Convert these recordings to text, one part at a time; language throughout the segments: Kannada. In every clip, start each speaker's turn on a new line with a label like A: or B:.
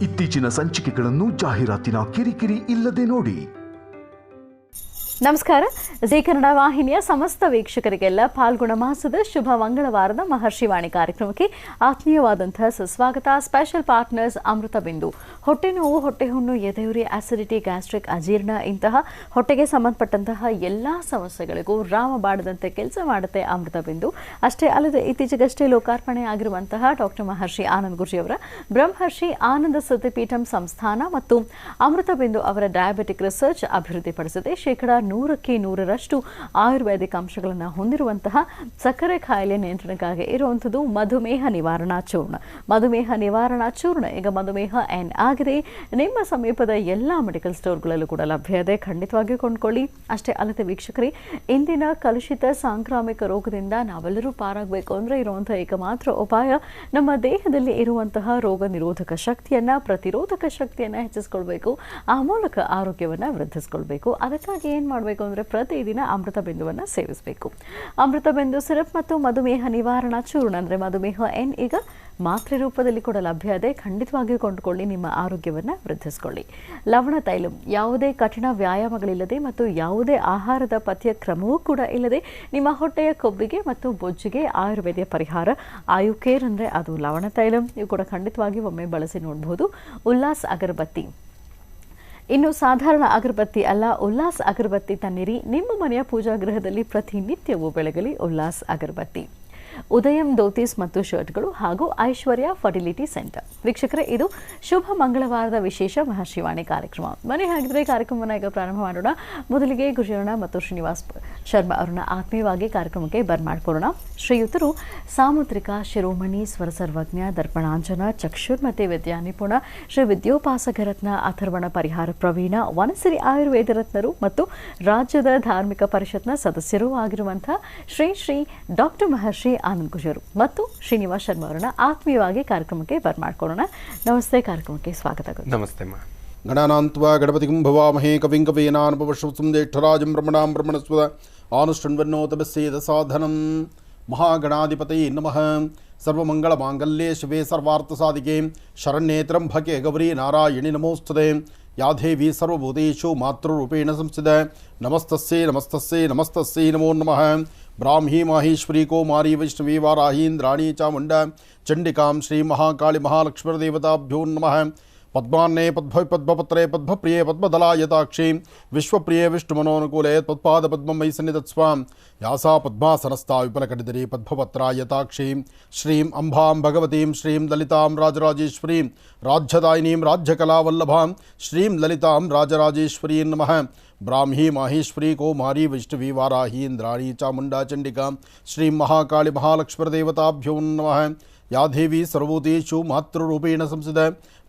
A: ಇತ್ತೀಚಿನ ಸಂಚಿಕೆಗಳನ್ನು ಜಾಹೀರಾತಿನ ಕಿರಿಕಿರಿ ಇಲ್ಲದೆ ನೋಡಿ.
B: ನಮಸ್ಕಾರ. ಜಿ ಕನ್ನಡ ವಾಹಿನಿಯ ಸಮಸ್ತ ವೀಕ್ಷಕರಿಗೆಲ್ಲ ಫಾಲ್ಗುಣ ಮಾಸದ ಶುಭ ಮಂಗಳವಾರದ ಮಹರ್ಷಿವಾಣಿ ಕಾರ್ಯಕ್ರಮಕ್ಕೆ ಆತ್ಮೀಯವಾದಂತಹ ಸುಸ್ವಾಗತ. ಸ್ಪೆಷಲ್ ಪಾರ್ಟ್ನರ್ಸ್ ಅಮೃತ ಬಿಂದು. ಹೊಟ್ಟೆ ನೋವು, ಹೊಟ್ಟೆ ಹುಣ್ಣು, ಎದೆಯುರಿ, ಆಸಿಡಿಟಿ, ಗ್ಯಾಸ್ಟ್ರಿಕ್, ಅಜೀರ್ಣ ಇಂತಹ ಹೊಟ್ಟೆಗೆ ಸಂಬಂಧಪಟ್ಟಂತಹ ಎಲ್ಲ ಸಮಸ್ಯೆಗಳಿಗೂ ರಾಮಬಾಣದಂತೆ ಕೆಲಸ ಮಾಡುತ್ತೆ ಅಮೃತ ಬಿಂದು. ಅಷ್ಟೇ ಅಲ್ಲದೆ ಇತ್ತೀಚೆಗಷ್ಟೇ ಲೋಕಾರ್ಪಣೆ ಆಗಿರುವಂತಹ ಡಾಕ್ಟರ್ ಮಹರ್ಷಿ ಆನಂದ್ ಗುರೂಜಿಯವರ ಬ್ರಹ್ಮರ್ಷಿ ಆನಂದ ಸತಿಪೀಠಂ ಸಂಸ್ಥಾನ ಮತ್ತು ಅಮೃತ ಬಿಂದು ಅವರ ಡಯಾಬಿಟಿಕ್ ರಿಸರ್ಚ್ ಅಭಿವೃದ್ಧಿಪಡಿಸಿದೆ. ಶೇಕಡ 100% ಆಯುರ್ವೇದಿಕ್ ಅಂಶಗಳನ್ನು ಹೊಂದಿರುವಂತಹ ಸಕ್ಕರೆ ಕಾಯಿಲೆ ನಿಯಂತ್ರಣಕ್ಕಾಗಿ ಇರುವಂಥದ್ದು ಮಧುಮೇಹ ನಿವಾರಣಾ ಚೂರ್ಣ. ಮಧುಮೇಹ ನಿವಾರಣಾ ಚೂರ್ಣ ಈಗ ಮಧುಮೇಹ ಎನ್ ಆಗಿದೆ. ನಿಮ್ಮ ಸಮೀಪದ ಎಲ್ಲ ಮೆಡಿಕಲ್ ಸ್ಟೋರ್ಗಳಲ್ಲೂ ಕೂಡ ಲಭ್ಯ ಇದೆ. ಖಂಡಿತವಾಗಿಯೂ ಕೊಂಡ್ಕೊಳ್ಳಿ. ಅಷ್ಟೇ ಅಲ್ಲದೆ ವೀಕ್ಷಕರೇ, ಇಂದಿನ ಕಲುಷಿತ ಸಾಂಕ್ರಾಮಿಕ ರೋಗದಿಂದ ನಾವೆಲ್ಲರೂ ಪಾರಾಗಬೇಕು ಅಂದರೆ ಇರುವಂತಹ ಏಕಮಾತ್ರ ಉಪಾಯ ನಮ್ಮ ದೇಹದಲ್ಲಿ ಇರುವಂತಹ ರೋಗ ನಿರೋಧಕ ಶಕ್ತಿಯನ್ನು, ಪ್ರತಿರೋಧಕ ಶಕ್ತಿಯನ್ನು ಹೆಚ್ಚಿಸ್ಕೊಳ್ಬೇಕು. ಆ ಮೂಲಕ ಆರೋಗ್ಯವನ್ನು ವೃದ್ಧಿಸ್ಕೊಳ್ಬೇಕು. ಅದಕ್ಕಾಗಿ ಏನು ಮಾಡಬೇಕು ಅಂದರೆ ಪ್ರತಿದಿನ ಅಮೃತ ಬಿಂದುವನ್ನು ಸೇವಿಸಬೇಕು. ಅಮೃತ ಬಿಂದು ಸಿರಪ್ ಮತ್ತು ಮಧುಮೇಹ ನಿವಾರಣಾ ಚೂರ್ಣ ಅಂದರೆ ಮಧುಮೇಹ ಎನ್ ಈಗ ಮಾತ್ರೆ ರೂಪದಲ್ಲಿ ಕೂಡ ಲಭ್ಯ ಇದೆ. ಖಂಡಿತವಾಗಿಯೂ ಕೊಂಡುಕೊಳ್ಳಿ. ನಿಮ್ಮ ಆರೋಗ್ಯವನ್ನು ವೃದ್ಧಿಸ್ಕೊಳ್ಳಿ. ಲವಣ ತೈಲಂ ಯಾವುದೇ ಕಠಿಣ ವ್ಯಾಯಾಮಗಳಿಲ್ಲದೆ ಮತ್ತು ಯಾವುದೇ ಆಹಾರದ ಪಥ್ಯ ಕ್ರಮವೂ ಕೂಡ ಇಲ್ಲದೆ ನಿಮ್ಮ ಹೊಟ್ಟೆಯ ಕೊಬ್ಬಿಗೆ ಮತ್ತು ಬೊಜ್ಜಿಗೆ ಆಯುರ್ವೇದ ಪರಿಹಾರ. ಆಯುಕೇರ್ ಅಂದರೆ ಅದು ಲವಣ ತೈಲಂ. ನೀವು ಕೂಡ ಖಂಡಿತವಾಗಿ ಒಮ್ಮೆ ಬಳಸಿ ನೋಡಬಹುದು. ಉಲ್ಲಾಸ್ ಅಗರಬತ್ತಿ ಇನ್ನು ಸಾಧಾರಣ ಅಗರಬತ್ತಿ ಅಲ್ಲ, ಉಲ್ಲಾಸ್ ಅಗರಬತ್ತಿ ತನ್ನಿರಿ. ನಿಮ್ಮ ಮನೆಯ ಪೂಜಾ ಗೃಹದಲ್ಲಿ ಪ್ರತಿನಿತ್ಯವೂ ಬೆಳಗಲಿ ಉಲ್ಲಾಸ್ ಅಗರಬತ್ತಿ. ಉದಯಂ ಧೋತೀಸ್ ಮತ್ತು ಶರ್ಟ್ಗಳು ಹಾಗೂ ಐಶ್ವರ್ಯ ಫರ್ಟಿಲಿಟಿ ಸೆಂಟರ್. ವೀಕ್ಷಕರೇ, ಇದು ಶುಭ ಮಂಗಳವಾರದ ವಿಶೇಷ ಮಹರ್ಷಿವಾಣಿ ಕಾರ್ಯಕ್ರಮ. ಮನೆ ಹಾಗಿದ್ರೆ ಕಾರ್ಯಕ್ರಮವನ್ನು ಈಗ ಪ್ರಾರಂಭ ಮಾಡೋಣ. ಮೊದಲಿಗೆ ಗುರುಜರಣ ಮತ್ತು ಶ್ರೀನಿವಾಸ್ ಶರ್ಮಾ ಅವರನ್ನ ಆತ್ಮೀಯವಾಗಿ ಕಾರ್ಯಕ್ರಮಕ್ಕೆ ಬರ್ಮಾಡ್ಕೊಳ್ಳೋಣ. ಶ್ರೀಯುತರು ಸಾಮುದ್ರಿಕ ಶಿರೋಮಣಿ, ಸ್ವರ ಸರ್ವಜ್ಞ, ದರ್ಪಣಾಂಜನ, ಚಕ್ಷುರ್ ಮತ್ತು ವಿದ್ಯಾ ನಿಪುಣ, ಶ್ರೀ ವಿದ್ಯೋಪಾಸಕ ರತ್ನ, ಅಥರ್ವಣ ಪರಿಹಾರ ಪ್ರವೀಣ, ವನಸಿರಿ ಆಯುರ್ವೇದ ರತ್ನರು ಮತ್ತು ರಾಜ್ಯದ ಧಾರ್ಮಿಕ ಪರಿಷತ್ನ ಸದಸ್ಯರೂ ಆಗಿರುವಂತಹ ಶ್ರೀ ಶ್ರೀ ಡಾಕ್ಟರ್ ಮಹರ್ಷಿ ಆನಂದ್ ಗುರೂಜಿಯವರು ಮತ್ತು ಶ್ರೀನಿವಾಸ್ ಶರ್ಮಾ ಅವರನ್ನ ಆತ್ಮೀಯವಾಗಿ ಕಾರ್ಯಕ್ರಮಕ್ಕೆ ಬರ್ಮಾಡ್ಕೊಳ್ಳೋಣ. ನಮಸ್ತೆ, ಕಾರ್ಯಕ್ರಮಕ್ಕೆ ಸ್ವಾಗತ.
C: ನಮಸ್ತೆ.
D: ಗಣಾನಾಂತ್ವಾ ಗಣಪತಿಂ ಭವಾಮಹೇ ಕವಿಂ ಕವೀನಾನುಪವಶ್ರುತಂ ಜ್ಯೇಷ್ಠರಾಜಂ ಬ್ರಹ್ಮಣಾಂ ಬ್ರಹ್ಮಣಸ್ಪದ ಆನುಷ್ಠನ್ವನ್ನೋತಮಸ್ಯೇದ ಸಾಧನಂ. ಮಹಾಗಣಾಧಿಪತಯೇ ನಮಃ. ಸರ್ವಮಂಗಳಮಾಂಗಲ್ಯೇ ಶಿವೆ ಸರ್ವಾರ್ಥಸಾಧಿಕೆ ಶರಣ್ಯೇ ತ್ರ್ಯಂಬಕೆ ಗೌರಿ ನಾರಾಯಣಿ ನಮೋಸ್ತುತೆ. ಯಾ ದೇವಿ ಸರ್ವಭೂತೇಷು ಮಾತೃರೂಪೇಣ ಸಂಸ್ಥಿತ. ನಮಸ್ತಸ್ಯೈ ನಮಸ್ತಸ್ಯೈ ನಮಸ್ತಸ್ಯೈ ನಮೋ ನಮಃ. ಬ್ರಾಹ್ಮೀ ಮಾಹೇಶ್ವರಿ ಕೌಮಾರಿ ವೈಷ್ಣವಿ ವಾರಾಹೀಂದ್ರಾಣಿ ಚಾಮುಂಡ ಚಂಡಿಕಾಂ ಶ್ರೀ ಮಹಾಕಾಳಿ ಮಹಾಲಕ್ಷ್ಮೀದೇವತಾಭ್ಯೋ ನಮಃ. ಪದ್ಮಾನ್ನೇ ಪದ್ಮಪತ್ರೇ ಪದ್ಮಪ್ರಿಯೇ ಪದ್ಮದಲಾಯತಾಕ್ಷಿ ವಿಶ್ವಪ್ರಿಯೇ ವಿಷ್ಣುಮನೋನುಕೂಲೇ ಪದ್ಪಾದ ಪದ್ಮಂ ಮಯಿ ಸನ್ನಿಧತ್ಸ್ವಾಂ. ಯಾಸಾ ಪದ್ಮಾಸನಸ್ಥಾ ವಿಪಲಕಟಿಧರಿ ಪದ್ಮಪತ್ರಾಯತಾಕ್ಷಿ ಶ್ರೀಂ ಅಂಬಾಂ ಭಗವತೀಂ ಶ್ರೀಂ ಲಲಿತಾಂ ರಾಜರಾಜೇಶ್ವರೀಂ ರಾಜ್ಯದಾಯಿನೀಂ ರಾಜ್ಯಕಲಾವಲ್ಲಭಾಂ ಶ್ರೀಂ ಲಲಿತಾಂ ರಾಜರಾಜೇಶ್ವರೀ ನಮಃ. ಬ್ರಾಹ್ಮೀ ಮಾಹೇಶ್ವರಿ ಕೌಮಾರಿ ವೈಷ್ಣವಿ ವಾರಾಹಿ ಇಂದ್ರಾಣಿ ಚಾಮುಂಡಾ ಚಂಡಿಕಾ ಶ್ರೀ ಮಹಾಕಾಳಿ ಮಹಾಲಕ್ಷ್ಮೀದೇವತಾಭ್ಯೋ ನಮಃ. ಯಾ ದೇವಿ ಸರ್ವಭೂತೇಷು ಮಾತೃರೂಪೇಣ ಸಂಸ್ಥಿತ.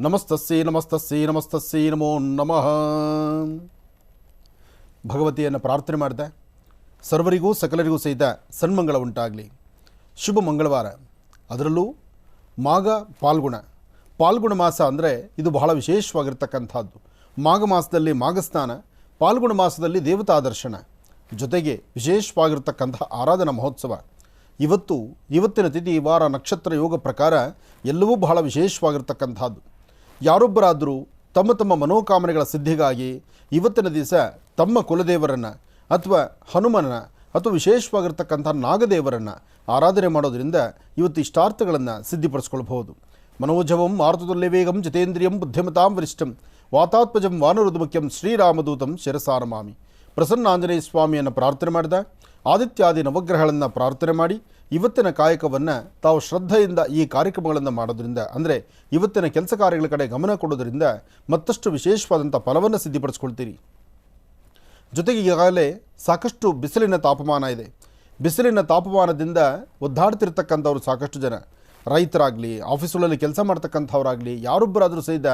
D: ನಮಸ್ತಸ್ಯೈ ನಮಸ್ತಸ್ಯೈ ನಮಸ್ತಸ್ಯೈ ನಮೋ ನಮಃ. ಭಗವತಿಯನ್ನು ಪ್ರಾರ್ಥನೆ ಮಾಡಿದೆ. ಸರ್ವರಿಗೂ ಸಕಲರಿಗೂ ಸಹಿತ ಸನ್ಮಂಗಳ ಉಂಟಾಗಲಿ. ಶುಭ ಮಂಗಳವಾರ, ಅದರಲ್ಲೂ ಮಾಘ ಪಾಲ್ಗುಣ ಮಾಸ ಅಂದರೆ ಇದು ಬಹಳ ವಿಶೇಷವಾಗಿರ್ತಕ್ಕಂಥದ್ದು. ಮಾಘ ಮಾಸದಲ್ಲಿ ಮಾಘಸ್ನಾನ, ಪಾಲ್ಗುಣ ಮಾಸದಲ್ಲಿ ದೇವತಾ ದರ್ಶನ, ಜೊತೆಗೆ ವಿಶೇಷವಾಗಿರ್ತಕ್ಕಂಥ ಆರಾಧನಾ ಮಹೋತ್ಸವ. ಇವತ್ತಿನ ತಿಥಿ, ವಾರ, ನಕ್ಷತ್ರ, ಯೋಗ ಪ್ರಕಾರ ಎಲ್ಲವೂ ಬಹಳ ವಿಶೇಷವಾಗಿರ್ತಕ್ಕಂಥದ್ದು. ಯಾರೊಬ್ಬರಾದರೂ ತಮ್ಮ ಮನೋಕಾಮನೆಗಳ ಸಿದ್ಧಿಗಾಗಿ ಇವತ್ತಿನ ದಿವಸ ತಮ್ಮ ಕುಲದೇವರನ್ನು ಅಥವಾ ಹನುಮನ ಅಥವಾ ವಿಶೇಷವಾಗಿರ್ತಕ್ಕಂಥ ನಾಗದೇವರನ್ನು ಆರಾಧನೆ ಮಾಡೋದರಿಂದ ಇವತ್ತು ಇಷ್ಟಾರ್ಥಗಳನ್ನು ಸಿದ್ಧಿಪಡಿಸ್ಕೊಳ್ಬಹುದು. ಮನೋಜವಂ ಮಾರುತತುಲ್ಯ ವೇಗಂ ಜಿತೇಂದ್ರಿಯಂ ಬುದ್ಧಿಮತಾಂ ವರಿಷ್ಠಂ ವಾತಾತ್ಮಜಂ ವಾನರುದ್ಮುಖ್ಯಂ ಶ್ರೀರಾಮದೂತಂ ಶಿರಸಾನಮಾಮಿ. ಪ್ರಸನ್ನಾಂಜನೇಯ ಸ್ವಾಮಿಯನ್ನು ಪ್ರಾರ್ಥನೆ ಮಾಡಿದ. ಆದಿತ್ಯಾದಿ ನವಗ್ರಹಗಳನ್ನು ಪ್ರಾರ್ಥನೆ ಮಾಡಿ ಇವತ್ತಿನ ಕಾಯಕವನ್ನು ತಾವು ಶ್ರದ್ಧೆಯಿಂದ ಈ ಕಾರ್ಯಕ್ರಮಗಳನ್ನು ಮಾಡೋದ್ರಿಂದ, ಅಂದರೆ ಇವತ್ತಿನ ಕೆಲಸ ಕಾರ್ಯಗಳ ಕಡೆ ಗಮನ ಕೊಡೋದ್ರಿಂದ ಮತ್ತಷ್ಟು ವಿಶೇಷವಾದಂಥ ಫಲವನ್ನು ಸಿದ್ಧಿಪಡಿಸ್ಕೊಳ್ತೀರಿ. ಜೊತೆಗೆ ಈಗಾಗಲೇ ಸಾಕಷ್ಟು ಬಿಸಿಲಿನ ತಾಪಮಾನ ಇದೆ. ಬಿಸಿಲಿನ ತಾಪಮಾನದಿಂದ ಒದ್ದಾಡ್ತಿರ್ತಕ್ಕಂಥವ್ರು ಸಾಕಷ್ಟು ಜನ, ರೈತರಾಗಲಿ, ಆಫೀಸುಗಳಲ್ಲಿ ಕೆಲಸ ಮಾಡ್ತಕ್ಕಂಥವ್ರಾಗಲಿ, ಯಾರೊಬ್ಬರಾದರೂ ಸಹಿತ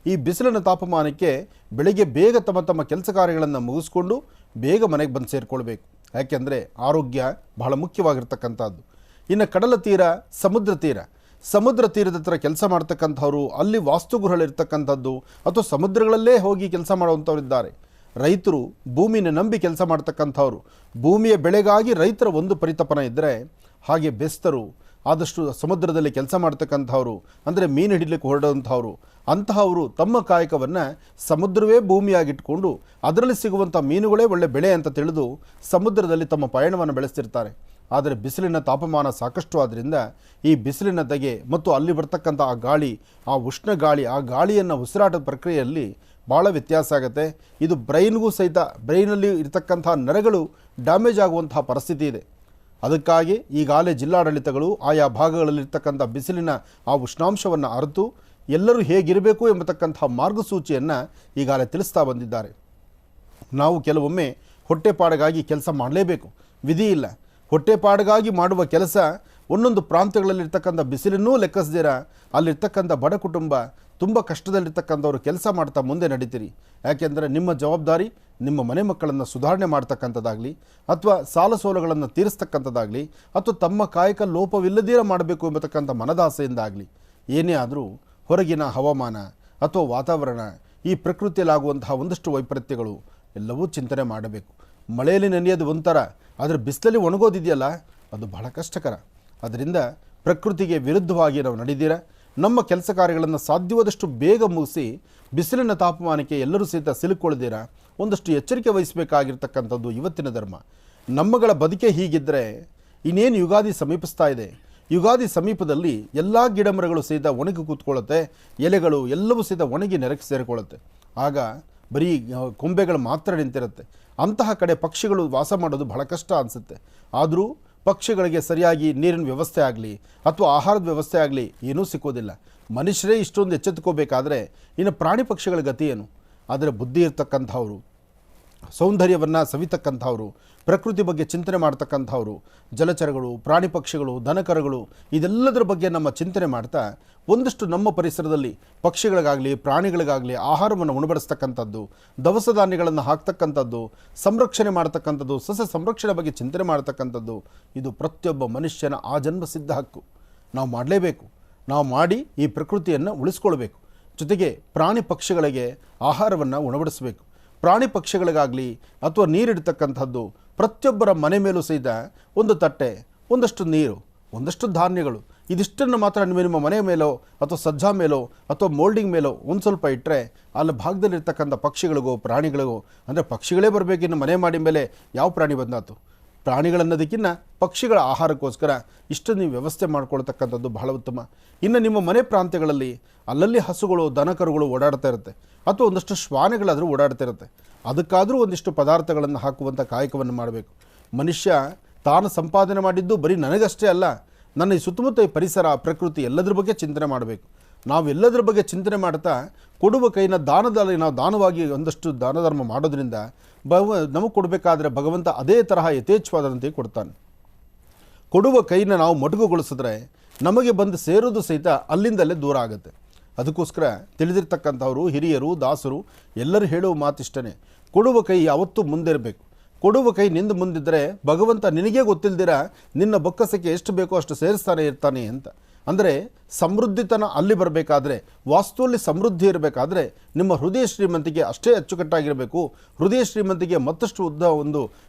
D: ಈ ಬಿಸಿಲಿನ ತಾಪಮಾನಕ್ಕೆ ಬೆಳಿಗ್ಗೆ ಬೇಗ ತಮ್ಮ ಕೆಲಸ ಕಾರ್ಯಗಳನ್ನು ಮುಗಿಸ್ಕೊಂಡು ಬೇಗ ಮನೆಗೆ ಬಂದು ಸೇರಿಕೊಳ್ಬೇಕು. ಯಾಕೆಂದರೆ ಆರೋಗ್ಯ ಬಹಳ ಮುಖ್ಯವಾಗಿರ್ತಕ್ಕಂಥದ್ದು. ಇನ್ನು ಕಡಲ ತೀರ, ಸಮುದ್ರ ತೀರದ ಹತ್ರ ಕೆಲಸ ಮಾಡ್ತಕ್ಕಂಥವ್ರು, ಅಲ್ಲಿ ವಾಸ್ತುಗೃಹಗಳಿರ್ತಕ್ಕಂಥದ್ದು ಅಥವಾ ಸಮುದ್ರಗಳಲ್ಲೇ ಹೋಗಿ ಕೆಲಸ ಮಾಡುವಂಥವ್ರಿದ್ದಾರೆ. ರೈತರು ಭೂಮಿನ ನಂಬಿ ಕೆಲಸ ಮಾಡ್ತಕ್ಕಂಥವ್ರು, ಭೂಮಿಯ ಬೆಳೆಗಾಗಿ ರೈತರ ಒಂದು ಪರಿತಪನ ಇದ್ದರೆ, ಹಾಗೆ ಬೆಸ್ತರು ಆದಷ್ಟು ಸಮುದ್ರದಲ್ಲಿ ಕೆಲಸ ಮಾಡ್ತಕ್ಕಂಥವ್ರು, ಅಂದರೆ ಮೀನು ಹಿಡಿಲಿಕ್ಕೆ ಹೊರಡುವಂಥವ್ರು, ಅಂತಹವರು ತಮ್ಮ ಕಾಯಕವನ್ನು ಸಮುದ್ರವೇ ಭೂಮಿಯಾಗಿಟ್ಕೊಂಡು ಅದರಲ್ಲಿ ಸಿಗುವಂಥ ಮೀನುಗಳೇ ಒಳ್ಳೆ ಬೆಳೆ ಅಂತ ತಿಳಿದು ಸಮುದ್ರದಲ್ಲಿ ತಮ್ಮ ಪಯಣವನ್ನು ಬೆಳೆಸ್ತಿರ್ತಾರೆ. ಆದರೆ ಬಿಸಿಲಿನ ತಾಪಮಾನ ಸಾಕಷ್ಟು ಆದ್ದರಿಂದ ಈ ಬಿಸಿಲಿನ ಧಗೆ ಮತ್ತು ಅಲ್ಲಿ ಬರ್ತಕ್ಕಂಥ ಆ ಗಾಳಿ, ಆ ಉಷ್ಣ ಗಾಳಿ, ಆ ಗಾಳಿಯನ್ನು ಉಸಿರಾಟದ ಪ್ರಕ್ರಿಯೆಯಲ್ಲಿ ಭಾಳ ವ್ಯತ್ಯಾಸ ಆಗುತ್ತೆ. ಇದು ಬ್ರೈನ್ಗೂ ಸಹಿತ, ಬ್ರೈನಲ್ಲಿ ಇರತಕ್ಕಂಥ ನರಗಳು ಡ್ಯಾಮೇಜ್ ಆಗುವಂತಹ ಪರಿಸ್ಥಿತಿ ಇದೆ. ಅದಕ್ಕಾಗಿ ಈಗಾಗಲೇ ಜಿಲ್ಲಾಡಳಿತಗಳು ಆಯಾ ಭಾಗಗಳಲ್ಲಿರ್ತಕ್ಕಂಥ ಬಿಸಿಲಿನ ಆ ಉಷ್ಣಾಂಶವನ್ನು ಅರಿತು ಎಲ್ಲರೂ ಹೇಗಿರಬೇಕು ಎಂಬತಕ್ಕಂಥ ಮಾರ್ಗಸೂಚಿಯನ್ನು ಈಗಾಗಲೇ ತಿಳಿಸ್ತಾ ಬಂದಿದ್ದಾರೆ. ನಾವು ಕೆಲವೊಮ್ಮೆ ಹೊಟ್ಟೆಪಾಡಿಗಾಗಿ ಕೆಲಸ ಮಾಡಲೇಬೇಕು, ವಿಧಿ ಇಲ್ಲ. ಹೊಟ್ಟೆಪಾಡಿಗಾಗಿ ಮಾಡುವ ಕೆಲಸ ಒಂದೊಂದು ಪ್ರಾಂತ್ಯಗಳಲ್ಲಿರ್ತಕ್ಕಂಥ ಬಿಸಿಲನ್ನೂ ಲೆಕ್ಕಿಸ್ದಿರ ಅಲ್ಲಿರ್ತಕ್ಕಂಥ ಬಡ ಕುಟುಂಬ, ತುಂಬ ಕಷ್ಟದಲ್ಲಿರ್ತಕ್ಕಂಥವ್ರು ಕೆಲಸ ಮಾಡ್ತಾ ಮುಂದೆ ನಡೀತೀರಿ. ಯಾಕೆಂದರೆ ನಿಮ್ಮ ಜವಾಬ್ದಾರಿ ನಿಮ್ಮ ಮನೆ ಮಕ್ಕಳನ್ನು ಸುಧಾರಣೆ ಮಾಡ್ತಕ್ಕಂಥದ್ದಾಗಲಿ, ಅಥವಾ ಸಾಲ ಸೋಲುಗಳನ್ನು ತೀರಿಸ್ತಕ್ಕಂಥದ್ದಾಗಲಿ, ಅಥವಾ ತಮ್ಮ ಕಾಯಕ ಲೋಪವಿಲ್ಲದೀರ ಮಾಡಬೇಕು ಎಂಬತಕ್ಕಂಥ ಮನದಾಸೆಯಿಂದಾಗಲಿ, ಏನೇ ಆದರೂ ಹೊರಗಿನ ಹವಾಮಾನ ಅಥವಾ ವಾತಾವರಣ, ಈ ಪ್ರಕೃತಿಯಲ್ಲಾಗುವಂತಹ ಒಂದಷ್ಟು ವೈಪರೀತ್ಯಗಳು ಎಲ್ಲವೂ ಚಿಂತನೆ ಮಾಡಬೇಕು. ಮಳೆಯಲ್ಲಿ ನೆನೆಯೋದು ಒಂಥರ, ಆದರೆ ಬಿಸಿಲಲ್ಲಿ ಒಣಗೋದಿದೆಯಲ್ಲ ಅದು ಬಹಳ ಕಷ್ಟಕರ. ಅದರಿಂದ ಪ್ರಕೃತಿಗೆ ವಿರುದ್ಧವಾಗಿ ನಾವು ನಡೆದಿರ ನಮ್ಮ ಕೆಲಸ ಕಾರ್ಯಗಳನ್ನು ಸಾಧ್ಯವಾದಷ್ಟು ಬೇಗ ಮುಗಿಸಿ ಬಿಸಿಲಿನ ತಾಪಮಾನಕ್ಕೆ ಎಲ್ಲರೂ ಸಹಿತ ಸಿಲುಕೊಳ್ಳದಿರ ಒಂದಷ್ಟು ಎಚ್ಚರಿಕೆ ವಹಿಸಬೇಕಾಗಿರ್ತಕ್ಕಂಥದ್ದು ಇವತ್ತಿನ ಧರ್ಮ. ನಮ್ಮಗಳ ಬದುಕೆ ಹೀಗಿದ್ದರೆ ಇನ್ನೇನು ಯುಗಾದಿ ಸಮೀಪಿಸ್ತಾ ಇದೆ. ಯುಗಾದಿ ಸಮೀಪದಲ್ಲಿ ಎಲ್ಲ ಗಿಡ ಮರಗಳು ಸಹಿತ ಒಣಗಿ ಕೂತ್ಕೊಳ್ಳುತ್ತೆ, ಎಲೆಗಳು ಎಲ್ಲವೂ ಸಹಿತ ಒಣಗಿ ನೆರಕ್ಕೆ ಸೇರಿಕೊಳ್ಳುತ್ತೆ. ಆಗ ಬರೀ ಕೊಂಬೆಗಳು ಮಾತ್ರ ನಿಂತಿರುತ್ತೆ. ಅಂತಹ ಕಡೆ ಪಕ್ಷಿಗಳು ವಾಸ ಮಾಡೋದು ಬಹಳ ಕಷ್ಟ ಅನಿಸುತ್ತೆ. ಆದರೂ ಪಕ್ಷಿಗಳಿಗೆ ಸರಿಯಾಗಿ ನೀರಿನ ವ್ಯವಸ್ಥೆ ಆಗಲಿ ಅಥವಾ ಆಹಾರದ ವ್ಯವಸ್ಥೆ ಆಗಲಿ ಏನೂ ಸಿಕ್ಕೋದಿಲ್ಲ. ಮನುಷ್ಯರೇ ಇಷ್ಟೊಂದು ಎಚ್ಚೆತ್ತುಕೋಬೇಕಾದ್ರೆ ಇನ್ನು ಪ್ರಾಣಿ ಪಕ್ಷಿಗಳ ಗತಿ ಏನು? ಆದರೆ ಬುದ್ಧಿ ಇರ್ತಕ್ಕಂಥವ್ರು, ಸೌಂದರ್ಯವನ್ನು ಸವಿತಕ್ಕಂಥವ್ರು, ಪ್ರಕೃತಿ ಬಗ್ಗೆ ಚಿಂತನೆ ಮಾಡ್ತಕ್ಕಂಥವ್ರು, ಜಲಚರಗಳು, ಪ್ರಾಣಿ ಪಕ್ಷಿಗಳು, ದನಕರುಗಳು, ಇದೆಲ್ಲದರ ಬಗ್ಗೆ ನಮ್ಮ ಚಿಂತನೆ ಮಾಡ್ತಾ ಒಂದಷ್ಟು ನಮ್ಮ ಪರಿಸರದಲ್ಲಿ ಪಕ್ಷಿಗಳಿಗಾಗಲಿ ಪ್ರಾಣಿಗಳಿಗಾಗಲಿ ಆಹಾರವನ್ನು ಉಣಬಡಿಸ್ತಕ್ಕಂಥದ್ದು, ದವಸ ಧಾನ್ಯಗಳನ್ನು ಹಾಕ್ತಕ್ಕಂಥದ್ದು, ಸಂರಕ್ಷಣೆ ಮಾಡ್ತಕ್ಕಂಥದ್ದು, ಸಸ್ಯ ಸಂರಕ್ಷಣೆ ಬಗ್ಗೆ ಚಿಂತನೆ ಮಾಡ್ತಕ್ಕಂಥದ್ದು, ಇದು ಪ್ರತಿಯೊಬ್ಬ ಮನುಷ್ಯನ ಆಜನ್ಮ ಸಿದ್ಧ ಹಕ್ಕು. ನಾವು ಮಾಡಲೇಬೇಕು. ನಾವು ಮಾಡಿ ಈ ಪ್ರಕೃತಿಯನ್ನು ಉಳಿಸ್ಕೊಳ್ಬೇಕು. ಜೊತೆಗೆ ಪ್ರಾಣಿ ಪಕ್ಷಿಗಳಿಗೆ ಆಹಾರವನ್ನು ಉಣಬಡಿಸಬೇಕು. ಪ್ರಾಣಿ ಪಕ್ಷಿಗಳಿಗಾಗಲಿ ಅಥವಾ ನೀರಿಡ್ತಕ್ಕಂಥದ್ದು ಪ್ರತಿಯೊಬ್ಬರ ಮನೆ ಮೇಲೂ ಸಹಿತ ಒಂದು ತಟ್ಟೆ, ಒಂದಷ್ಟು ನೀರು, ಒಂದಷ್ಟು ಧಾನ್ಯಗಳು, ಇದಿಷ್ಟನ್ನು ಮಾತ್ರ ನಿಮ್ಮ ಮನೆ ಮೇಲೋ ಅಥವಾ ಸಜ್ಜಾ ಮೇಲೋ ಅಥವಾ ಮೋಲ್ಡಿಂಗ್ ಮೇಲೋ ಒಂದು ಸ್ವಲ್ಪ ಇಟ್ಟರೆ ಅಲ್ಲಿ ಭಾಗದಲ್ಲಿರ್ತಕ್ಕಂಥ ಪಕ್ಷಿಗಳಿಗೋ ಪ್ರಾಣಿಗಳಿಗೋ, ಅಂದರೆ ಪಕ್ಷಿಗಳೇ ಬರಬೇಕು, ಇನ್ನು ಮನೆ ಮಾಡಿ ಮೇಲೆ ಯಾವ ಪ್ರಾಣಿ ಬಂದಾತು? ಪ್ರಾಣಿಗಳನ್ನೋದಕ್ಕಿಂತ ಪಕ್ಷಿಗಳ ಆಹಾರಕ್ಕೋಸ್ಕರ ಇಷ್ಟು ನೀವು ವ್ಯವಸ್ಥೆ ಮಾಡ್ಕೊಳ್ತಕ್ಕಂಥದ್ದು ಬಹಳ ಉತ್ತಮ. ಇನ್ನು ನಿಮ್ಮ ಮನೆ ಪ್ರಾಂತ್ಯಗಳಲ್ಲಿ ಅಲ್ಲಲ್ಲಿ ಹಸುಗಳು, ದನಕರುಗಳು ಓಡಾಡ್ತಾ ಇರುತ್ತೆ, ಅಥವಾ ಒಂದಷ್ಟು ಶ್ವಾನಗಳಾದರೂ ಓಡಾಡ್ತಾ ಇರುತ್ತೆ. ಅದಕ್ಕಾದರೂ ಒಂದಿಷ್ಟು ಪದಾರ್ಥಗಳನ್ನು ಹಾಕುವಂಥ ಕಾಯಕವನ್ನು ಮಾಡಬೇಕು. ಮನುಷ್ಯ ತಾನು ಸಂಪಾದನೆ ಮಾಡಿದ್ದು ಬರೀ ನನಗಷ್ಟೇ ಅಲ್ಲ, ನನ್ನ ಈ ಸುತ್ತಮುತ್ತ ಈ ಪರಿಸರ, ಪ್ರಕೃತಿ ಎಲ್ಲದರ ಬಗ್ಗೆ ಚಿಂತನೆ ಮಾಡಬೇಕು. ನಾವೆಲ್ಲದರ ಬಗ್ಗೆ ಚಿಂತನೆ ಮಾಡ್ತಾ ಕೊಡುವ ಕೈನ ದಾನದಲ್ಲಿ ನಾವು ದಾನವಾಗಿ ಒಂದಷ್ಟು ದಾನ ಧರ್ಮ ಮಾಡೋದ್ರಿಂದ ನಮಗೆ ಕೊಡಬೇಕಾದ್ರೆ ಭಗವಂತ ಅದೇ ತರಹ ಯಥೇಚ್ಛವಾದಂತೆ ಕೊಡ್ತಾನೆ. ಕೊಡುವ ಕೈನ ನಾವು ಮೊಟಕುಗೊಳಿಸಿದ್ರೆ ನಮಗೆ ಬಂದು ಸೇರೋದು ಸಹಿತ ಅಲ್ಲಿಂದಲೇ ದೂರ ಆಗುತ್ತೆ. ಅದಕ್ಕೋಸ್ಕರ ತಿಳಿದಿರ್ತಕ್ಕಂಥವರು, ಹಿರಿಯರು, ದಾಸರು ಎಲ್ಲರೂ ಹೇಳುವ ಮಾತಿಷ್ಟೇ, ಕೊಡುವ ಕೈ ಯಾವತ್ತೂ ಮುಂದಿರಬೇಕು. ಕೊಡುವ ಕೈ ನಿಂದು ಮುಂದಿದ್ದರೆ ಭಗವಂತ ನಿನಗೇ ಗೊತ್ತಿಲ್ದಿರ ನಿನ್ನ ಬೊಕ್ಕಸಕ್ಕೆ ಎಷ್ಟು ಬೇಕೋ ಅಷ್ಟು ಸೇರಿಸ್ತಾನೆ ಇರ್ತಾನೆ ಅಂತ. ಅಂದರೆ ಸಮೃದ್ಧಿತನ ಅಲ್ಲಿ ಬರಬೇಕಾದ್ರೆ, ವಾಸ್ತುವಲ್ಲಿ ಸಮೃದ್ಧಿ ಇರಬೇಕಾದ್ರೆ ನಿಮ್ಮ ಹೃದಯ ಶ್ರೀಮಂತಿಗೆ ಅಷ್ಟೇ ಅಚ್ಚುಕಟ್ಟಾಗಿರಬೇಕು. ಹೃದಯ ಶ್ರೀಮಂತಿಗೆ ಮತ್ತಷ್ಟು ಒಂದು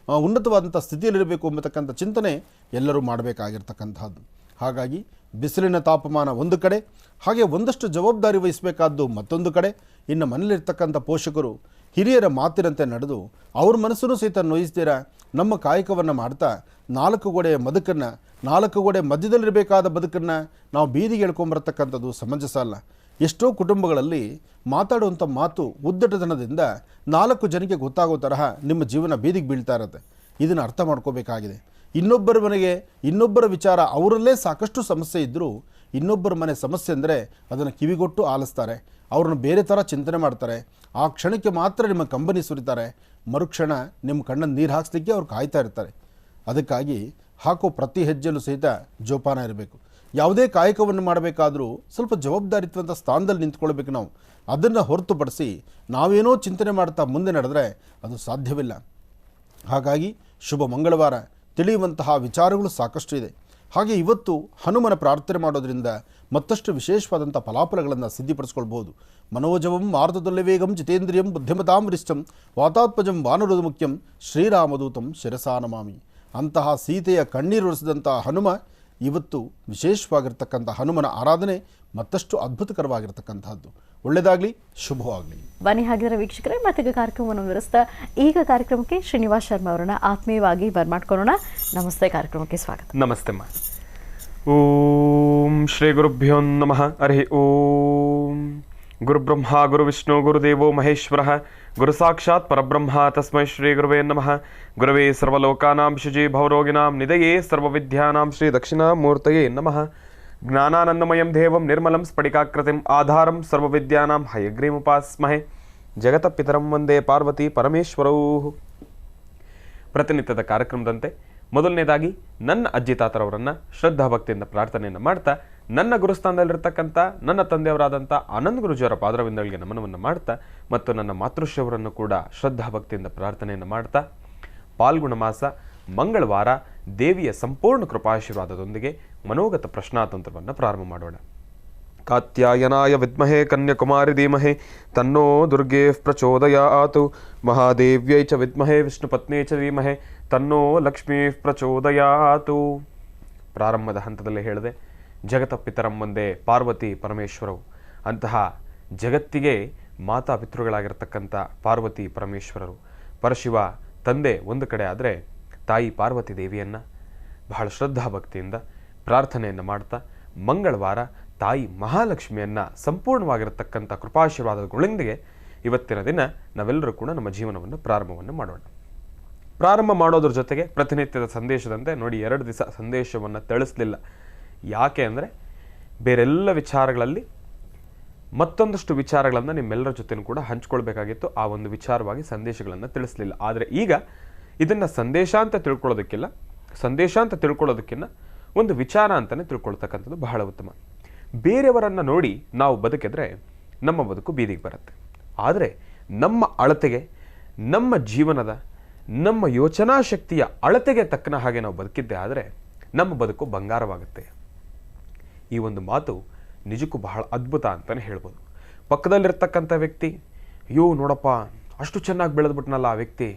D: ಉನ್ನತವಾದಂಥ ಸ್ಥಿತಿಯಲ್ಲಿರಬೇಕು ಎಂಬತಕ್ಕಂಥ ಚಿಂತನೆ ಎಲ್ಲರೂ ಮಾಡಬೇಕಾಗಿರ್ತಕ್ಕಂಥದ್ದು. ಹಾಗಾಗಿ ಬಿಸಿಲಿನ ತಾಪಮಾನ ಒಂದು ಕಡೆ, ಹಾಗೆ ಒಂದಷ್ಟು ಜವಾಬ್ದಾರಿ ವಹಿಸಬೇಕಾದ್ದು ಮತ್ತೊಂದು ಕಡೆ. ಇನ್ನು ಮನೇಲಿರ್ತಕ್ಕಂಥ ಪೋಷಕರು ಹಿರಿಯರ ಮಾತಿನಂತೆ ನಡೆದು ಅವ್ರ ಮನಸ್ಸನ್ನು ಸಹಿತ ನೋಯಿಸ್ತೀರ ನಮ್ಮ ಕಾಯಕವನ್ನು ಮಾಡ್ತಾ ನಾಲ್ಕು ಗೋಡೆಯ ಬದುಕನ್ನು, ನಾಲ್ಕು ಗೋಡೆ ಮಧ್ಯದಲ್ಲಿರಬೇಕಾದ ಬದುಕನ್ನು ನಾವು ಬೀದಿಗೆ ಎಳ್ಕೊಂಬರ್ತಕ್ಕಂಥದ್ದು ಸಮಂಜಸ ಅಲ್ಲ. ಎಷ್ಟೋ ಕುಟುಂಬಗಳಲ್ಲಿ ಮಾತಾಡುವಂಥ ಮಾತು ಉದ್ದಟತನದಿಂದ 4 ಜನಕ್ಕೆ ಗೊತ್ತಾಗೋ ತರಹ ನಿಮ್ಮ ಜೀವನ ಬೀದಿಗೆ ಬೀಳ್ತಾ ಇರುತ್ತೆ. ಇದನ್ನು ಅರ್ಥ ಮಾಡ್ಕೋಬೇಕಾಗಿದೆ. ಇನ್ನೊಬ್ಬರ ಮನೆಗೆ ಇನ್ನೊಬ್ಬರ ವಿಚಾರ, ಅವರಲ್ಲೇ ಸಾಕಷ್ಟು ಸಮಸ್ಯೆ ಇದ್ದರೂ ಇನ್ನೊಬ್ಬರ ಮನೆ ಸಮಸ್ಯೆ ಅಂದರೆ ಅದನ್ನು ಕಿವಿಗೊಟ್ಟು ಆಲಿಸ್ತಾರೆ, ಅವ್ರನ್ನ ಬೇರೆ ಥರ ಚಿಂತನೆ ಮಾಡ್ತಾರೆ. ಆ ಕ್ಷಣಕ್ಕೆ ಮಾತ್ರ ನಿಮ್ಮ ಕಂಬನಿ ಸುರಿತಾರೆ, ಮರುಕ್ಷಣ ನಿಮ್ಮ ಕಣ್ಣನ್ನು ನೀರು ಹಾಕಿಸ್ಲಿಕ್ಕೆ ಅವ್ರು ಕಾಯ್ತಾ ಇರ್ತಾರೆ. ಅದಕ್ಕಾಗಿ ಹಾಕೋ ಪ್ರತಿ ಹೆಜ್ಜೆಯಲ್ಲೂ ಸಹಿತ ಜೋಪಾನ ಇರಬೇಕು. ಯಾವುದೇ ಕಾಯಕವನ್ನು ಮಾಡಬೇಕಾದರೂ ಸ್ವಲ್ಪ ಜವಾಬ್ದಾರಿತ್ವಂಥ ಸ್ಥಾನದಲ್ಲಿ ನಿಂತ್ಕೊಳ್ಬೇಕು ನಾವು. ಅದನ್ನು ಹೊರತುಪಡಿಸಿ ನಾವೇನೋ ಚಿಂತನೆ ಮಾಡ್ತಾ ಮುಂದೆ ನಡೆದರೆ ಅದು ಸಾಧ್ಯವಿಲ್ಲ. ಹಾಗಾಗಿ ಶುಭ ಮಂಗಳವಾರ, ತಿಳಿಯುವಂತಹ ವಿಚಾರಗಳು ಸಾಕಷ್ಟು ಇದೆ. ಹಾಗೆ ಇವತ್ತು ಹನುಮನ ಪ್ರಾರ್ಥನೆ ಮಾಡೋದ್ರಿಂದ ಮತ್ತಷ್ಟು ವಿಶೇಷವಾದಂಥ ಫಲಾಫಲಗಳನ್ನು ಸಿದ್ಧಿಪಡಿಸ್ಕೊಳ್ಬೋದು. ಮನೋಜವಂ ಮಾರುತತುಲ್ಯ ವೇಗಂ ಜಿತೇಂದ್ರಿಯಂ ಬುದ್ಧಿಮತಾಂ ವರಿಷ್ಠಂ ವಾತಾತ್ಮಜಂ ವಾನರೋಧ ಮುಖ್ಯಂ ಶ್ರೀರಾಮದೂತಂ ಶಿರಸಾ ನಮಾಮಿ. ಅಂತಹ ಸೀತೆಯ ಕಣ್ಣೀರುರಿಸಿದಂಥ ಹನುಮ ಇವತ್ತು ವಿಶೇಷವಾಗಿರ್ತಕ್ಕಂಥ ಹನುಮನ ಆರಾಧನೆ ಮತ್ತಷ್ಟು ಅದ್ಭುತಕರವಾಗಿರ್ತಕ್ಕಂತಹದ್ದು. ಒಳ್ಳೆಯದಾಗಲಿ, ಶುಭವಾಗಲಿ.
B: ಬನ್ನಿ ಹಾಗಿದ್ರೆ ವೀಕ್ಷಕರೇ, ಮತ್ತೆ ಕಾರ್ಯಕ್ರಮವನ್ನು ವಿವರಿಸ್ತಾ ಈಗ ಕಾರ್ಯಕ್ರಮಕ್ಕೆ ಶ್ರೀನಿವಾಸ್ ಶರ್ಮಾ ಅವರನ್ನ ಆತ್ಮೀಯವಾಗಿ ಬರ್ಮಾಡ್ಕೊಳ್ಳೋಣ. ನಮಸ್ತೆ, ಕಾರ್ಯಕ್ರಮಕ್ಕೆ ಸ್ವಾಗತ.
C: ನಮಸ್ತೆ ಮಾ. ಓಂ ಶ್ರೀ ಗುರುಭ್ಯೋ ನಮಃ. ಹರಿ ಓಂ. ಗುರುಬ್ರಹ್ಮ ಗುರುವಿಷ್ಣು ಗುರುದೇವೋ ಮಹೇಶ್ವರ ಗುರು ಸಾಕ್ಷಾತ್ ಪರಬ್ರಹ್ಮ ತಸ್ಮೈ ಶ್ರೀ ಗುರುವೇ ನಮಃ. ಗುರವೇ ಸರ್ವಲೋಕಾನಾಂ ಶುಚಿ ಭವರೋಗಿಣಾಂ ನಿಧಯೇ ಸರ್ವವಿದ್ಯಾನಾಂ ಶ್ರೀ ದಕ್ಷಿಣಾಮೂರ್ತಯೇ ನಮಃ. ಜ್ಞಾನಾನಂದಮಯಂ ದೇವಂ ನಿರ್ಮಲಂ ಸ್ಫಟಿಕಾಕೃತಿಂ ಆಧಾರಂ ಸರ್ವವಿದ್ಯಾನಾಂ ಹಯಗ್ರೀಮುಪಾಸ್ಮಹೆ. ಜಗತಪಿತರಂ ವಂದೇ ಪಾರ್ವತಿ ಪರಮೇಶ್ವರೌ. ಪ್ರತಿನಿತ್ಯದ ಕಾರ್ಯಕ್ರಮದಂತೆ ಮೊದಲನೇದಾಗಿ ನನ್ನ ಅಜ್ಜಿ ತಾತರವರನ್ನು ಶ್ರದ್ಧಾಭಕ್ತಿಯಿಂದ ಪ್ರಾರ್ಥನೆಯನ್ನು ಮಾಡ್ತಾ, ನನ್ನ ಗುರುಸ್ಥಾನದಲ್ಲಿರ್ತಕ್ಕಂಥ ನನ್ನ ತಂದೆಯವರಾದಂಥ ಆನಂದ್ ಗುರುಜಿಯವರ ಪಾದರವಿಂದಗಳಿಗೆ ನಮನವನ್ನು ಮಾಡ್ತಾ, ಮತ್ತು ನನ್ನ ಮಾತೃಶ್ರೀಯವರನ್ನು ಕೂಡ ಶ್ರದ್ಧಾಭಕ್ತಿಯಿಂದ ಪ್ರಾರ್ಥನೆಯನ್ನು ಮಾಡ್ತಾ, ಪಾಲ್ಗುಣ ಮಾಸ ಮಂಗಳವಾರ ದೇವಿಯ ಸಂಪೂರ್ಣ ಕೃಪಾಶೀರ್ವಾದದೊಂದಿಗೆ ಮನೋಗತ ಪ್ರಶ್ನಾತಂತ್ರವನ್ನು ಪ್ರಾರಂಭ ಮಾಡೋಣ. ಕಾತ್ಯಾಯನಾಯ ವಿದ್ಮಹೇ ಕನ್ಯಾಕುಮಾರಿ ಧೀಮಹಿ ತನ್ನೋ ದುರ್ಗೆ ಪ್ರಚೋದಯಾತು. ಮಹಾದೇವ್ಯೈ ಚ ವಿದ್ಮಹೇ ವಿಷ್ಣುಪತ್ನೇ ಚ ಧೀಮಹಿ ತನ್ನೋ ಲಕ್ಷ್ಮೀ ಪ್ರಚೋದಯಾತು. ಪ್ರಾರಂಭದ ಹಂತದಲ್ಲಿ ಹೇಳಿದೆ, ಜಗತ ಪಿತರಂ ಒಂದೇ ಪಾರ್ವತಿ ಪರಮೇಶ್ವರವು. ಅಂತಹ ಜಗತ್ತಿಗೆ ಮಾತಾ ಪಿತೃಗಳಾಗಿರ್ತಕ್ಕಂಥ ಪಾರ್ವತಿ ಪರಮೇಶ್ವರರು, ಪರಶಿವ ತಂದೆ ಒಂದು ಕಡೆ ಆದರೆ, ತಾಯಿ ಪಾರ್ವತಿ ದೇವಿಯನ್ನು ಬಹಳ ಶ್ರದ್ಧಾಭಕ್ತಿಯಿಂದ ಪ್ರಾರ್ಥನೆಯನ್ನು ಮಾಡ್ತಾ, ಮಂಗಳವಾರ ತಾಯಿ ಮಹಾಲಕ್ಷ್ಮಿಯನ್ನು ಸಂಪೂರ್ಣವಾಗಿರತಕ್ಕಂಥ ಕೃಪಾಶೀರ್ವಾದಗಳೊಂದಿಗೆ ಇವತ್ತಿನ ದಿನ ನಾವೆಲ್ಲರೂ ಕೂಡ ನಮ್ಮ ಜೀವನವನ್ನು ಪ್ರಾರಂಭವನ್ನು ಮಾಡೋಣ. ಪ್ರಾರಂಭ ಮಾಡೋದ್ರ ಜೊತೆಗೆ ಪ್ರತಿನಿತ್ಯದ ಸಂದೇಶದಂತೆ ನೋಡಿ, 2 ದಿವಸ ಸಂದೇಶವನ್ನು ತಿಳಿಸಲಿಲ್ಲ. ಯಾಕೆ ಅಂದರೆ ಬೇರೆಲ್ಲ ವಿಚಾರಗಳಲ್ಲಿ ಮತ್ತೊಂದಷ್ಟು ವಿಚಾರಗಳನ್ನು ನಿಮ್ಮೆಲ್ಲರ ಜೊತೆನೂ ಕೂಡ ಹಂಚ್ಕೊಳ್ಬೇಕಾಗಿತ್ತು. ಆ ಒಂದು ವಿಚಾರವಾಗಿ ಸಂದೇಶಗಳನ್ನು ತಿಳಿಸಲಿಲ್ಲ. ಆದರೆ ಈಗ ಇದನ್ನು ಸಂದೇಶ ಅಂತ ತಿಳ್ಕೊಳ್ಳೋದಕ್ಕಿಲ್ಲ, ಸಂದೇಶ ಅಂತ ತಿಳ್ಕೊಳ್ಳೋದಕ್ಕಿಂತ ಒಂದು ವಿಚಾರ ಅಂತಲೇ ತಿಳ್ಕೊಳ್ತಕ್ಕಂಥದ್ದು ಬಹಳ ಉತ್ತಮ. ಬೇರೆಯವರನ್ನು ನೋಡಿ ನಾವು ಬದುಕಿದ್ರೆ ನಮ್ಮ ಬದುಕು ಬೀದಿಗೆ ಬರುತ್ತೆ. ಆದರೆ ನಮ್ಮ ಅಳತೆಗೆ, ನಮ್ಮ ಜೀವನದ, ನಮ್ಮ ಯೋಚನಾ ಶಕ್ತಿಯ ಅಳತೆಗೆ ತಕ್ಕನ ಹಾಗೆ ನಾವು ಬದುಕಿದ್ದೆ ಆದರೆ ನಮ್ಮ ಬದುಕು ಬಂಗಾರವಾಗುತ್ತೆ. ಈ ಒಂದು ಮಾತು ನಿಜಕ್ಕೂ ಬಹಳ ಅದ್ಭುತ ಅಂತಲೇ ಹೇಳ್ಬೋದು. ಪಕ್ಕದಲ್ಲಿರ್ತಕ್ಕಂಥ ವ್ಯಕ್ತಿ, ಅಯ್ಯೋ ನೋಡಪ್ಪ ಅಷ್ಟು ಚೆನ್ನಾಗಿ ಬೆಳೆದ್ಬಿಟ್ನಲ್ಲ ಆ ವ್ಯಕ್ತಿ,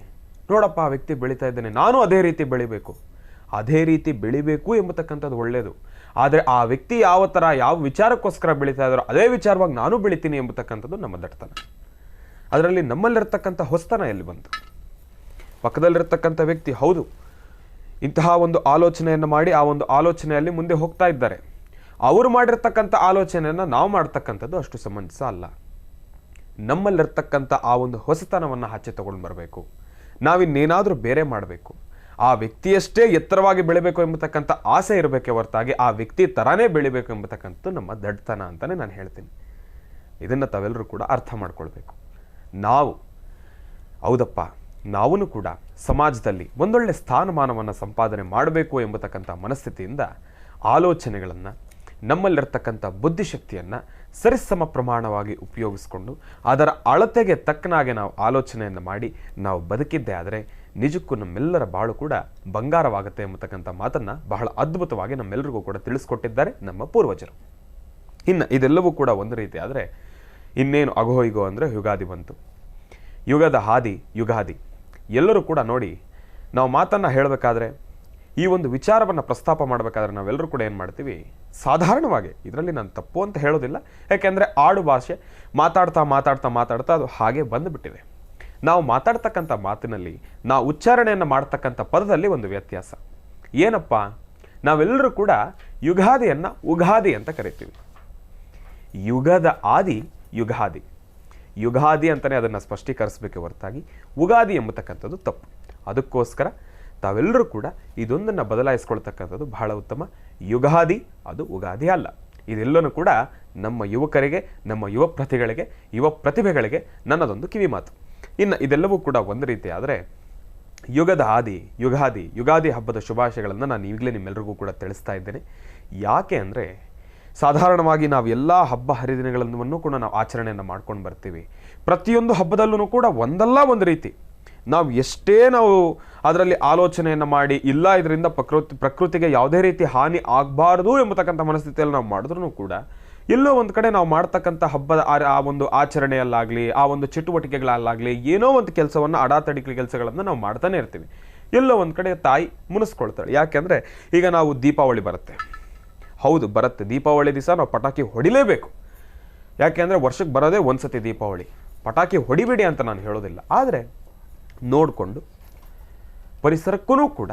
C: ನೋಡಪ್ಪ ಆ ವ್ಯಕ್ತಿ ಬೆಳೀತಾ ಇದ್ದಾನೆ, ನಾನು ಅದೇ ರೀತಿ ಬೆಳಿಬೇಕು. ಅದೇ ರೀತಿ ಬೆಳಿಬೇಕು ಎಂಬತಕ್ಕಂಥದ್ದು ಒಳ್ಳೆಯದು. ಆದರೆ ಆ ವ್ಯಕ್ತಿ ಯಾವ ಥರ ಯಾವ ವಿಚಾರಕ್ಕೋಸ್ಕರ ಬೆಳೀತಾ ಇದ್ದಾರೋ ಅದೇ ವಿಚಾರವಾಗಿ ನಾನು ಬೆಳಿತೀನಿ ಎಂಬತಕ್ಕಂಥದ್ದು ನಮ್ಮ ದಡ್ತನ. ಅದರಲ್ಲಿ ನಮ್ಮಲ್ಲಿರ್ತಕ್ಕಂಥ ಹೊಸ್ತನ ಎಲ್ಲಿ ಬಂತು? ಪಕ್ಕದಲ್ಲಿರ್ತಕ್ಕಂಥ ವ್ಯಕ್ತಿ ಹೌದು ಇಂತಹ ಒಂದು ಆಲೋಚನೆಯನ್ನು ಮಾಡಿ ಆ ಒಂದು ಆಲೋಚನೆಯಲ್ಲಿ ಮುಂದೆ ಹೋಗ್ತಾ ಇದ್ದಾರೆ. ಅವರು ಮಾಡಿರ್ತಕ್ಕಂಥ ಆಲೋಚನೆಯನ್ನು ನಾವು ಮಾಡ್ತಕ್ಕಂಥದ್ದು ಅಷ್ಟು ಸಮಂಜಸ ಅಲ್ಲ. ನಮ್ಮಲ್ಲಿರ್ತಕ್ಕಂಥ ಆ ಒಂದು ಹೊಸತನವನ್ನು ಆಚೆ ತಗೊಂಡು ಬರಬೇಕು. ನಾವಿನ್ನೇನಾದರೂ ಬೇರೆ ಮಾಡಬೇಕು. ಆ ವ್ಯಕ್ತಿಯಷ್ಟೇ ಎತ್ತರವಾಗಿ ಬೆಳಿಬೇಕು ಎಂಬತಕ್ಕಂಥ ಆಸೆ ಇರಬೇಕೆ ಹೊರತಾಗಿ ಆ ವ್ಯಕ್ತಿ ಥರನೇ ಬೆಳಿಬೇಕು ಎಂಬತಕ್ಕಂಥದ್ದು ನಮ್ಮ ದಡ್ತನ ಅಂತಲೇ ನಾನು ಹೇಳ್ತೀನಿ. ಇದನ್ನು ತಾವೆಲ್ಲರೂ ಕೂಡ ಅರ್ಥ ಮಾಡ್ಕೊಳ್ಬೇಕು. ನಾವು ಹೌದಪ್ಪ, ನಾವೂ ಕೂಡ ಸಮಾಜದಲ್ಲಿ ಒಂದೊಳ್ಳೆ ಸ್ಥಾನಮಾನವನ್ನು ಸಂಪಾದನೆ ಮಾಡಬೇಕು ಎಂಬತಕ್ಕಂಥ ಮನಸ್ಥಿತಿಯಿಂದ ಆಲೋಚನೆಗಳನ್ನು, ನಮ್ಮಲ್ಲಿರ್ತಕ್ಕಂಥ ಬುದ್ಧಿಶಕ್ತಿಯನ್ನು ಸರಿಸಮ ಪ್ರಮಾಣವಾಗಿ ಉಪಯೋಗಿಸ್ಕೊಂಡು ಅದರ ಅಳತೆಗೆ ತಕ್ಕನಾಗೆ ನಾವು ಆಲೋಚನೆಯನ್ನು ಮಾಡಿ ನಾವು ಬದುಕಿದ್ದೇ ಆದರೆ ನಿಜಕ್ಕೂ ನಮ್ಮೆಲ್ಲರ ಬಾಳು ಕೂಡ ಬಂಗಾರವಾಗುತ್ತೆ ಎಂಬತಕ್ಕಂಥ ಮಾತನ್ನು ಬಹಳ ಅದ್ಭುತವಾಗಿ ನಮ್ಮೆಲ್ಲರಿಗೂ ಕೂಡ ತಿಳಿಸ್ಕೊಟ್ಟಿದ್ದಾರೆ ನಮ್ಮ ಪೂರ್ವಜರು. ಇನ್ನು ಇದೆಲ್ಲವೂ ಕೂಡ ಒಂದು ರೀತಿ ಆದರೆ ಇನ್ನೇನು ಅಗೋ ಇಗೋ ಅಂದರೆ ಯುಗಾದಿ ಬಂತು. ಯುಗದ ಹಾದಿ ಯುಗಾದಿ. ಎಲ್ಲರೂ ಕೂಡ ನೋಡಿ, ನಾವು ಮಾತನ್ನು ಹೇಳಬೇಕಾದ್ರೆ, ಈ ಒಂದು ವಿಚಾರವನ್ನು ಪ್ರಸ್ತಾಪ ಮಾಡಬೇಕಾದ್ರೆ ನಾವೆಲ್ಲರೂ ಕೂಡ ಏನು ಮಾಡ್ತೀವಿ, ಸಾಧಾರಣವಾಗಿ, ಇದರಲ್ಲಿ ನಾನು ತಪ್ಪು ಅಂತ ಹೇಳೋದಿಲ್ಲ, ಯಾಕೆಂದರೆ ಆಡು ಭಾಷೆ ಮಾತಾಡ್ತಾ ಮಾತಾಡ್ತಾ ಮಾತಾಡ್ತಾ ಅದು ಹಾಗೆ ಬಂದುಬಿಟ್ಟಿದೆ. ನಾವು ಮಾತಾಡ್ತಕ್ಕಂಥ ಮಾತಿನಲ್ಲಿ, ನಾವು ಉಚ್ಚಾರಣೆಯನ್ನು ಮಾಡ್ತಕ್ಕಂಥ ಪದದಲ್ಲಿ ಒಂದು ವ್ಯತ್ಯಾಸ ಏನಪ್ಪ, ನಾವೆಲ್ಲರೂ ಕೂಡ ಯುಗಾದಿಯನ್ನು ಉಗಾದಿ ಅಂತ ಕರಿತೀವಿ. ಯುಗದ ಆದಿ ಯುಗಾದಿ. ಯುಗಾದಿ ಅಂತಲೇ ಅದನ್ನು ಸ್ಪಷ್ಟೀಕರಿಸಬೇಕೆ ಹೊರತಾಗಿ ಉಗಾದಿ ಎಂಬತಕ್ಕಂಥದ್ದು ತಪ್ಪು. ಅದಕ್ಕೋಸ್ಕರ ತಾವೆಲ್ಲರೂ ಕೂಡ ಇದೊಂದನ್ನು ಬದಲಾಯಿಸ್ಕೊಳ್ತಕ್ಕಂಥದ್ದು ಬಹಳ ಉತ್ತಮ. ಯುಗಾದಿ ಅದು ಉಗಾದಿ ಅಲ್ಲ. ಇದೆಲ್ಲನೂ ಕೂಡ ನಮ್ಮ ಯುವಕರಿಗೆ, ನಮ್ಮ ಯುವ ಪ್ರತಿಭೆಗಳಿಗೆ ನನ್ನದೊಂದು ಕಿವಿ ಮಾತು. ಇನ್ನು ಇದೆಲ್ಲವೂ ಕೂಡ ಒಂದು ರೀತಿ ಆದರೆ ಯುಗದ ಆದಿ ಯುಗಾದಿ ಹಬ್ಬದ ಶುಭಾಶಯಗಳನ್ನು ನಾನು ಈಗಲೇ ನಿಮ್ಮೆಲ್ಲರಿಗೂ ಕೂಡ ತಿಳಿಸ್ತಾ ಇದ್ದೇನೆ. ಯಾಕೆ ಅಂದರೆ ಸಾಧಾರಣವಾಗಿ ನಾವು ಎಲ್ಲ ಹಬ್ಬ ಹರಿದಿನಗಳನ್ನು ಕೂಡ ನಾವು ಆಚರಣೆಯನ್ನು ಮಾಡ್ಕೊಂಡು ಬರ್ತೀವಿ. ಪ್ರತಿಯೊಂದು ಹಬ್ಬದಲ್ಲೂ ಕೂಡ ಒಂದಲ್ಲ ಒಂದು ರೀತಿ ನಾವು ಎಷ್ಟೇ ನಾವು ಅದರಲ್ಲಿ ಆಲೋಚನೆಯನ್ನು ಮಾಡಿ ಇಲ್ಲ ಇದರಿಂದ ಪ್ರಕೃತಿಗೆ ಯಾವುದೇ ರೀತಿ ಹಾನಿ ಆಗಬಾರ್ದು ಎಂಬತಕ್ಕಂಥ ಮನಸ್ಥಿತಿಯಲ್ಲಿ ನಾವು ಮಾಡಿದ್ರೂ ಕೂಡ ಎಲ್ಲೋ ಒಂದು ಕಡೆ ನಾವು ಮಾಡ್ತಕ್ಕಂಥ ಹಬ್ಬದ ಆ ಒಂದು ಆಚರಣೆಯಲ್ಲಾಗಲಿ, ಆ ಒಂದು ಚಟುವಟಿಕೆಗಳಲ್ಲಾಗಲಿ ಏನೋ ಒಂದು ಕೆಲಸವನ್ನು ಅಡಾತಡಿಕೆ ಕೆಲಸಗಳನ್ನು ನಾವು ಮಾಡ್ತಾನೆ ಇರ್ತೀವಿ. ಎಲ್ಲೋ ಒಂದು ಕಡೆ ತಾಯಿ ಮುನಿಸ್ಕೊಳ್ತಾಳೆ. ಯಾಕೆಂದರೆ ಈಗ ನಾವು ದೀಪಾವಳಿ ಬರುತ್ತೆ, ಹೌದು ಬರುತ್ತೆ, ದೀಪಾವಳಿ ದಿವಸ ನಾವು ಪಟಾಕಿ ಹೊಡಿಲೇಬೇಕು. ಯಾಕೆಂದರೆ ವರ್ಷಕ್ಕೆ ಬರೋದೇ ಒಂದು ಸತಿ ದೀಪಾವಳಿ. ಪಟಾಕಿ ಹೊಡಿಬೇಡಿ ಅಂತ ನಾನು ಹೇಳೋದಿಲ್ಲ, ಆದರೆ ನೋಡಿಕೊಂಡು ಪರಿಸರಕ್ಕೂ ಕೂಡ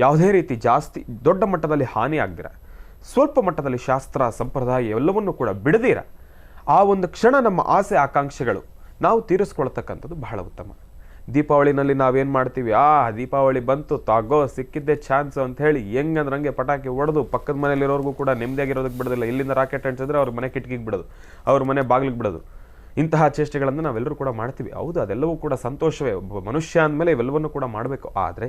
C: ಯಾವುದೇ ರೀತಿ ಜಾಸ್ತಿ ದೊಡ್ಡ ಮಟ್ಟದಲ್ಲಿ ಹಾನಿ ಆಗದಿರ, ಸ್ವಲ್ಪ ಮಟ್ಟದಲ್ಲಿ ಶಾಸ್ತ್ರ ಸಂಪ್ರದಾಯ ಎಲ್ಲವನ್ನೂ ಕೂಡ ಬಿಡದಿರ, ಆ ಒಂದು ಕ್ಷಣ ನಮ್ಮ ಆಸೆ ಆಕಾಂಕ್ಷೆಗಳು ನಾವು ತೀರಿಸ್ಕೊಳ್ತಕ್ಕಂಥದ್ದು ಬಹಳ ಉತ್ತಮ. ದೀಪಾವಳಿನಲ್ಲಿ ನಾವೇನು ಮಾಡ್ತೀವಿ, ದೀಪಾವಳಿ ಬಂತು ತಾಗೋ ಸಿಕ್ಕಿದ್ದೆ ಚಾನ್ಸ್ ಅಂತ ಹೇಳಿ ಹೆಂಗಂದ್ರಂಗೆ ಪಟಾಕಿ ಹೊಡೆದು ಪಕ್ಕದ ಮನೇಲಿರೋರ್ಗೂ ಕೂಡ ನೆಮ್ಮದಿಯಾಗಿರೋದಕ್ಕೆ ಬಿಡೋದಿಲ್ಲ. ಇಲ್ಲಿಂದ ರಾಕೆಟ್ ಅಂಟಿಸಿದ್ರೆ ಅವ್ರ ಮನೆ ಕಿಟಕಿಗೆ ಬಿಡೋದು, ಅವ್ರ ಮನೆ ಬಾಗಿಲಿಗೆ ಬಿಡೋದು. ಇಂತಹ ಚೇಷ್ಟೆಗಳನ್ನು ನಾವೆಲ್ಲರೂ ಕೂಡ ಮಾಡ್ತೀವಿ. ಹೌದು, ಅದೆಲ್ಲವೂ ಕೂಡ ಸಂತೋಷವೇ, ಒಬ್ಬ ಮನುಷ್ಯ ಅಂದಮೇಲೆ ಇವೆಲ್ಲವನ್ನು ಕೂಡ ಮಾಡಬೇಕು. ಆದರೆ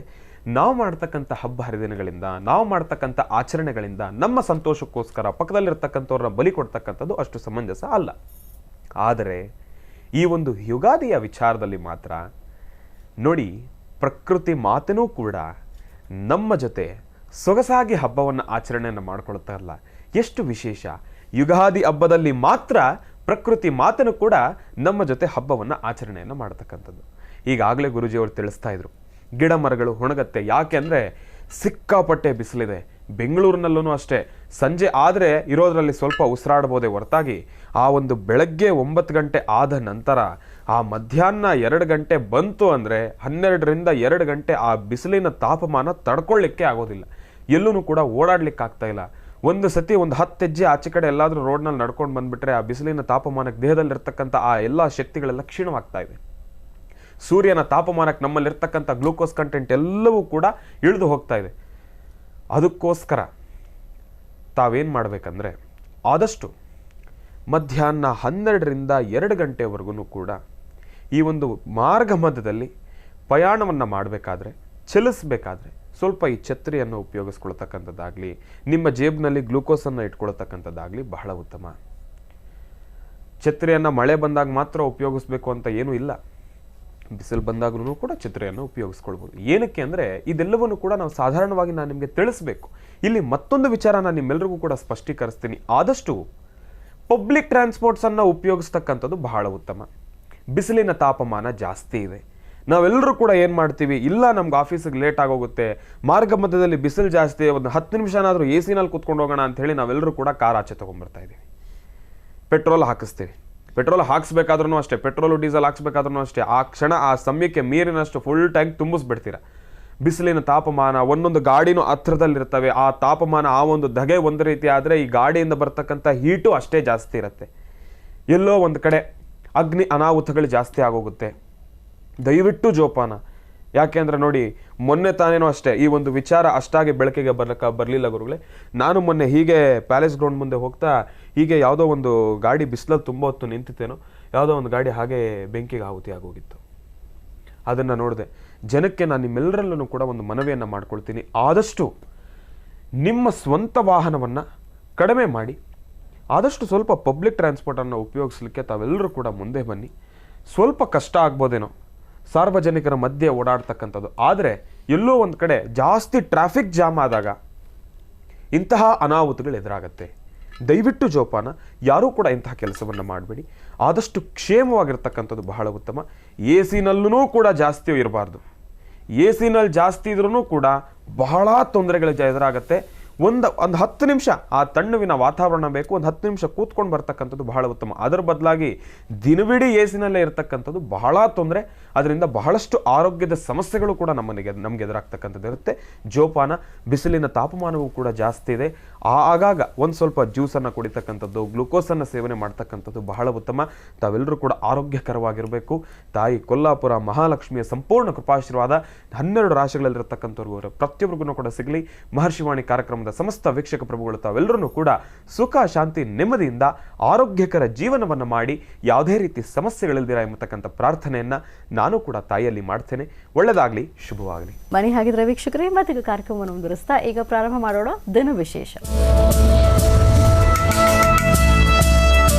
C: ನಾವು ಮಾಡ್ತಕ್ಕಂಥ ಹಬ್ಬ ಹರಿದಿನಗಳಿಂದ, ನಾವು ಮಾಡ್ತಕ್ಕಂಥ ಆಚರಣೆಗಳಿಂದ ನಮ್ಮ ಸಂತೋಷಕ್ಕೋಸ್ಕರ ಪಕ್ಕದಲ್ಲಿರ್ತಕ್ಕಂಥವ್ರನ್ನ ಬಲಿ ಕೊಡ್ತಕ್ಕಂಥದ್ದು ಅಷ್ಟು ಸಮಂಜಸ ಅಲ್ಲ. ಆದರೆ ಈ ಒಂದು ಯುಗಾದಿಯ ವಿಚಾರದಲ್ಲಿ ಮಾತ್ರ ನೋಡಿ, ಪ್ರಕೃತಿ ಮಾತನೂ ಕೂಡ ನಮ್ಮ ಜೊತೆ ಸೊಗಸಾಗಿ ಹಬ್ಬವನ್ನು ಆಚರಣೆಯನ್ನು ಮಾಡ್ಕೊಳ್ತಾರಲ್ಲ, ಎಷ್ಟು ವಿಶೇಷ. ಯುಗಾದಿ ಹಬ್ಬದಲ್ಲಿ ಮಾತ್ರ ಪ್ರಕೃತಿ ಮಾತನು ಕೂಡ ನಮ್ಮ ಜೊತೆ ಹಬ್ಬವನ್ನು ಆಚರಣೆಯನ್ನು ಮಾಡ್ತಕ್ಕಂಥದ್ದು. ಈಗಾಗಲೇ ಗುರೂಜಿಯವರು ತಿಳಿಸ್ತಾ ಇದ್ರು, ಗಿಡ ಮರಗಳು ಒಣಗತ್ತೆ. ಯಾಕೆ ಅಂದರೆ ಸಿಕ್ಕಾಪಟ್ಟೆ ಬಿಸಿಲಿದೆ. ಬೆಂಗಳೂರಿನಲ್ಲೂ ಅಷ್ಟೇ, ಸಂಜೆ ಆದರೆ ಇರೋದರಲ್ಲಿ ಸ್ವಲ್ಪ ಉಸಿರಾಡ್ಬೋದೇ ಹೊರತಾಗಿ ಆ ಒಂದು ಬೆಳಗ್ಗೆ 9 ಗಂಟೆ ಆದ ನಂತರ ಆ ಮಧ್ಯಾಹ್ನ 2 ಗಂಟೆ ಬಂತು ಅಂದರೆ 12ರಿಂದ 2 ಗಂಟೆ ಆ ಬಿಸಿಲಿನ ತಾಪಮಾನ ತಡ್ಕೊಳ್ಳಿಕ್ಕೆ ಆಗೋದಿಲ್ಲ. ಎಲ್ಲೂ ಕೂಡ ಓಡಾಡ್ಲಿಕ್ಕೆ ಆಗ್ತಾ ಇಲ್ಲ. ಒಂದು ಸತಿ ಒಂದು 10 ಹೆಜ್ಜೆ ಆಚೆ ಕಡೆ ಎಲ್ಲಾದರೂ ರೋಡ್ನಲ್ಲಿ ನಡ್ಕೊಂಡು ಬಂದುಬಿಟ್ರೆ ಆ ಬಿಸಿಲಿನ ತಾಪಮಾನಕ್ಕೆ ದೇಹದಲ್ಲಿರ್ತಕ್ಕಂಥ ಆ ಎಲ್ಲ ಶಕ್ತಿಗಳೆಲ್ಲ ಕ್ಷೀಣವಾಗ್ತಾ ಇದೆ. ಸೂರ್ಯನ ತಾಪಮಾನಕ್ಕೆ ನಮ್ಮಲ್ಲಿರ್ತಕ್ಕಂಥ ಗ್ಲೂಕೋಸ್ ಕಂಟೆಂಟ್ ಎಲ್ಲವೂ ಕೂಡ ಇಳಿದು ಹೋಗ್ತಾ ಇದೆ. ಅದಕ್ಕೋಸ್ಕರ ತಾವೇನು ಮಾಡಬೇಕಂದ್ರೆ, ಆದಷ್ಟು ಮಧ್ಯಾಹ್ನ 12ರಿಂದ 2 ಗಂಟೆವರೆಗೂ ಕೂಡ ಈ ಒಂದು ಮಾರ್ಗ ಮಧ್ಯದಲ್ಲಿ ಪ್ರಯಾಣವನ್ನು ಮಾಡಬೇಕಾದ್ರೆ, ಚಲಿಸಬೇಕಾದ್ರೆ ಸ್ವಲ್ಪ ಈ ಛತ್ರಿಯನ್ನು ಉಪಯೋಗಿಸ್ಕೊಳ್ತಕ್ಕಂಥದ್ದಾಗಲಿ, ನಿಮ್ಮ ಜೇಬ್ನಲ್ಲಿ ಗ್ಲೂಕೋಸನ್ನು ಇಟ್ಕೊಳ್ತಕ್ಕಂಥದ್ದಾಗಲಿ ಬಹಳ ಉತ್ತಮ. ಛತ್ರಿಯನ್ನು ಮಳೆ ಬಂದಾಗ ಮಾತ್ರ ಉಪಯೋಗಿಸ್ಬೇಕು ಅಂತ ಏನೂ ಇಲ್ಲ. ಬಿಸಿಲು ಬಂದಾಗ್ಲೂ ಕೂಡ ಛತ್ರಿಯನ್ನು ಉಪಯೋಗಿಸ್ಕೊಳ್ಬೋದು. ಏನಕ್ಕೆ ಅಂದರೆ ಇದೆಲ್ಲವನ್ನು ಕೂಡ ನಾವು ಸಾಧಾರಣವಾಗಿ ನಾನು ನಿಮಗೆ ತಿಳಿಸ್ಬೇಕು. ಇಲ್ಲಿ ಮತ್ತೊಂದು ವಿಚಾರ ನಾನು ನಿಮ್ಮೆಲ್ಲರಿಗೂ ಕೂಡ ಸ್ಪಷ್ಟೀಕರಿಸ್ತೀನಿ. ಆದಷ್ಟು ಪಬ್ಲಿಕ್ ಟ್ರಾನ್ಸ್ಪೋರ್ಟ್ಸನ್ನು ಉಪಯೋಗಿಸ್ತಕ್ಕಂಥದ್ದು ಬಹಳ ಉತ್ತಮ. ಬಿಸಿಲಿನ ತಾಪಮಾನ ಜಾಸ್ತಿ ಇದೆ. ನಾವೆಲ್ಲರೂ ಕೂಡ ಏನು ಮಾಡ್ತೀವಿ, ಇಲ್ಲ ನಮ್ಗೆ ಆಫೀಸಿಗೆ ಲೇಟ್ ಆಗೋಗುತ್ತೆ, ಮಾರ್ಗ ಮಧ್ಯದಲ್ಲಿ ಬಿಸಿಲು ಜಾಸ್ತಿ, ಒಂದು 10 ನಿಮಿಷನಾದರೂ ಎ ಸಿನಲ್ಲಿ ಕೂತ್ಕೊಂಡು ಹೋಗೋಣ ಅಂಥೇಳಿ ನಾವೆಲ್ಲರೂ ಕೂಡ ಕಾರ್ ಆಚೆ ತೊಗೊಂಡ್ಬರ್ತಾ ಇದ್ದೀವಿ. ಪೆಟ್ರೋಲ್ ಹಾಕಿಸ್ತೀವಿ. ಪೆಟ್ರೋಲ್ ಹಾಕ್ಸ್ಬೇಕಾದ್ರೂ ಅಷ್ಟೇ, ಪೆಟ್ರೋಲು ಡೀಸೆಲ್ ಹಾಕ್ಸ್ಬೇಕಾದ್ರೂ ಅಷ್ಟೇ, ಆ ಕ್ಷಣ ಆ ಸಮಯಕ್ಕೆ ಮೀರಿನಷ್ಟು ಫುಲ್ ಟ್ಯಾಂಕ್ ತುಂಬಿಸ್ಬಿಡ್ತೀರ. ಬಿಸಿಲಿನ ತಾಪಮಾನ, ಒಂದೊಂದು ಗಾಡಿನೂ ಹತ್ರದಲ್ಲಿರ್ತವೆ. ಆ ತಾಪಮಾನ, ಆ ಒಂದು ಧಗೆ ಒಂದು ರೀತಿ ಆದರೆ ಈ ಗಾಡಿಯಿಂದ ಬರ್ತಕ್ಕಂಥ ಹೀಟು ಅಷ್ಟೇ ಜಾಸ್ತಿ ಇರುತ್ತೆ. ಎಲ್ಲೋ ಒಂದು ಕಡೆ ಅಗ್ನಿ ಅನಾಹುತಗಳು ಜಾಸ್ತಿ ಆಗೋಗುತ್ತೆ. ದಯವಿಟ್ಟು ಜೋಪಾನ. ಯಾಕೆ ಅಂದರೆ ನೋಡಿ, ಮೊನ್ನೆ ತಾನೇನೋ ಅಷ್ಟೇ ಈ ಒಂದು ವಿಚಾರ ಅಷ್ಟಾಗಿ ಬೆಳಕಿಗೆ ಬರಲಿಲ್ಲ ಗುರುಗಳೇ. ನಾನು ಮೊನ್ನೆ ಹೀಗೆ ಪ್ಯಾಲೇಸ್ ಗ್ರೌಂಡ್ ಮುಂದೆ ಹೋಗ್ತಾ ಹೀಗೆ ಯಾವುದೋ ಒಂದು ಗಾಡಿ ಬಿಸಿಲಲ್ಲಿ ತುಂಬ ಹೊತ್ತು ನಿಂತಿತ್ತೇನೋ, ಯಾವುದೋ ಒಂದು ಗಾಡಿ ಹಾಗೆ ಬೆಂಕಿಗೆ ಆಹುತಿ ಆಗೋಗಿತ್ತು. ಅದನ್ನು ನೋಡಿದೆ. ಜನಕ್ಕೆ ನಾನು ನಿಮ್ಮೆಲ್ಲರಲ್ಲೂ ಕೂಡ ಒಂದು ಮನವಿಯನ್ನು ಮಾಡ್ಕೊಳ್ತೀನಿ, ಆದಷ್ಟು ನಿಮ್ಮ ಸ್ವಂತ ವಾಹನವನ್ನು ಕಡಿಮೆ ಮಾಡಿ ಆದಷ್ಟು ಸ್ವಲ್ಪ ಪಬ್ಲಿಕ್ ಟ್ರಾನ್ಸ್ಪೋರ್ಟನ್ನು ಉಪಯೋಗಿಸಲಿಕ್ಕೆ ತಾವೆಲ್ಲರೂ ಕೂಡ ಮುಂದೆ ಬನ್ನಿ. ಸ್ವಲ್ಪ ಕಷ್ಟ ಆಗ್ಬೋದೇನೋ ಸಾರ್ವಜನಿಕರ ಮಧ್ಯೆ ಓಡಾಡ್ತಕ್ಕಂಥದ್ದು, ಆದರೆ ಎಲ್ಲೋ ಒಂದು ಕಡೆ ಜಾಸ್ತಿ ಟ್ರಾಫಿಕ್ ಜಾಮ್ ಆದಾಗ ಇಂತಹ ಅನಾಹುತಗಳು ಎದುರಾಗತ್ತೆ. ದಯವಿಟ್ಟು ಜೋಪಾನ. ಯಾರೂ ಕೂಡ ಇಂತಹ ಕೆಲಸವನ್ನು ಮಾಡಬೇಡಿ. ಆದಷ್ಟು ಕ್ಷೇಮವಾಗಿರ್ತಕ್ಕಂಥದ್ದು ಬಹಳ ಉತ್ತಮ. ಎ ಸಿನಲ್ಲೂ ಕೂಡ ಜಾಸ್ತಿ ಇರಬಾರ್ದು. ಎ ಸಿನಲ್ಲಿ ಜಾಸ್ತಿ ಇದ್ರೂ ಕೂಡ ಬಹಳ ತೊಂದರೆಗಳು ಎದುರಾಗತ್ತೆ. ಒಂದು 10 ನಿಮಿಷ ಆ ತಣ್ಣುವಿನ ವಾತಾವರಣ ಬೇಕು, ಒಂದು 10 ನಿಮಿಷ ಕೂತ್ಕೊಂಡು ಬರ್ತಕ್ಕಂಥದ್ದು ಬಹಳ ಉತ್ತಮ. ಅದರ ಬದಲಾಗಿ ದಿನವಿಡೀ ಎ ಸಿನಲ್ಲೇ ಇರತಕ್ಕಂಥದ್ದು ಬಹಳ ತೊಂದರೆ. ಅದರಿಂದ ಬಹಳಷ್ಟು ಆರೋಗ್ಯದ ಸಮಸ್ಯೆಗಳು ಕೂಡ ನಮಗೆ ಎದುರಾಗ್ತಕ್ಕಂಥದ್ದು ಇರುತ್ತೆ. ಜೋಪಾನ. ಬಿಸಿಲಿನ ತಾಪಮಾನವೂ ಕೂಡ ಜಾಸ್ತಿ ಇದೆ. ಆಗಾಗ ಒಂದು ಸ್ವಲ್ಪ ಜ್ಯೂಸನ್ನು ಕುಡಿತಕ್ಕಂಥದ್ದು, ಗ್ಲುಕೋಸನ್ನು ಸೇವನೆ ಮಾಡ್ತಕ್ಕಂಥದ್ದು ಬಹಳ ಉತ್ತಮ. ತಾವೆಲ್ಲರೂ ಕೂಡ ಆರೋಗ್ಯಕರವಾಗಿರಬೇಕು. ತಾಯಿ ಕೊಲ್ಲಾಪುರ ಮಹಾಲಕ್ಷ್ಮಿಯ ಸಂಪೂರ್ಣ ಕೃಪಾಶೀರ್ವಾದ 12 ರಾಶಿಗಳಲ್ಲಿರತಕ್ಕಂಥವ್ರಿಗೂ ಪ್ರತಿಯೊಬ್ಬರಿಗೂ ಕೂಡ ಸಿಗಲಿ. ಮಹರ್ಷಿವಾಣಿ ಕಾರ್ಯಕ್ರಮದ ಸಮಸ್ತ ವೀಕ್ಷಕ ಪ್ರಭುಗಳು ತಾವೆಲ್ಲರೂ ಕೂಡ ಸುಖ, ಶಾಂತಿ, ನೆಮ್ಮದಿಯಿಂದ ಆರೋಗ್ಯಕರ ಜೀವನವನ್ನು ಮಾಡಿ ಯಾವುದೇ ರೀತಿ ಸಮಸ್ಯೆಗಳಿಲ್ದಿರ ಎಂಬತಕ್ಕಂಥ ಪ್ರಾರ್ಥನೆಯನ್ನ ನಾನು ಕೂಡ ತಾಯಿಯಲ್ಲಿ ಮಾಡ್ತೇನೆ. ಒಳ್ಳೆಯದಾಗಲಿ, ಶುಭವಾಗಲಿ.
B: ಬನ್ನಿ ಹಾಗಿದ್ರೆ ವೀಕ್ಷಕರೇ, ಮತ್ತೀಗ ಕಾರ್ಯಕ್ರಮವನ್ನು ಮುಂದುವರಿಸ್ತಾ ಈಗ ಪ್ರಾರಂಭ ಮಾಡೋಣ ದಿನ ವಿಶೇಷ.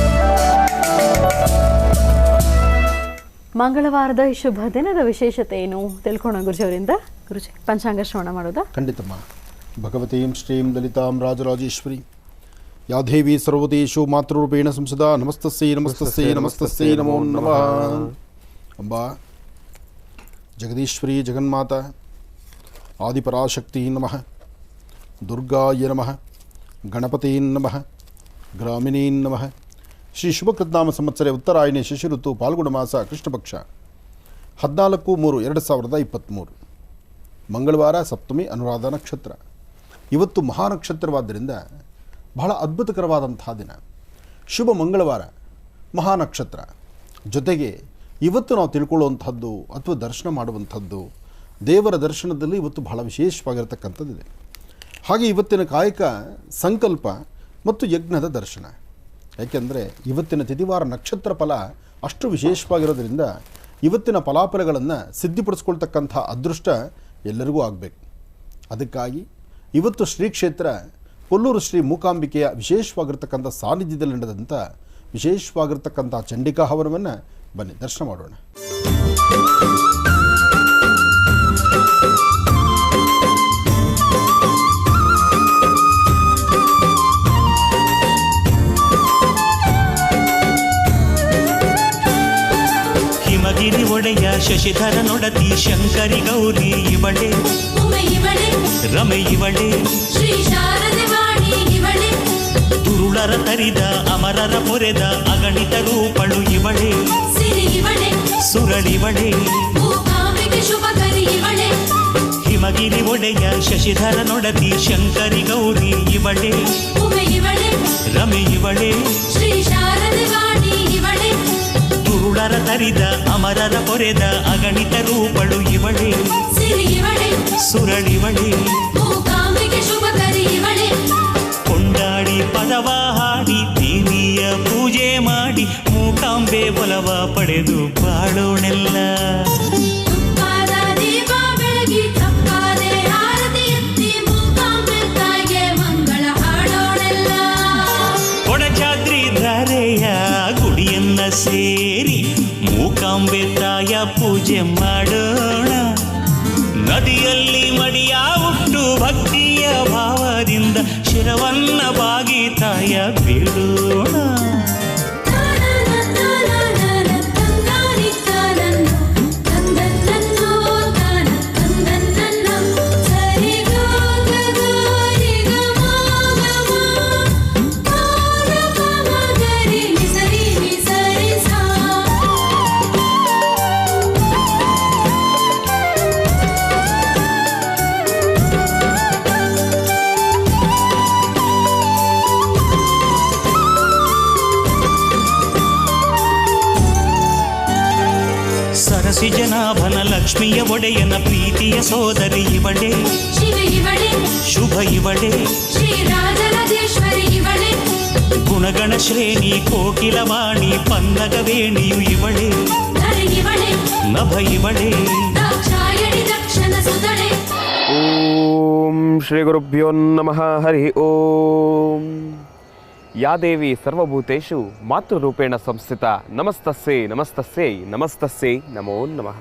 B: ಮಂಗಳವಾರದ ಈ ಶುಭ ದಿನದ ವಿಶೇಷತೆ ಏನು ತಿಳ್ಕೊಳ್ಳೋಣ ಗುರುಜಿ ಅವರಿಂದ. ಗುರುಜಿ, ಪಂಚಾಂಗ ಶ್ರವಣ ಮಾಡೋದಾ?
D: ಖಂಡಿತಮ್ಮ. ಭಗವತೀಂ ಶ್ರೀಂ ಲಲಿತಾಂ ರಾಜರಾಜೇಶ್ವರಿ ಯಾ ದೇವಿ ಸರ್ವದೇಶು ಮಾತೃರೂಪೇಣ ಸಂಸದಾ ನಮಸ್ತಸ್ಯೈ ನಮಸ್ತಸ್ಯೈ ನಮಸ್ತಸ್ಯೈ ನಮೋ ನಮಃ. ಅಂಬಾ ಜಗದೀಶ್ವರಿ ಜಗನ್ಮಾತಾ ಆದಿಪರಾಶಕ್ತಿ ನಮಃ. ದುರ್ಗಾಯ ನಮಃ. ಗಣಪತೀನ್ ನಮಃ ಗ್ರಾಮಿಣೀನ್ ನಮಃ. ಶ್ರೀ ಶುಭಕೃತ್ನಾಮ ಸಂವತ್ಸರೆ ಉತ್ತರಾಯಣಿ ಶಿಶಿ ಋತು ಪಾಲ್ಗುಣ ಮಾಸ ಕೃಷ್ಣಪಕ್ಷ 14/3/2023 ಮಂಗಳವಾರ ಸಪ್ತಮಿ ಅನುರಾಧ ನಕ್ಷತ್ರ. ಇವತ್ತು ಮಹಾನಕ್ಷತ್ರವಾದ್ದರಿಂದ ಬಹಳ ಅದ್ಭುತಕರವಾದಂತಹ ದಿನ. ಶುಭ ಮಂಗಳವಾರ, ಮಹಾನಕ್ಷತ್ರ. ಜೊತೆಗೆ ಇವತ್ತು ನಾವು ತಿಳ್ಕೊಳ್ಳುವಂಥದ್ದು ಅಥವಾ ದರ್ಶನ ಮಾಡುವಂಥದ್ದು, ದೇವರ ದರ್ಶನದಲ್ಲಿ ಇವತ್ತು ಬಹಳ ವಿಶೇಷವಾಗಿರತಕ್ಕಂಥದ್ದಿದೆ. ಹಾಗೆ ಇವತ್ತಿನ ಕಾಯಕ ಸಂಕಲ್ಪ ಮತ್ತು ಯಜ್ಞದ ದರ್ಶನ. ಯಾಕೆಂದರೆ ಇವತ್ತಿನ ತಿಥಿವಾರ ನಕ್ಷತ್ರ ಫಲ ಅಷ್ಟು ವಿಶೇಷವಾಗಿರೋದ್ರಿಂದ ಇವತ್ತಿನ ಫಲಾಫಲಗಳನ್ನು ಸಿದ್ಧಿಪಡಿಸ್ಕೊಳ್ತಕ್ಕಂಥ ಅದೃಷ್ಟ ಎಲ್ಲರಿಗೂ ಆಗಬೇಕು. ಅದಕ್ಕಾಗಿ ಇವತ್ತು ಶ್ರೀ ಕ್ಷೇತ್ರ ಕೊಲ್ಲೂರು ಶ್ರೀ ಮೂಕಾಂಬಿಕೆಯ ವಿಶೇಷವಾಗಿರ್ತಕ್ಕಂಥ ಸಾನ್ನಿಧ್ಯದಲ್ಲಿ ನಡೆದಂಥ ವಿಶೇಷವಾಗಿರ್ತಕ್ಕಂಥ ಚಂಡಿಕಾ ಹವನವನ್ನು ಬನ್ನಿ ದರ್ಶನ ಮಾಡೋಣ.
E: ಹಿಮಗಿರಿ ಒಡೆಯ ಶಶಿಧರ ನೊಡತಿ ಶಂಕರಿ ಗೌರಿ ಇವಳೆ ರಮೆ ಇವಳೆ
F: ಶ್ರೀ ಶಾರದೆ ವಾಣಿ ಇವಳೆ
E: ದುರುಳರ ತರಿದ ಅಮರರ ಪೊರೆದ ಅಗಣಿತ ರೂಪಳು ಇವಳೆ
F: ಸಿರಿ ಇವಳೆ
E: ಸುರಳಿವಳೆ
F: ಮೂಕಾಂಬಿಕೆ ಶುಭಕರಿ ಇವಳೆ
E: ಹಿಮಗಿರಿ ಒಡೆಯ ಶಶಿಧರ ನೊಡತಿ ಶಂಕರಿ ಗೌರಿ ಇವಳೆ
F: ಉಮೆ ಇವಳೆ
E: ರಮೆ ಇವಳೆ
F: ಶ್ರೀ ಶಾರದೆ ವಾಣಿ ಇವಳೆ
E: ದುರುಳರ ತರಿದ ಅಮರರ ಪೊರೆದ ಅಗಣಿತ ರೂಪಳು ಇವಳೆ
F: ಸಿರಿ ಇವಳೆ
E: ಸುರಳಿವಳೆ
F: ಮೂಕಾಂಬಿಕೆ ಶುಭಕರಿ ಇವಳೆ
E: ಕೊಂಡಾಡಿ ಪದವ ಹಾಡಿ ದೇವಿಯ ಪೂಜೆ ಮಾಡಿ ಮೂಕಾಂಬೆ ಒಲವ ಪಡೆದು ಬಾಳೋಣೆಲ್ಲ.
F: ತುಪ್ಪಾದ ದೀಪ ಬೆಳಗಿ ತಪ್ಪಾದೆ ಆರತಿ ಎತ್ತಿ ಮೂಕಾಂಬೆ ತಾಯಿಗೆ ಮಂಗಳ ಹಾಡೋಣೆಲ್ಲ.
E: ಕೊಡಚಾದ್ರಿ ಧಾರೆಯ ಗುಡಿಯನ್ನ ಸೇರಿ ಮೂಕಾಂಬೆ ತಾಯ ಪೂಜೆ ಮಾಡೋಣ. ನದಿಯಲ್ಲಿ ಮಡಿಯ ಉಟ್ಟು ಭಕ್ತಿಯ ಭಾವದಿಂದ ಶಿರವನ್ನ ಬಾಗಿ ತಾಯ ಬೀಳೋಣ. ಸರಸಿ ಜನಾಭನ ಲಕ್ಷ್ಮಿಯ ಒಡೆಯನ ಪ್ರೀತಿಯ ಸೋದರಿ ಇವಳೆ
F: ಶಿವ ಇವಳೆ
E: ಶುಭ ಇವಳೆ
F: ಶ್ರೀ ರಾಜರಾಜೇಶ್ವರಿ ಇವಳೆ
E: ಗುಣಗಣ ಶ್ರೇಣಿ ಕೋಕಿಲವಾಣಿ ಪನ್ನಗವೇಣಿಯು ಇವಳೆ
F: ಧರೆ ಇವಳೆ
E: ನಭ ಇವಳೆ
F: ದಾಕ್ಷಾಯಣಿ ದಕ್ಷನ ಸುಧಳೆ.
C: ಓಂ ಶ್ರೀ ಗುರುಭ್ಯೋ ನಮಃ ಹರಿ ಓಂ. ಯಾ ದೇವಿ ಸರ್ವಭೂತೇಷು ಮಾತೃರೂಪೇಣ ಸಂಸ್ಥಿತ ನಮಸ್ತಸ್ಸೇ ನಮಸ್ತಸ್ಸೇ ನಮಸ್ತಸ್ಸೇ ನಮೋ ನಮಃ.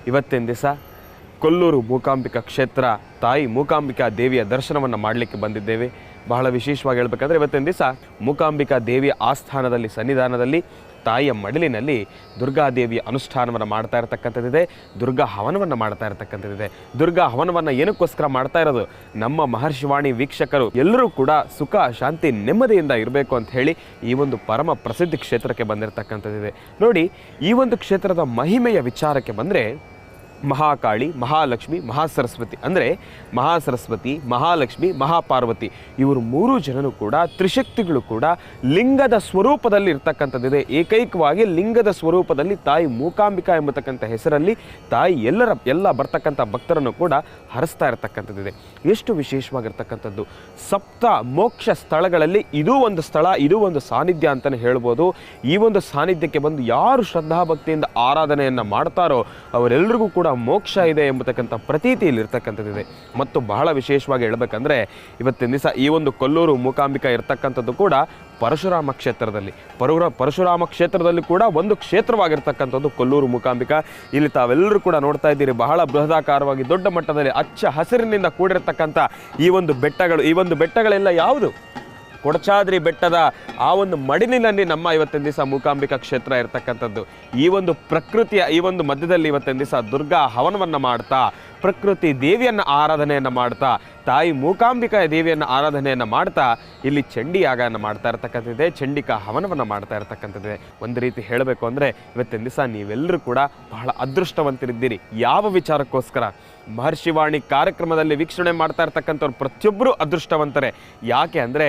C: ಇವತ್ತಿನ ದಿವಸ ಕೊಲ್ಲೂರು ಮೂಕಾಂಬಿಕಾ ಕ್ಷೇತ್ರ ತಾಯಿ ಮೂಕಾಂಬಿಕಾ ದೇವಿಯ ದರ್ಶನವನ್ನು ಮಾಡಲಿಕ್ಕೆ ಬಂದಿದ್ದೇವೆ. ಬಹಳ ವಿಶೇಷವಾಗಿ ಹೇಳಬೇಕಂದ್ರೆ ಇವತ್ತಿನ ದಿವಸ ಮೂಕಾಂಬಿಕಾ ದೇವಿಯ ಆಸ್ಥಾನದಲ್ಲಿ ಸನ್ನಿಧಾನದಲ್ಲಿ ತಾಯಿಯ ಮಡಿಲಿನಲ್ಲಿ ದುರ್ಗಾದೇವಿಯ ಅನುಷ್ಠಾನವನ್ನು ಮಾಡ್ತಾ ಇರತಕ್ಕಂಥದ್ದಿದೆ. ದುರ್ಗಾ ಹವನವನ್ನು ಮಾಡ್ತಾ ಇರತಕ್ಕಂಥದ್ದಿದೆ. ದುರ್ಗಾ ಹವನವನ್ನು ಏನಕ್ಕೋಸ್ಕರ ಮಾಡ್ತಾ ಇರೋದು, ನಮ್ಮ ಮಹರ್ಷಿವಾಣಿ ವೀಕ್ಷಕರು ಎಲ್ಲರೂ ಕೂಡ ಸುಖ ಶಾಂತಿ ನೆಮ್ಮದಿಯಿಂದ ಇರಬೇಕು ಅಂತ ಹೇಳಿ ಈ ಒಂದು ಪರಮ ಪ್ರಸಿದ್ಧ ಕ್ಷೇತ್ರಕ್ಕೆ ಬಂದಿರತಕ್ಕಂಥದ್ದಿದೆ. ನೋಡಿ, ಈ ಒಂದು ಕ್ಷೇತ್ರದ ಮಹಿಮೆಯ ವಿಚಾರಕ್ಕೆ ಬಂದರೆ ಮಹಾಕಾಳಿ, ಮಹಾಲಕ್ಷ್ಮಿ, ಮಹಾಸರಸ್ವತಿ ಅಂದರೆ ಮಹಾಸರಸ್ವತಿ, ಮಹಾಲಕ್ಷ್ಮಿ, ಮಹಾಪಾರ್ವತಿ ಇವರು ಮೂರು ಜನರು ಕೂಡ ತ್ರಿಶಕ್ತಿಗಳು ಕೂಡ ಲಿಂಗದ ಸ್ವರೂಪದಲ್ಲಿ ಇರ್ತಕ್ಕಂಥದ್ದಿದೆ. ಏಕೈಕವಾಗಿ ಲಿಂಗದ ಸ್ವರೂಪದಲ್ಲಿ ತಾಯಿ ಮೂಕಾಂಬಿಕಾ ಎಂಬತಕ್ಕಂಥ ಹೆಸರಲ್ಲಿ ತಾಯಿ ಎಲ್ಲ ಬರ್ತಕ್ಕಂಥ ಭಕ್ತರನ್ನು ಕೂಡ ಹರಿಸ್ತಾ ಇರತಕ್ಕಂಥದ್ದಿದೆ. ಎಷ್ಟು ವಿಶೇಷವಾಗಿರ್ತಕ್ಕಂಥದ್ದು. ಸಪ್ತ ಮೋಕ್ಷ ಸ್ಥಳಗಳಲ್ಲಿ ಇದೂ ಒಂದು ಸ್ಥಳ, ಇದೂ ಒಂದು ಸಾನ್ನಿಧ್ಯ ಅಂತಲೇ ಹೇಳ್ಬೋದು. ಈ ಒಂದು ಸಾನ್ನಿಧ್ಯಕ್ಕೆ ಬಂದು ಯಾರು ಶ್ರದ್ಧಾಭಕ್ತಿಯಿಂದ ಆರಾಧನೆಯನ್ನು ಮಾಡ್ತಾರೋ ಅವರೆಲ್ಲರಿಗೂ ಕೂಡ ಮೋಕ್ಷ ಇದೆ ಎಂಬತಕ್ಕಂಥ ಪ್ರತೀತಿಯಲ್ಲಿ ಇರ್ತಕ್ಕಂಥದ್ದಿದೆ. ಮತ್ತು ಬಹಳ ವಿಶೇಷವಾಗಿ ಹೇಳಬೇಕಂದ್ರೆ ಇವತ್ತಿನ ದಿವಸ ಈ ಒಂದು ಕೊಲ್ಲೂರು ಮೂಕಾಂಬಿಕಾ ಇರ್ತಕ್ಕಂಥದ್ದು ಕೂಡ ಪರಶುರಾಮ ಕ್ಷೇತ್ರದಲ್ಲಿ ಪರಶುರಾಮ ಕ್ಷೇತ್ರದಲ್ಲಿ ಕೂಡ ಒಂದು ಕ್ಷೇತ್ರವಾಗಿರ್ತಕ್ಕಂಥದ್ದು ಕೊಲ್ಲೂರು ಮೂಕಾಂಬಿಕಾ. ಇಲ್ಲಿ ತಾವೆಲ್ಲರೂ ಕೂಡ ನೋಡ್ತಾ ಇದ್ದೀರಿ, ಬಹಳ ಬೃಹದಾಕಾರವಾಗಿ ದೊಡ್ಡ ಮಟ್ಟದಲ್ಲಿ ಹಚ್ಚ ಹಸಿರಿನಿಂದ ಕೂಡಿರತಕ್ಕಂಥ ಈ ಒಂದು ಬೆಟ್ಟಗಳೆಲ್ಲ ಯಾವುದು ಕೊಡಚಾದ್ರಿ ಬೆಟ್ಟದ ಆ ಒಂದು ಮಡಿಲಿನಲ್ಲಿ ನಮ್ಮ ಇವತ್ತಿನ ದಿವಸ ಮೂಕಾಂಬಿಕಾ ಕ್ಷೇತ್ರ ಇರತಕ್ಕಂಥದ್ದು. ಈ ಒಂದು ಪ್ರಕೃತಿಯ ಈ ಒಂದು ಮಧ್ಯದಲ್ಲಿ ಇವತ್ತಿನ ದಿವಸ ದುರ್ಗಾ ಹವನವನ್ನು ಮಾಡ್ತಾ, ಪ್ರಕೃತಿ ದೇವಿಯನ್ನು ಆರಾಧನೆಯನ್ನು ಮಾಡ್ತಾ, ತಾಯಿ ಮೂಕಾಂಬಿಕಾ ದೇವಿಯನ್ನು ಆರಾಧನೆಯನ್ನು ಮಾಡ್ತಾ ಇಲ್ಲಿ ಚಂಡಿ ಯಾಗವನ್ನು ಮಾಡ್ತಾ ಇರ್ತಕ್ಕಂಥದ್ದೇ, ಚಂಡಿಕಾ ಹವನವನ್ನು ಮಾಡ್ತಾ ಇರ್ತಕ್ಕಂಥದ್ದೇ. ಒಂದು ರೀತಿ ಹೇಳಬೇಕು ಅಂದರೆ ಇವತ್ತಿನ ದಿವಸ ನೀವೆಲ್ಲರೂ ಕೂಡ ಬಹಳ ಅದೃಷ್ಟವಂತರಿದ್ದೀರಿ. ಯಾವ ವಿಚಾರಕ್ಕೋಸ್ಕರ? ಮಹರ್ಷಿವಾಣಿ ಕಾರ್ಯಕ್ರಮದಲ್ಲಿ ವೀಕ್ಷಣೆ ಮಾಡ್ತಾ ಇರ್ತಕ್ಕಂಥವ್ರು ಪ್ರತಿಯೊಬ್ಬರು ಅದೃಷ್ಟವಂತರೇ. ಯಾಕೆ ಅಂದರೆ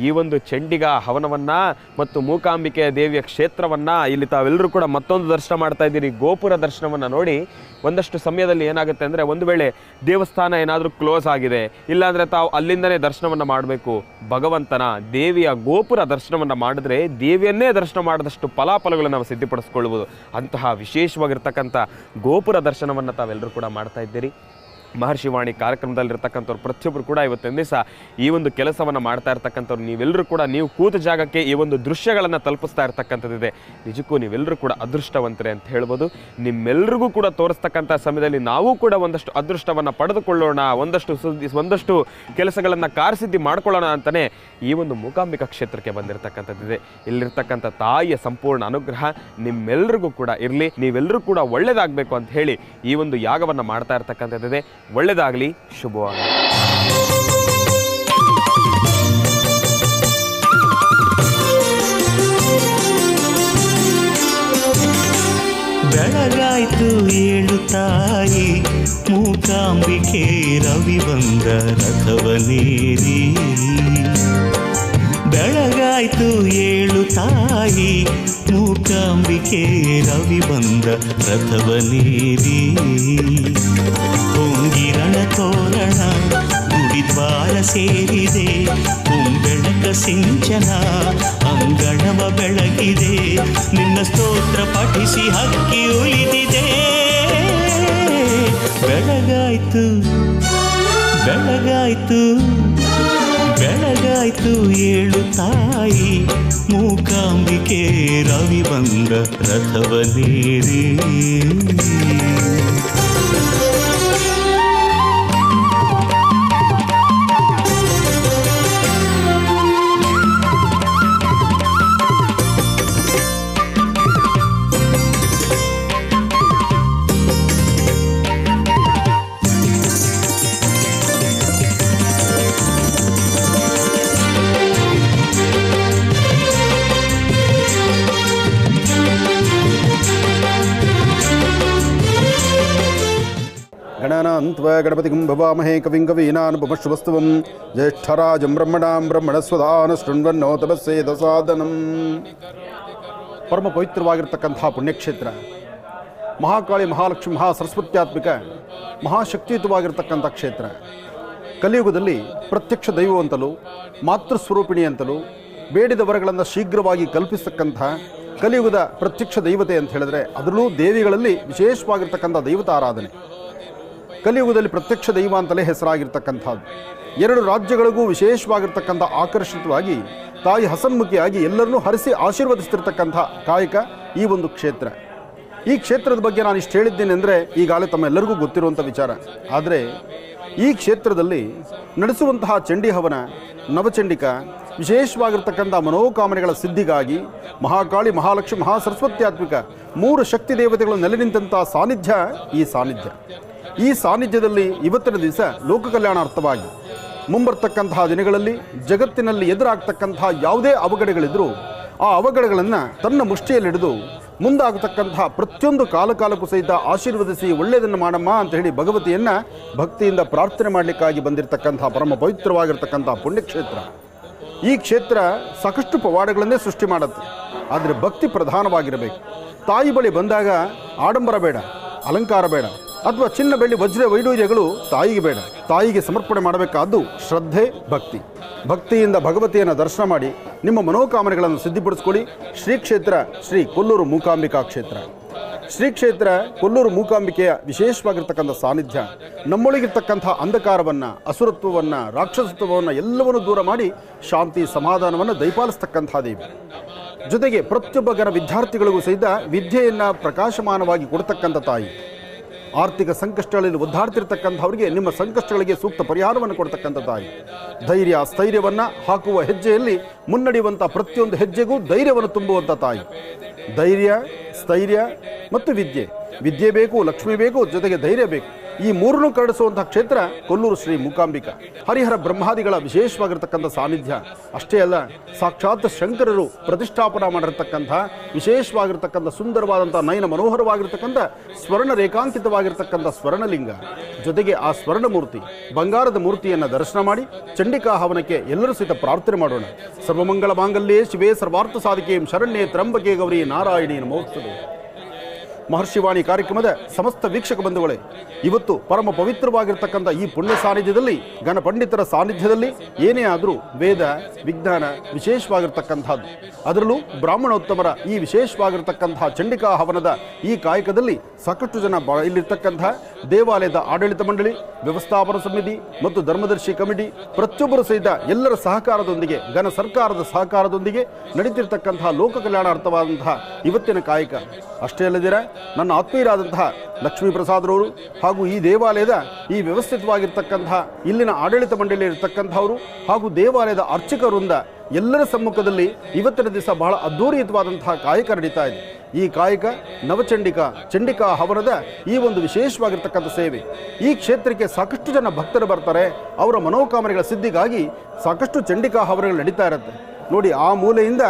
C: ಈ ಒಂದು ಚಂಡಿಗಾ ಹವನವನ್ನು ಮತ್ತು ಮೂಕಾಂಬಿಕೆಯ ದೇವಿಯ ಕ್ಷೇತ್ರವನ್ನು ಇಲ್ಲಿ ತಾವೆಲ್ಲರೂ ಕೂಡ ಮತ್ತೊಂದು ದರ್ಶನ ಮಾಡ್ತಾ ಇದ್ದೀರಿ. ಗೋಪುರ ದರ್ಶನವನ್ನು ನೋಡಿ ಒಂದಷ್ಟು ಸಮಯದಲ್ಲಿ ಏನಾಗುತ್ತೆ ಅಂದರೆ, ಒಂದು ವೇಳೆ ದೇವಸ್ಥಾನ ಏನಾದರೂ ಕ್ಲೋಸ್ ಆಗಿದೆ, ಇಲ್ಲಾಂದರೆ ತಾವು ಅಲ್ಲಿಂದನೇ ದರ್ಶನವನ್ನು ಮಾಡಬೇಕು. ಭಗವಂತನ ದೇವಿಯ ಗೋಪುರ ದರ್ಶನವನ್ನು ಮಾಡಿದ್ರೆ ದೇವಿಯನ್ನೇ ದರ್ಶನ ಮಾಡಿದಷ್ಟು ಫಲಾಫಲಗಳನ್ನು ನಾವು ಸಿದ್ಧಪಡಿಸ್ಕೊಳ್ಬೋದು. ಅಂತಹ ವಿಶೇಷವಾಗಿರ್ತಕ್ಕಂಥ ಗೋಪುರ ದರ್ಶನವನ್ನು ತಾವೆಲ್ಲರೂ ಕೂಡ ಮಾಡ್ತಾ ಇದ್ದೀರಿ. ಮಹರ್ಷಿವಾಣಿ ಕಾರ್ಯಕ್ರಮದಲ್ಲಿರ್ತಕ್ಕಂಥವ್ರು ಪ್ರತಿಯೊಬ್ಬರು ಕೂಡ ಇವತ್ತಿನ ದಿವಸ ಈ ಒಂದು ಕೆಲಸವನ್ನು ಮಾಡ್ತಾ ಇರ್ತಕ್ಕಂಥವ್ರು ನೀವೆಲ್ಲರೂ ಕೂಡ ನೀವು ಕೂತ ಜಾಗಕ್ಕೆ ಈ ಒಂದು ದೃಶ್ಯಗಳನ್ನು ತಲುಪಿಸ್ತಾ ಇರ್ತಕ್ಕಂಥದ್ದಿದೆ. ನಿಜಕ್ಕೂ ನೀವೆಲ್ಲರೂ ಕೂಡ ಅದೃಷ್ಟವಂತರೇ ಅಂತ ಹೇಳ್ಬೋದು. ನಿಮ್ಮೆಲ್ಲರಿಗೂ ಕೂಡ ತೋರಿಸ್ತಕ್ಕಂಥ ಸಮಯದಲ್ಲಿ ನಾವು ಕೂಡ ಒಂದಷ್ಟು ಅದೃಷ್ಟವನ್ನು ಪಡೆದುಕೊಳ್ಳೋಣ, ಒಂದಷ್ಟು ಕೆಲಸಗಳನ್ನು ಕಾರ್ಯಸಿದ್ಧಿ ಮಾಡ್ಕೊಳ್ಳೋಣ ಅಂತಲೇ ಈ ಒಂದು ಮೂಕಾಂಬಿಕಾ ಕ್ಷೇತ್ರಕ್ಕೆ ಬಂದಿರತಕ್ಕಂಥದ್ದಿದೆ. ಇಲ್ಲಿರ್ತಕ್ಕಂಥ ತಾಯಿಯ ಸಂಪೂರ್ಣ ಅನುಗ್ರಹ ನಿಮ್ಮೆಲ್ಲರಿಗೂ ಕೂಡ ಇರಲಿ, ನೀವೆಲ್ಲರೂ ಕೂಡ ಒಳ್ಳೆಯದಾಗಬೇಕು ಅಂತ ಹೇಳಿ ಈ ಒಂದು ಯಾಗವನ್ನು ಮಾಡ್ತಾ ಇರ್ತಕ್ಕಂಥದ್ದಿದೆ. ಒಳ್ಳೆಯದಾಗಲಿ, ಶುಭವಾಗಲಿ.
E: ಬೆಳಗಾಯ್ತು ಏಳು ತಾಯಿ ಮೂಕಾಂಬಿಕೆ ರವಿ ಬಂದ ರಥವನೇರಿ. ಬೆಳಗಾಯ್ತು ಏಳು ತಾಯಿ ಮೂಕಾಂಬಿಕೆ ರವಿ ಬಂದ ರಥವನೇರಿ. ಹೊಂಗಿರಣ ತೋರಣ ಗುಡಿದ್ವಾರ ಸೇರಿದೆ, ಬೆಳಕ ಸಿಂಚನ ಅಂಗಣವ ಬೆಳಗಿದೆ. ನಿನ್ನ ಸ್ತೋತ್ರ ಪಠಿಸಿ ಹಕ್ಕಿ ಉಳಿದಿದೆ. ಬೆಳಗಾಯ್ತು ಬೆಳಗಾಯ್ತು ಬೆಳಗಾಯ್ತು ಏಳು ತಾಯಿ ಮೂಕಾಂಬಿಕೆ ರವಿ ಬಂದ ರಥವನೇರಿ.
D: ಗಣನಾನ್ತ್ವ ಗಣಪತಿಂ ಭವಾಮಹೇ ಕವಿಂ ಕವೀನಾನುಪಮಶ್ರುವಸ್ತುವಂ ಜ್ಯೇಷ್ಠರಾಜಂ ಬ್ರಹ್ಮಣಾಂ ಬ್ರಹ್ಮಣಸ್ವದಾನ ಶೃಣ್ವನ್ನೋತಮಸ್ಸೇದ ಸಾಧನಂ. ಪರಮ ಪವಿತ್ರವಾಗಿರ್ತಕ್ಕಂಥ ಪುಣ್ಯಕ್ಷೇತ್ರ, ಮಹಾಕಾಳಿ ಮಹಾಲಕ್ಷ್ಮಿ ಮಹಾಸರಸ್ವತ್ಯಾತ್ಮಿಕ ಮಹಾಶಕ್ತಿಯುತವಾಗಿರ್ತಕ್ಕಂಥ ಕ್ಷೇತ್ರ. ಕಲಿಯುಗದಲ್ಲಿ ಪ್ರತ್ಯಕ್ಷ ದೈವ ಅಂತಲೂ ಮಾತೃಸ್ವರೂಪಿಣಿ ಅಂತಲೂ ಬೇಡಿದ ವರಗಳನ್ನು ಶೀಘ್ರವಾಗಿ ಕಲ್ಪಿಸ್ತಕ್ಕಂಥ ಕಲಿಯುಗದ ಪ್ರತ್ಯಕ್ಷ ದೈವತೆ ಅಂತ ಹೇಳಿದ್ರೆ ಅದರಲ್ಲೂ ದೇವಿಗಳಲ್ಲಿ ವಿಶೇಷವಾಗಿರ್ತಕ್ಕಂಥ ದೈವತ ಆರಾಧನೆ. ಕಲಿಯುಗದಲ್ಲಿ ಪ್ರತ್ಯಕ್ಷ ದೈವ ಅಂತಲೇ ಹೆಸರಾಗಿರ್ತಕ್ಕಂಥದ್ದು. ಎರಡು ರಾಜ್ಯಗಳಿಗೂ ವಿಶೇಷವಾಗಿರ್ತಕ್ಕಂಥ ಆಕರ್ಷಿತವಾಗಿ ತಾಯಿ ಹಸನ್ಮುಖಿಯಾಗಿ ಎಲ್ಲರನ್ನೂ ಹರಿಸಿ ಆಶೀರ್ವದಿಸ್ತಿರ್ತಕ್ಕಂಥ ಕಾಯಕ ಈ ಒಂದು ಕ್ಷೇತ್ರ. ಈ ಕ್ಷೇತ್ರದ ಬಗ್ಗೆ ನಾನು ಇಷ್ಟು ಹೇಳಿದ್ದೇನೆ ಅಂದರೆ ಈಗಾಗಲೇ ತಮ್ಮೆಲ್ಲರಿಗೂ ಗೊತ್ತಿರುವಂಥ ವಿಚಾರ. ಆದರೆ ಈ ಕ್ಷೇತ್ರದಲ್ಲಿ ನಡೆಸುವಂತಹ ಚಂಡಿ ಹವನ, ನವಚಂಡಿಕ, ವಿಶೇಷವಾಗಿರ್ತಕ್ಕಂಥ ಮನೋಕಾಮನೆಗಳ ಸಿದ್ಧಿಗಾಗಿ ಮಹಾಕಾಳಿ ಮಹಾಲಕ್ಷ್ಮಿ ಮಹಾಸರಸ್ವತ್ಯಾತ್ಮಿಕ ಮೂರು ಶಕ್ತಿ ದೇವತೆಗಳು ನೆಲೆ ನಿಂತಹ ಸಾನ್ನಿಧ್ಯ ಈ ಸಾನ್ನಿಧ್ಯದಲ್ಲಿ ಇವತ್ತಿನ ದಿವಸ ಲೋಕ ಕಲ್ಯಾಣಾರ್ಥವಾಗಿ ಮುಂಬರ್ತಕ್ಕಂತಹ ದಿನಗಳಲ್ಲಿ ಜಗತ್ತಿನಲ್ಲಿ ಎದುರಾಗ್ತಕ್ಕಂತಹ ಯಾವುದೇ ಅವಘಡಗಳಿದ್ರೂ ಆ ಅವಘಡಗಳನ್ನು ತನ್ನ ಮುಷ್ಟಿಯಲ್ಲಿಡಿದು ಮುಂದಾಗತಕ್ಕಂತಹ ಪ್ರತಿಯೊಂದು ಕಾಲಕ್ಕೂ ಸಹಿತ ಆಶೀರ್ವದಿಸಿ ಒಳ್ಳೆಯದನ್ನು ಮಾಡಮ್ಮ ಅಂತ ಹೇಳಿ ಭಗವತಿಯನ್ನು ಭಕ್ತಿಯಿಂದ ಪ್ರಾರ್ಥನೆ ಮಾಡಲಿಕ್ಕಾಗಿ ಬಂದಿರತಕ್ಕಂಥ ಪರಮ ಪವಿತ್ರವಾಗಿರ್ತಕ್ಕಂಥ ಪುಣ್ಯಕ್ಷೇತ್ರ. ಈ ಕ್ಷೇತ್ರ ಸಾಕಷ್ಟು ಪವಾಡಗಳನ್ನೇ ಸೃಷ್ಟಿ ಮಾಡುತ್ತೆ. ಆದರೆ ಭಕ್ತಿ ಪ್ರಧಾನವಾಗಿರಬೇಕು. ತಾಯಿ ಬಳಿ ಬಂದಾಗ ಆಡಂಬರ ಬೇಡ, ಅಲಂಕಾರ ಬೇಡ, ಅಥವಾ ಚಿನ್ನ ಬೆಳ್ಳಿ ವಜ್ರ ವೈಡೂರ್ಯಗಳು ತಾಯಿಗೆ ಬೇಡ. ತಾಯಿಗೆ ಸಮರ್ಪಣೆ ಮಾಡಬೇಕಾದ್ದು ಶ್ರದ್ಧೆ, ಭಕ್ತಿ. ಭಕ್ತಿಯಿಂದ ಭಗವತಿಯನ್ನು ದರ್ಶನ ಮಾಡಿ ನಿಮ್ಮ ಮನೋಕಾಮನೆಗಳನ್ನು ಸಿದ್ಧಿಪಡಿಸ್ಕೊಳ್ಳಿ. ಶ್ರೀ ಕ್ಷೇತ್ರ ಶ್ರೀ ಕೊಲ್ಲೂರು ಮೂಕಾಂಬಿಕಾ ಕ್ಷೇತ್ರ. ಶ್ರೀ ಕ್ಷೇತ್ರ ಕೊಲ್ಲೂರು ಮೂಕಾಂಬಿಕೆಯ ವಿಶೇಷವಾಗಿರ್ತಕ್ಕಂಥ ಸಾನ್ನಿಧ್ಯ ನಮ್ಮೊಳಗಿರ್ತಕ್ಕಂಥ ಅಂಧಕಾರವನ್ನು, ಅಸುರತ್ವವನ್ನು, ರಾಕ್ಷಸತ್ವವನ್ನು ಎಲ್ಲವನ್ನು ದೂರ ಮಾಡಿ ಶಾಂತಿ ಸಮಾಧಾನವನ್ನು ದಯಪಾಲಿಸ್ತಕ್ಕಂಥ ದೇವಿ. ಜೊತೆಗೆ ಪ್ರತಿಯೊಬ್ಬ ವಿದ್ಯಾರ್ಥಿಗಳಿಗೂ ಸಹಿತ ವಿದ್ಯೆಯನ್ನು ಪ್ರಕಾಶಮಾನವಾಗಿ ಕೊಡ್ತಕ್ಕಂಥ ತಾಯಿ. ಆರ್ಥಿಕ ಸಂಕಷ್ಟಗಳಲ್ಲಿ ಒದ್ದಾಡ್ತಿರ್ತಕ್ಕಂಥವ್ರಿಗೆ ನಿಮ್ಮ ಸಂಕಷ್ಟಗಳಿಗೆ ಸೂಕ್ತ ಪರಿಹಾರವನ್ನು ಕೊಡ್ತಕ್ಕಂಥ ತಾಯಿ. ಧೈರ್ಯ ಸ್ಥೈರ್ಯವನ್ನು ಹಾಕುವ ಹೆಜ್ಜೆಯಲ್ಲಿ ಮುನ್ನಡೆಯುವಂಥ ಪ್ರತಿಯೊಂದು ಹೆಜ್ಜೆಗೂ ಧೈರ್ಯವನ್ನು ತುಂಬುವಂಥ ತಾಯಿ. ಧೈರ್ಯ, ಸ್ಥೈರ್ಯ ಮತ್ತು ವಿದ್ಯೆ ಬೇಕು, ಲಕ್ಷ್ಮಿ ಬೇಕು, ಜೊತೆಗೆ ಧೈರ್ಯ ಬೇಕು. ಈ ಮೂರನ್ನು ಕರಡಿಸುವಂತಹ ಕ್ಷೇತ್ರ ಕೊಲ್ಲೂರು ಶ್ರೀ ಮೂಕಾಂಬಿಕಾ. ಹರಿಹರ ಬ್ರಹ್ಮಾದಿಗಳ ವಿಶೇಷವಾಗಿರ್ತಕ್ಕಂಥ ಸಾನ್ನಿಧ್ಯ ಅಷ್ಟೇ ಅಲ್ಲ, ಸಾಕ್ಷಾತ್ ಶಂಕರರು ಪ್ರತಿಷ್ಠಾಪನಾ ಮಾಡಿರ್ತಕ್ಕಂಥ ವಿಶೇಷವಾಗಿರ್ತಕ್ಕಂಥ ಸುಂದರವಾದಂಥ ನಯನ ಮನೋಹರವಾಗಿರ್ತಕ್ಕಂಥ ಸ್ವರ್ಣ ರೇಖಾಂಕಿತವಾಗಿರ್ತಕ್ಕಂಥ ಸ್ವರ್ಣಲಿಂಗ, ಜೊತೆಗೆ ಆ ಸ್ವರ್ಣಮೂರ್ತಿ ಬಂಗಾರದ ಮೂರ್ತಿಯನ್ನು ದರ್ಶನ ಮಾಡಿ ಚಂಡಿಕಾ ಹವನಕ್ಕೆ ಎಲ್ಲರೂ ಸಹಿತ ಪ್ರಾರ್ಥನೆ ಮಾಡೋಣ. ಸರ್ವಮಂಗಳ ಮಾಂಗಲ್ಯೇ ಶಿವೇ ಸರ್ವಾರ್ಥ ಸಾಧಿಕೆ ಶರಣ್ಯೇ ತ್ರಂಬಕೆ ಗೌರಿ ನಾರಾಯಣಿ ನಮೋಸ್ತುತೆ. ಮಹರ್ಷಿವಾಣಿ ಕಾರ್ಯಕ್ರಮದ ಸಮಸ್ತ ವೀಕ್ಷಕ ಬಂಧುಗಳೇ, ಇವತ್ತು ಪರಮ ಪವಿತ್ರವಾಗಿರ್ತಕ್ಕಂಥ ಈ ಪುಣ್ಯ ಸಾನ್ನಿಧ್ಯದಲ್ಲಿ ಗಣಪಂಡಿತರ ಸಾನ್ನಿಧ್ಯದಲ್ಲಿ ಏನೇ ಆದರೂ ವೇದ ವಿಜ್ಞಾನ ವಿಶೇಷವಾಗಿರ್ತಕ್ಕಂಥದ್ದು, ಅದರಲ್ಲೂ ಬ್ರಾಹ್ಮಣೋತ್ತಮರ ಈ ವಿಶೇಷವಾಗಿರ್ತಕ್ಕಂಥ ಚಂಡಿಕಾ ಹವನದ ಈ ಕಾಯಕದಲ್ಲಿ ಸಾಕಷ್ಟು ಜನ ಇಲ್ಲಿರ್ತಕ್ಕಂಥ ದೇವಾಲಯದ ಆಡಳಿತ ಮಂಡಳಿ, ವ್ಯವಸ್ಥಾಪನಾ ಸಮಿತಿ ಮತ್ತು ಧರ್ಮದರ್ಶಿ ಕಮಿಟಿ ಪ್ರತಿಯೊಬ್ಬರು ಸಹಿತ ಎಲ್ಲರ ಸಹಕಾರದೊಂದಿಗೆ ಘನ ಸರ್ಕಾರದ ಸಹಕಾರದೊಂದಿಗೆ ನಡೀತಿರ್ತಕ್ಕಂಥ ಲೋಕ ಕಲ್ಯಾಣಾರ್ಥವಾದಂತಹ ಇವತ್ತಿನ ಕಾಯಕ. ಅಷ್ಟೇ ಅಲ್ಲದಿರ ನನ್ನ ಆತ್ಮೀಯರಾದಂತಹ ಲಕ್ಷ್ಮೀ ಪ್ರಸಾದರವರು ಹಾಗೂ ಈ ದೇವಾಲಯದ ಈ ವ್ಯವಸ್ಥಿತವಾಗಿರ್ತಕ್ಕಂತಹ ಇಲ್ಲಿನ ಆಡಳಿತ ಮಂಡಳಿ ಇರತಕ್ಕಂಥವರು ಹಾಗೂ ದೇವಾಲಯದ ಅರ್ಚಕರಿಂದ ಎಲ್ಲರ ಸಮ್ಮುಖದಲ್ಲಿ ಇವತ್ತಿನ ದಿವಸ ಬಹಳ ಅದ್ಧೂರಿಯುತವಾದಂತಹ ಕಾಯಕ ನಡೀತಾ ಇದೆ. ಈ ಕಾಯಕ ಚಂಡಿಕಾ ಹವನದ ಈ ಒಂದು ವಿಶೇಷವಾಗಿರ್ತಕ್ಕಂಥ ಸೇವೆ. ಈ ಕ್ಷೇತ್ರಕ್ಕೆ ಸಾಕಷ್ಟು ಜನ ಭಕ್ತರು ಬರ್ತಾರೆ. ಅವರ ಮನೋಕಾಮನೆಗಳ ಸಿದ್ಧಿಗಾಗಿ ಸಾಕಷ್ಟು ಚಂಡಿಕಾ ಹವನಗಳು ನಡೀತಾ ಇರುತ್ತೆ. ನೋಡಿ, ಆ ಮೂಲೆಯಿಂದ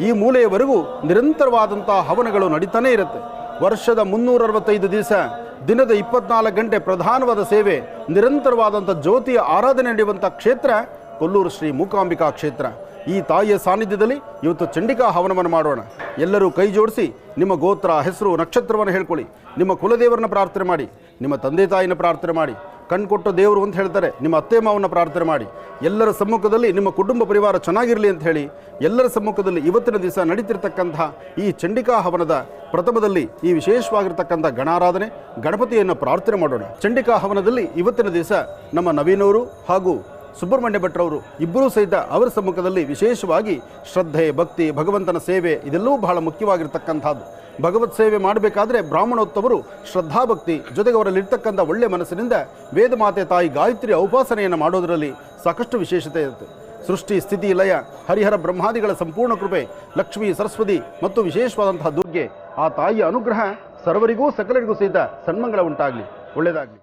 D: ಈ ಮೂಲೆಯವರೆಗೂ ನಿರಂತರವಾದಂಥ ಹವನಗಳು ನಡೀತಾನೇ ಇರುತ್ತೆ. ವರ್ಷದ 365 ದಿವಸ ದಿನದ 24 ಗಂಟೆ ಪ್ರಧಾನವಾದ ಸೇವೆ, ನಿರಂತರವಾದಂಥ ಜ್ಯೋತಿಯ ಆರಾಧನೆ ನಡೆಯುವಂಥ ಕ್ಷೇತ್ರ ಕೊಲ್ಲೂರು ಶ್ರೀ ಮೂಕಾಂಬಿಕಾ ಕ್ಷೇತ್ರ. ಈ ತಾಯಿಯ ಸಾನ್ನಿಧ್ಯದಲ್ಲಿ ಇವತ್ತು ಚಂಡಿಕಾ ಹವನವನ್ನು ಮಾಡೋಣ. ಎಲ್ಲರೂ ಕೈ ಜೋಡಿಸಿ ನಿಮ್ಮ ಗೋತ್ರ, ಹೆಸರು, ನಕ್ಷತ್ರವನ್ನು ಹೇಳ್ಕೊಳ್ಳಿ. ನಿಮ್ಮ ಕುಲದೇವರನ್ನ ಪ್ರಾರ್ಥನೆ ಮಾಡಿ, ನಿಮ್ಮ ತಂದೆ ತಾಯಿನ ಪ್ರಾರ್ಥನೆ ಮಾಡಿ, ಕಣ್ಕೊಟ್ಟ ದೇವರು ಅಂತ ಹೇಳ್ತಾರೆ, ನಿಮ್ಮ ಅತ್ತೆ ಮಾವನ್ನ ಪ್ರಾರ್ಥನೆ ಮಾಡಿ. ಎಲ್ಲರ ಸಮ್ಮುಖದಲ್ಲಿ ನಿಮ್ಮ ಕುಟುಂಬ ಪರಿವಾರ ಚೆನ್ನಾಗಿರಲಿ ಅಂತ ಹೇಳಿ ಎಲ್ಲರ ಸಮ್ಮುಖದಲ್ಲಿ ಇವತ್ತಿನ ದಿವಸ ನಡೀತಿರ್ತಕ್ಕಂಥ ಈ ಚಂಡಿಕಾ ಹವನದ ಪ್ರಥಮದಲ್ಲಿ ಈ ವಿಶೇಷವಾಗಿರ್ತಕ್ಕಂಥ ಗಣಾರಾಧನೆ ಗಣಪತಿಯನ್ನು ಪ್ರಾರ್ಥನೆ ಮಾಡೋಣ. ಚಂಡಿಕಾ ಹವನದಲ್ಲಿ ಇವತ್ತಿನ ದಿವಸ ನಮ್ಮ ನವೀನವರು ಹಾಗೂ ಸುಬ್ರಹ್ಮಣ್ಯ ಭಟ್ರವರು ಇಬ್ಬರೂ ಸಹಿತ ಅವರ ಸಮ್ಮುಖದಲ್ಲಿ ವಿಶೇಷವಾಗಿ ಶ್ರದ್ಧೆ, ಭಕ್ತಿ, ಭಗವಂತನ ಸೇವೆ ಇದೆಲ್ಲವೂ ಬಹಳ ಮುಖ್ಯವಾಗಿರ್ತಕ್ಕಂಥದ್ದು. ಭಗವತ್ ಸೇವೆ ಮಾಡಬೇಕಾದ್ರೆ ಬ್ರಾಹ್ಮಣೋತ್ತಮರು ಶ್ರದ್ಧಾಭಕ್ತಿ ಜೊತೆಗೆ ಅವರಲ್ಲಿರ್ತಕ್ಕಂಥ ಒಳ್ಳೆ ಮನಸ್ಸಿನಿಂದ ವೇದಮಾತೆ ತಾಯಿ ಗಾಯತ್ರಿ ಔಪಾಸನೆಯನ್ನು ಮಾಡೋದರಲ್ಲಿ ಸಾಕಷ್ಟು ವಿಶೇಷತೆ ಇರುತ್ತೆ. ಸೃಷ್ಟಿ, ಸ್ಥಿತಿ, ಲಯ, ಹರಿಹರ ಬ್ರಹ್ಮಾದಿಗಳ ಸಂಪೂರ್ಣ ಕೃಪೆ, ಲಕ್ಷ್ಮೀ, ಸರಸ್ವತಿ ಮತ್ತು ವಿಶೇಷವಾದಂತಹ ದುರ್ಗೆ, ಆ ತಾಯಿಯ ಅನುಗ್ರಹ ಸರ್ವರಿಗೂ ಸಕಲರಿಗೂ ಸಹಿತ ಸನ್ಮಂಗಳ ಉಂಟಾಗಲಿ, ಒಳ್ಳೆಯದಾಗಲಿ.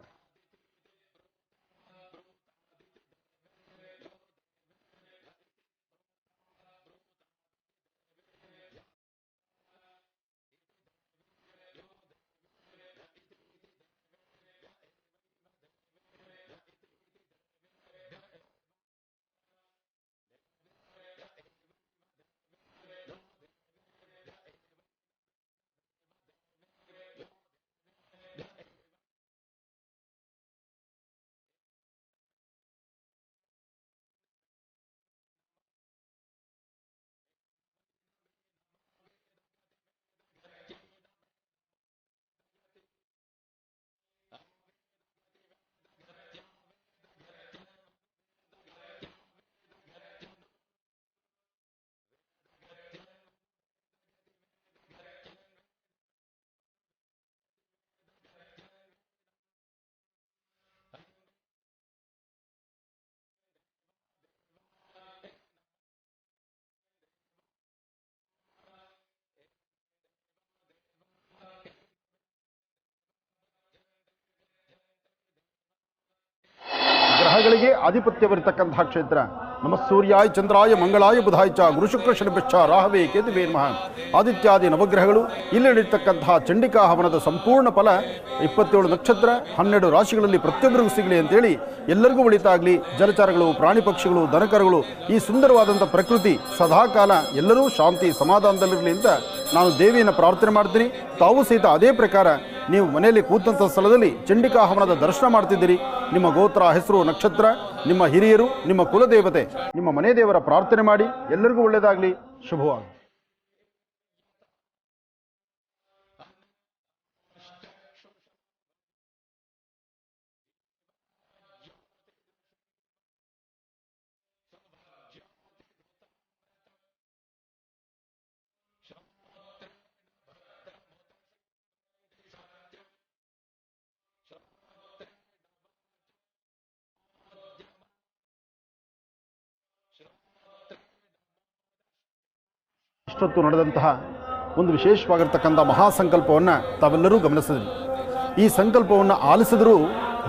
D: ಗ್ರಹಗಳಿಗೆ ಆಧಿಪತ್ಯವಿರತಕ್ಕಂತಹ ಕ್ಷೇತ್ರ. ನಮಃ ಸೂರ್ಯಾಯ ಚಂದ್ರಾಯ ಮಂಗಳಾಯ ಬುಧಾಯ ಚ ಗುರು ಶುಕ್ರ ಶನಿಶ್ಚ ರಾಹವೇ ಕೇತುವೇ ನಮಃ. ಆದಿತ್ಯಾದಿ ನವಗ್ರಹಗಳು ಇಲ್ಲಿ ನಡೆಯತಕ್ಕಂತಹ ಚಂಡಿಕಾ ಹವನದ ಸಂಪೂರ್ಣ ಫಲ 27 ನಕ್ಷತ್ರ 12 ರಾಶಿಗಳಲ್ಲಿ ಪ್ರತಿಯೊಬ್ಬರಿಗೂ ಸಿಗಲಿ ಅಂತೇಳಿ ಎಲ್ಲರಿಗೂ ಒಳಿತಾಗಲಿ. ಜಲಚರಗಳು, ಪ್ರಾಣಿ ಪಕ್ಷಿಗಳು, ದನಕರುಗಳು, ಈ ಸುಂದರವಾದಂಥ ಪ್ರಕೃತಿ ಸದಾಕಾಲ ಎಲ್ಲರೂ ಶಾಂತಿ ಸಮಾಧಾನದಲ್ಲಿರಲಿ ಅಂತ ನಾನು ದೇವಿಯನ್ನು ಪ್ರಾರ್ಥನೆ ಮಾಡ್ತೀನಿ. ತಾವು ಸಹಿತ ಅದೇ ಪ್ರಕಾರ ನೀವು ಮನೆಯಲ್ಲಿ ಕೂತಂಥ ಸ್ಥಳದಲ್ಲಿ ಚಂಡಿಕಾ ಹವನದ ದರ್ಶನ ಮಾಡ್ತಿದ್ದೀರಿ. ನಿಮ್ಮ ಗೋತ್ರ, ಹೆಸರು, ನಕ್ಷತ್ರ, ನಿಮ್ಮ ಹಿರಿಯರು, ನಿಮ್ಮ ಕುಲದೇವತೆ, ನಿಮ್ಮ ಮನೆ ದೇವರ ಪ್ರಾರ್ಥನೆ ಮಾಡಿ. ಎಲ್ಲರಿಗೂ ಒಳ್ಳೆಯದಾಗಲಿ, ಶುಭವಾಗಲಿ. ಇಷ್ಟೊತ್ತು ನಡೆದಂತಹ ಒಂದು ವಿಶೇಷವಾಗಿರ್ತಕ್ಕಂಥ ಮಹಾಸಂಕಲ್ಪವನ್ನು ತಾವೆಲ್ಲರೂ ಗಮನಿಸಿದ್ರಿ. ಈ ಸಂಕಲ್ಪವನ್ನು ಆಲಿಸಿದರೂ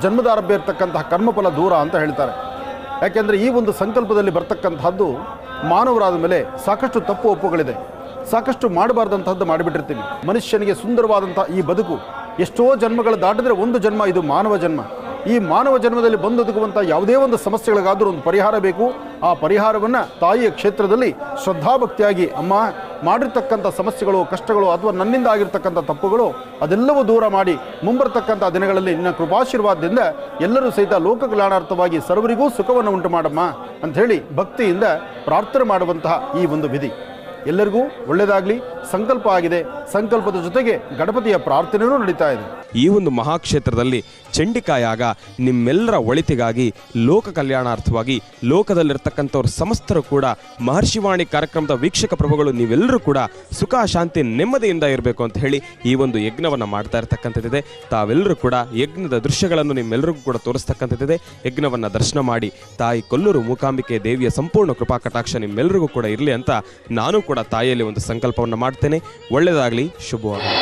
D: ಜನ್ಮದಾರಭ್ಯ ಇರ್ತಕ್ಕಂತಹ ಕರ್ಮಫಲ ದೂರ ಅಂತ ಹೇಳ್ತಾರೆ. ಯಾಕೆಂದರೆ ಈ ಒಂದು ಸಂಕಲ್ಪದಲ್ಲಿ ಬರ್ತಕ್ಕಂಥದ್ದು ಮಾನವರಾದ ಮೇಲೆ ಸಾಕಷ್ಟು ತಪ್ಪು ಒಪ್ಪುಗಳಿದೆ, ಸಾಕಷ್ಟು ಮಾಡಬಾರ್ದಂತಹದ್ದು ಮಾಡಿಬಿಟ್ಟಿರ್ತೀವಿ. ಮನುಷ್ಯನಿಗೆ ಸುಂದರವಾದಂಥ ಈ ಬದುಕು ಎಷ್ಟೋ ಜನ್ಮಗಳು ದಾಟಿದ್ರೆ ಒಂದು ಜನ್ಮ ಇದು ಮಾನವ ಜನ್ಮ. ಈ ಮಾನವ ಜನ್ಮದಲ್ಲಿ ಬಂದೊದಗುವಂಥ ಯಾವುದೇ ಒಂದು ಸಮಸ್ಯೆಗಳಿಗಾದರೂ ಒಂದು ಪರಿಹಾರ ಬೇಕು. ಆ ಪರಿಹಾರವನ್ನು ತಾಯಿಯ ಕ್ಷೇತ್ರದಲ್ಲಿ ಶ್ರದ್ಧಾಭಕ್ತಿಯಾಗಿ ಅಮ್ಮ ಮಾಡಿರ್ತಕ್ಕಂಥ ಸಮಸ್ಯೆಗಳು, ಕಷ್ಟಗಳು ಅಥವಾ ನನ್ನಿಂದ ಆಗಿರ್ತಕ್ಕಂಥ ತಪ್ಪುಗಳು ಅದೆಲ್ಲವೂ ದೂರ ಮಾಡಿ ಮುಂಬರ್ತಕ್ಕಂಥ ದಿನಗಳಲ್ಲಿ ನಿನ್ನ ಕೃಪಾಶೀರ್ವಾದದಿಂದ ಎಲ್ಲರೂ ಸಹಿತ ಲೋಕ ಕಲ್ಯಾಣಾರ್ಥವಾಗಿ ಸರ್ವರಿಗೂ ಸುಖವನ್ನು ಉಂಟು ಮಾಡಮ್ಮ ಅಂಥೇಳಿ ಭಕ್ತಿಯಿಂದ ಪ್ರಾರ್ಥನೆ ಮಾಡುವಂತಹ ಈ ಒಂದು ವಿಧಿ ಎಲ್ಲರಿಗೂ ಒಳ್ಳೆಯದಾಗಲಿ. ಸಂಕಲ್ಪ ಆಗಿದೆ, ಸಂಕಲ್ಪದ ಜೊತೆಗೆ ಗಣಪತಿಯ ಪ್ರಾರ್ಥನೆಯೂ ನಡೀತಾ ಇದೆ.
C: ಈ ಒಂದು ಮಹಾಕ್ಷೇತ್ರದಲ್ಲಿ ಚಂಡಿಕಾಯಾಗ ನಿಮ್ಮೆಲ್ಲರ ಒಳಿತಿಗಾಗಿ ಲೋಕ ಕಲ್ಯಾಣಾರ್ಥವಾಗಿ ಲೋಕದಲ್ಲಿರ್ತಕ್ಕಂಥವ್ರು ಸಮಸ್ತರು ಕೂಡ ಮಹರ್ಷಿವಾಣಿ ಕಾರ್ಯಕ್ರಮದ ವೀಕ್ಷಕ ಪ್ರಭುಗಳು ನೀವೆಲ್ಲರೂ ಕೂಡ ಸುಖ ಶಾಂತಿ ನೆಮ್ಮದಿಯಿಂದ ಇರಬೇಕು ಅಂತ ಹೇಳಿ ಈ ಒಂದು ಯಜ್ಞವನ್ನು ಮಾಡ್ತಾ ಇರ್ತಕ್ಕಂಥದ್ದಿದೆ. ತಾವೆಲ್ಲರೂ ಕೂಡ ಯಜ್ಞದ ದೃಶ್ಯಗಳನ್ನು ನಿಮ್ಮೆಲ್ಲರಿಗೂ ಕೂಡ ತೋರಿಸ್ತಕ್ಕಂಥದ್ದಿದೆ. ಯಜ್ಞವನ್ನು ದರ್ಶನ ಮಾಡಿ ತಾಯಿ ಕೊಲ್ಲೂರು ಮೂಕಾಂಬಿಕೆ ದೇವಿಯ ಸಂಪೂರ್ಣ ಕೃಪಾ ಕಟಾಕ್ಷ ನಿಮ್ಮೆಲ್ಲರಿಗೂ ಕೂಡ ಇರಲಿ ಅಂತ ನಾನು ಕೂಡ ತಾಯಿಯಲ್ಲಿ ಒಂದು ಸಂಕಲ್ಪವನ್ನು ಮಾಡ್ತೇನೆ. ಒಳ್ಳೆಯದಾಗಲಿ, ಶುಭವಾಗಲಿ.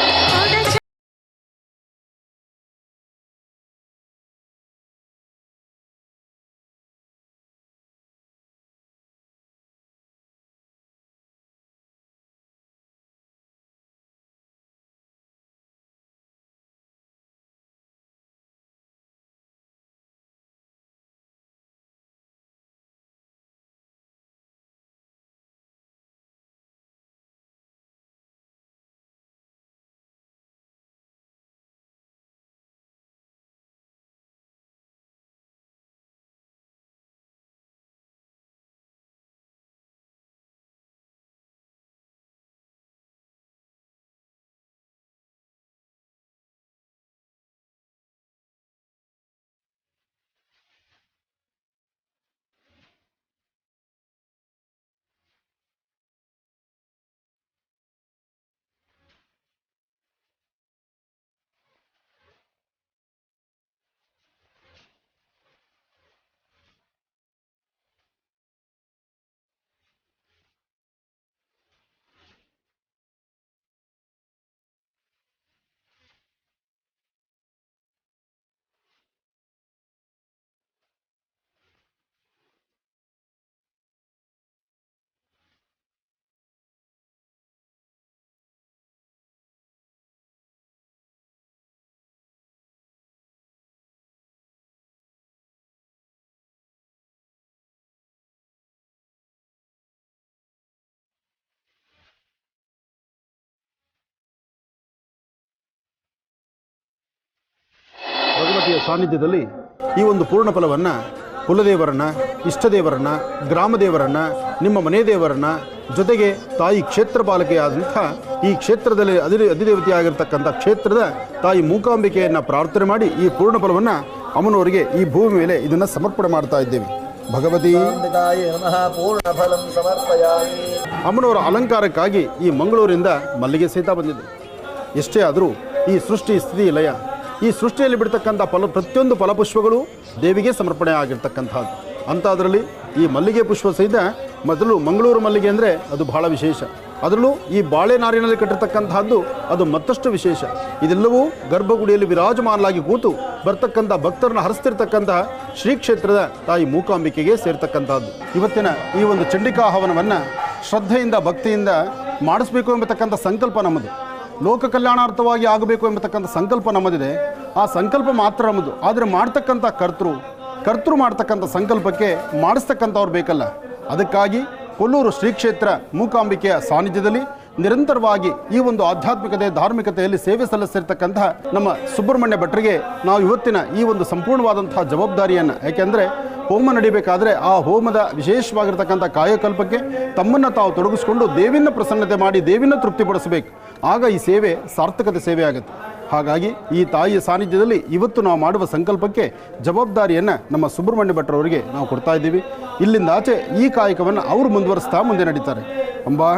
D: ಭಗವತಿಯ ಸಾನ್ನಿಧ್ಯದಲ್ಲಿ ಈ ಒಂದು ಪೂರ್ಣ ಫಲವನ್ನು ಕುಲದೇವರನ್ನ, ಇಷ್ಟದೇವರನ್ನ, ಗ್ರಾಮದೇವರನ್ನ, ನಿಮ್ಮ ಮನೆ ದೇವರನ್ನ, ಜೊತೆಗೆ ತಾಯಿ ಕ್ಷೇತ್ರ ಪಾಲಕೆಯಾದಂಥ ಈ ಕ್ಷೇತ್ರದಲ್ಲಿ ಅಧಿದೇವತೆಯಾಗಿರ್ತಕ್ಕಂಥ ಕ್ಷೇತ್ರದ ತಾಯಿ ಮೂಕಾಂಬಿಕೆಯನ್ನು ಪ್ರಾರ್ಥನೆ ಮಾಡಿ ಈ ಪೂರ್ಣ ಫಲವನ್ನು ಅಮ್ಮನವರಿಗೆ ಈ ಭೂಮಿ ಮೇಲೆ ಇದನ್ನು ಸಮರ್ಪಣೆ ಮಾಡ್ತಾ ಇದ್ದೇವೆ. ಭಗವತಿ ಅಮ್ಮನವರ ಅಲಂಕಾರಕ್ಕಾಗಿ ಈ ಮಂಗಳೂರಿಂದ ಮಲ್ಲಿಗೆ ಸಹಿತ ಬಂದಿದೆ. ಎಷ್ಟೇ ಆದರೂ ಈ ಸೃಷ್ಟಿ ಸ್ಥಿತಿ ಲಯ, ಈ ಸೃಷ್ಟಿಯಲ್ಲಿ ಬಿಡ್ತಕ್ಕಂಥ ಪ್ರತಿಯೊಂದು ಫಲಪುಷ್ಪಗಳು ದೇವಿಗೆ ಸಮರ್ಪಣೆ ಆಗಿರ್ತಕ್ಕಂಥದ್ದು. ಅಂಥದ್ರಲ್ಲಿ ಈ ಮಲ್ಲಿಗೆ ಪುಷ್ಪ ಸಹಿತ ಮೊದಲು ಮಂಗಳೂರು ಮಲ್ಲಿಗೆ ಅಂದರೆ ಅದು ಬಹಳ ವಿಶೇಷ. ಅದರಲ್ಲೂ ಈ ಬಾಳೆ ನಾರಿನಲ್ಲಿ ಕಟ್ಟಿರ್ತಕ್ಕಂಥದ್ದು ಅದು ಮತ್ತಷ್ಟು ವಿಶೇಷ. ಇದೆಲ್ಲವೂ ಗರ್ಭಗುಡಿಯಲ್ಲಿ ವಿರಾಜಮಾನಲಾಗಿ ಕೂತು ಬರ್ತಕ್ಕಂಥ ಭಕ್ತರನ್ನ ಹರಿಸ್ತಿರ್ತಕ್ಕಂತಹ ಶ್ರೀ ಕ್ಷೇತ್ರದ ತಾಯಿ ಮೂಕಾಂಬಿಕೆಗೆ ಸೇರ್ತಕ್ಕಂಥದ್ದು. ಇವತ್ತಿನ ಈ ಒಂದು ಚಂಡಿಕಾ ಹವನವನ್ನು ಶ್ರದ್ಧೆಯಿಂದ ಭಕ್ತಿಯಿಂದ ಮಾಡಿಸ್ಬೇಕು ಎಂಬತಕ್ಕಂಥ ಸಂಕಲ್ಪ ನಮ್ಮದು. ಲೋಕ ಕಲ್ಯಾಣಾರ್ಥವಾಗಿ ಆಗಬೇಕು ಎಂಬತಕ್ಕಂಥ ಸಂಕಲ್ಪ ನಮ್ಮದಿದೆ. ಆ ಸಂಕಲ್ಪ ಮಾತ್ರ ನಮ್ಮದು. ಆದರೆ ಮಾಡ್ತಕ್ಕಂಥ ಕರ್ತೃ ಮಾಡ್ತಕ್ಕಂಥ ಸಂಕಲ್ಪಕ್ಕೆ ಮಾಡಿಸ್ತಕ್ಕಂಥವ್ರು ಬೇಕಲ್ಲ. ಅದಕ್ಕಾಗಿ ಕೊಲ್ಲೂರು ಶ್ರೀ ಕ್ಷೇತ್ರ ಮೂಕಾಂಬಿಕೆಯ ಸಾನ್ನಿಧ್ಯದಲ್ಲಿ ನಿರಂತರವಾಗಿ ಈ ಒಂದು ಆಧ್ಯಾತ್ಮಿಕತೆ ಧಾರ್ಮಿಕತೆಯಲ್ಲಿ ಸೇವೆ ಸಲ್ಲಿಸಿರ್ತಕ್ಕಂತಹ ನಮ್ಮ ಸುಬ್ರಹ್ಮಣ್ಯ ಭಟ್ರಿಗೆ ನಾವು ಇವತ್ತಿನ ಈ ಒಂದು ಸಂಪೂರ್ಣವಾದಂತಹ ಜವಾಬ್ದಾರಿಯನ್ನು, ಯಾಕೆಂದರೆ ಹೋಮ ನಡಿಬೇಕಾದ್ರೆ ಆ ಹೋಮದ ವಿಶೇಷವಾಗಿರ್ತಕ್ಕಂಥ ಕಾಯಕಲ್ಪಕ್ಕೆ ತಮ್ಮನ್ನು ತಾವು ತೊಡಗಿಸ್ಕೊಂಡು ದೇವಿನ ಪ್ರಸನ್ನತೆ ಮಾಡಿ ದೇವಿನ ತೃಪ್ತಿಪಡಿಸಬೇಕು. ಆಗ ಈ ಸೇವೆ ಸಾರ್ಥಕತೆ ಸೇವೆ ಆಗುತ್ತೆ. ಹಾಗಾಗಿ ಈ ತಾಯಿಯ ಸಾನ್ನಿಧ್ಯದಲ್ಲಿ ಇವತ್ತು ನಾವು ಮಾಡುವ ಸಂಕಲ್ಪಕ್ಕೆ ಜವಾಬ್ದಾರಿಯನ್ನು ನಮ್ಮ ಸುಬ್ರಹ್ಮಣ್ಯ ಭಟ್ರವರಿಗೆ ನಾವು ಕೊಡ್ತಾ ಇದ್ದೀವಿ. ಇಲ್ಲಿಂದ ಆಚೆ ಈ ಕಾಯಕವನ್ನು ಅವರು ಮುಂದುವರಿಸ್ತಾ ಮುಂದೆ ನಡೀತಾರೆ. ಅಂಬಾ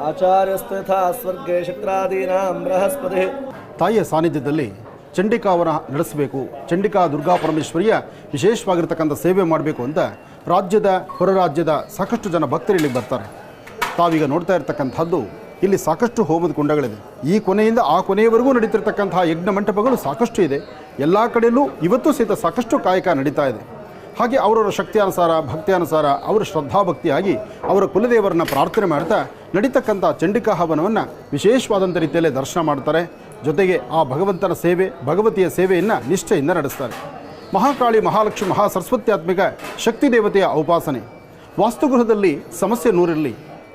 G: ಆಚಾರ್ಯಸ್ಥಾ ಸ್ವರ್ಗೇ ಶುಕ್ರಾದೀನಾಂ ಬೃಹಸ್ಪತಿ.
D: ತಾಯಿಯ ಸಾನ್ನಿಧ್ಯದಲ್ಲಿ ಚಂಡಿಕಾವನ ನಡೆಸಬೇಕು, ಚಂಡಿಕಾ ದುರ್ಗಾ ಪರಮೇಶ್ವರಿಯ ವಿಶೇಷವಾಗಿರ್ತಕ್ಕಂಥ ಸೇವೆ ಮಾಡಬೇಕು ಅಂತ ರಾಜ್ಯದ ಹೊರ ರಾಜ್ಯದ ಸಾಕಷ್ಟು ಜನ ಭಕ್ತರು ಇಲ್ಲಿಗೆ ಬರ್ತಾರೆ. ತಾವೀಗ ನೋಡ್ತಾ ಇರತಕ್ಕಂಥದ್ದು ಇಲ್ಲಿ ಸಾಕಷ್ಟು ಹೋಮದ ಕುಂಡಗಳಿದೆ. ಈ ಕೊನೆಯಿಂದ ಆ ಕೊನೆಯವರೆಗೂ ನಡೀತಿರ್ತಕ್ಕಂತಹ ಯಜ್ಞ ಮಂಟಪಗಳು ಸಾಕಷ್ಟು ಇದೆ. ಎಲ್ಲ ಕಡೆಯಲ್ಲೂ ಇವತ್ತು ಸಹಿತ ಸಾಕಷ್ಟು ಕಾಯಕ ನಡೀತಾ ಇದೆ. ಹಾಗೆ ಅವರವರ ಶಕ್ತಿಯಾನುಸಾರ ಭಕ್ತಿಯಾನುಸಾರ ಅವರ ಶ್ರದ್ಧಾಭಕ್ತಿಯಾಗಿ ಅವರ ಕುಲದೇವರನ್ನು ಪ್ರಾರ್ಥನೆ ಮಾಡ್ತಾ ನಡೀತಕ್ಕಂಥ ಚಂಡಿಕಾ ಹವನವನ್ನು ವಿಶೇಷವಾದಂಥ ರೀತಿಯಲ್ಲೇ ದರ್ಶನ ಮಾಡ್ತಾರೆ. ಜೊತೆಗೆ ಆ ಭಗವಂತನ ಸೇವೆ ಭಗವತಿಯ ಸೇವೆಯನ್ನು ನಿಷ್ಠೆಯಿಂದ ನಡೆಸ್ತಾರೆ. ಮಹಾಕಾಳಿ ಮಹಾಲಕ್ಷ್ಮಿ ಮಹಾಸರಸ್ವತ್ಯಾತ್ಮಿಕ ಶಕ್ತಿ ದೇವತೆಯ ಉಪಾಸನೆ. ವಾಸ್ತುಗೃಹದಲ್ಲಿ ಸಮಸ್ಯೆ ನೂರಿರಲಿ,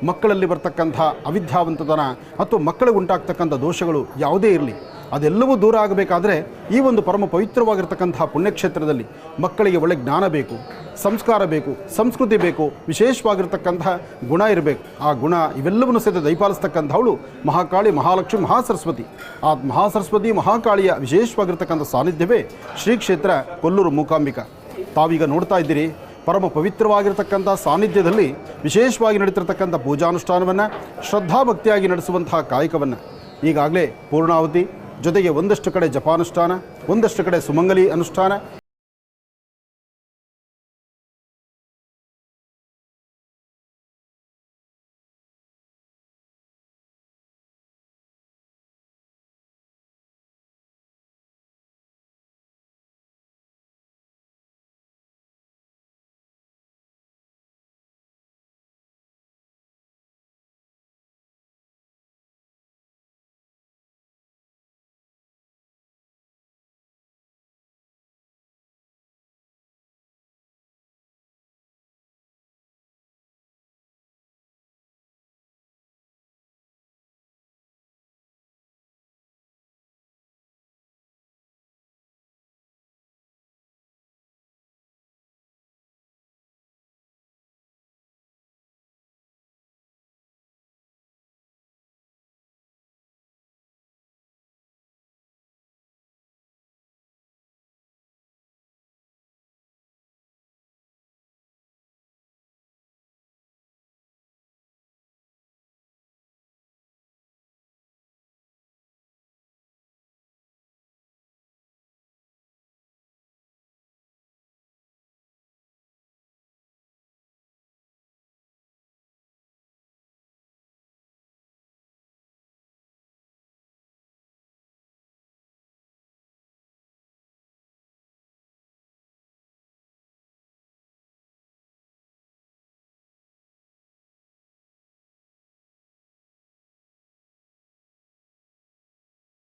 D: ಮಕ್ಕಳಲ್ಲಿ ಬರ್ತಕ್ಕಂಥ ಅವಿದ್ಯಾವಂತತನ ಅಥವಾ ಮಕ್ಕಳಿಗೆ ಉಂಟಾಗ್ತಕ್ಕಂಥ ದೋಷಗಳು ಯಾವುದೇ ಇರಲಿ, ಅದೆಲ್ಲವೂ ದೂರ ಆಗಬೇಕಾದ್ರೆ ಈ ಒಂದು ಪರಮ ಪವಿತ್ರವಾಗಿರ್ತಕ್ಕಂತಹ ಪುಣ್ಯಕ್ಷೇತ್ರದಲ್ಲಿ ಮಕ್ಕಳಿಗೆ ಒಳ್ಳೆ ಜ್ಞಾನ ಬೇಕು, ಸಂಸ್ಕಾರ ಬೇಕು, ಸಂಸ್ಕೃತಿ ಬೇಕು, ವಿಶೇಷವಾಗಿರ್ತಕ್ಕಂತಹ ಗುಣ ಇರಬೇಕು. ಆ ಗುಣ ಇವೆಲ್ಲವನ್ನು ಸಹಿತ ದಯಪಾಲಿಸ್ತಕ್ಕಂಥವಳು ಮಹಾಕಾಳಿ ಮಹಾಲಕ್ಷ್ಮಿ ಮಹಾಸರಸ್ವತಿ. ಆ ಮಹಾಸರಸ್ವತಿ ಮಹಾಕಾಳಿಯ ವಿಶೇಷವಾಗಿರ್ತಕ್ಕಂಥ ಸಾನ್ನಿಧ್ಯವೇ ಶ್ರೀ ಕ್ಷೇತ್ರ ಕೊಲ್ಲೂರು ಮೂಕಾಂಬಿಕಾ. ತಾವೀಗ ನೋಡ್ತಾ ಇದ್ದೀರಿ ಪರಮ ಪವಿತ್ರವಾಗಿರ್ತಕ್ಕಂಥ ಸಾನ್ನಿಧ್ಯದಲ್ಲಿ ವಿಶೇಷವಾಗಿ ನಡೀತಿರ್ತಕ್ಕಂಥ ಪೂಜಾನುಷ್ಠಾನವನ್ನು ಶ್ರದ್ಧಾಭಕ್ತಿಯಾಗಿ ನಡೆಸುವಂತಹ ಕಾಯಕವನ್ನು. ಈಗಾಗಲೇ ಪೂರ್ಣಾವತಿ ಜೊತೆಗೆ ಒಂದಷ್ಟು ಕಡೆ ಜಪಾನುಷ್ಠಾನ, ಒಂದಷ್ಟು ಕಡೆ ಸುಮಂಗಲಿ ಅನುಷ್ಠಾನ.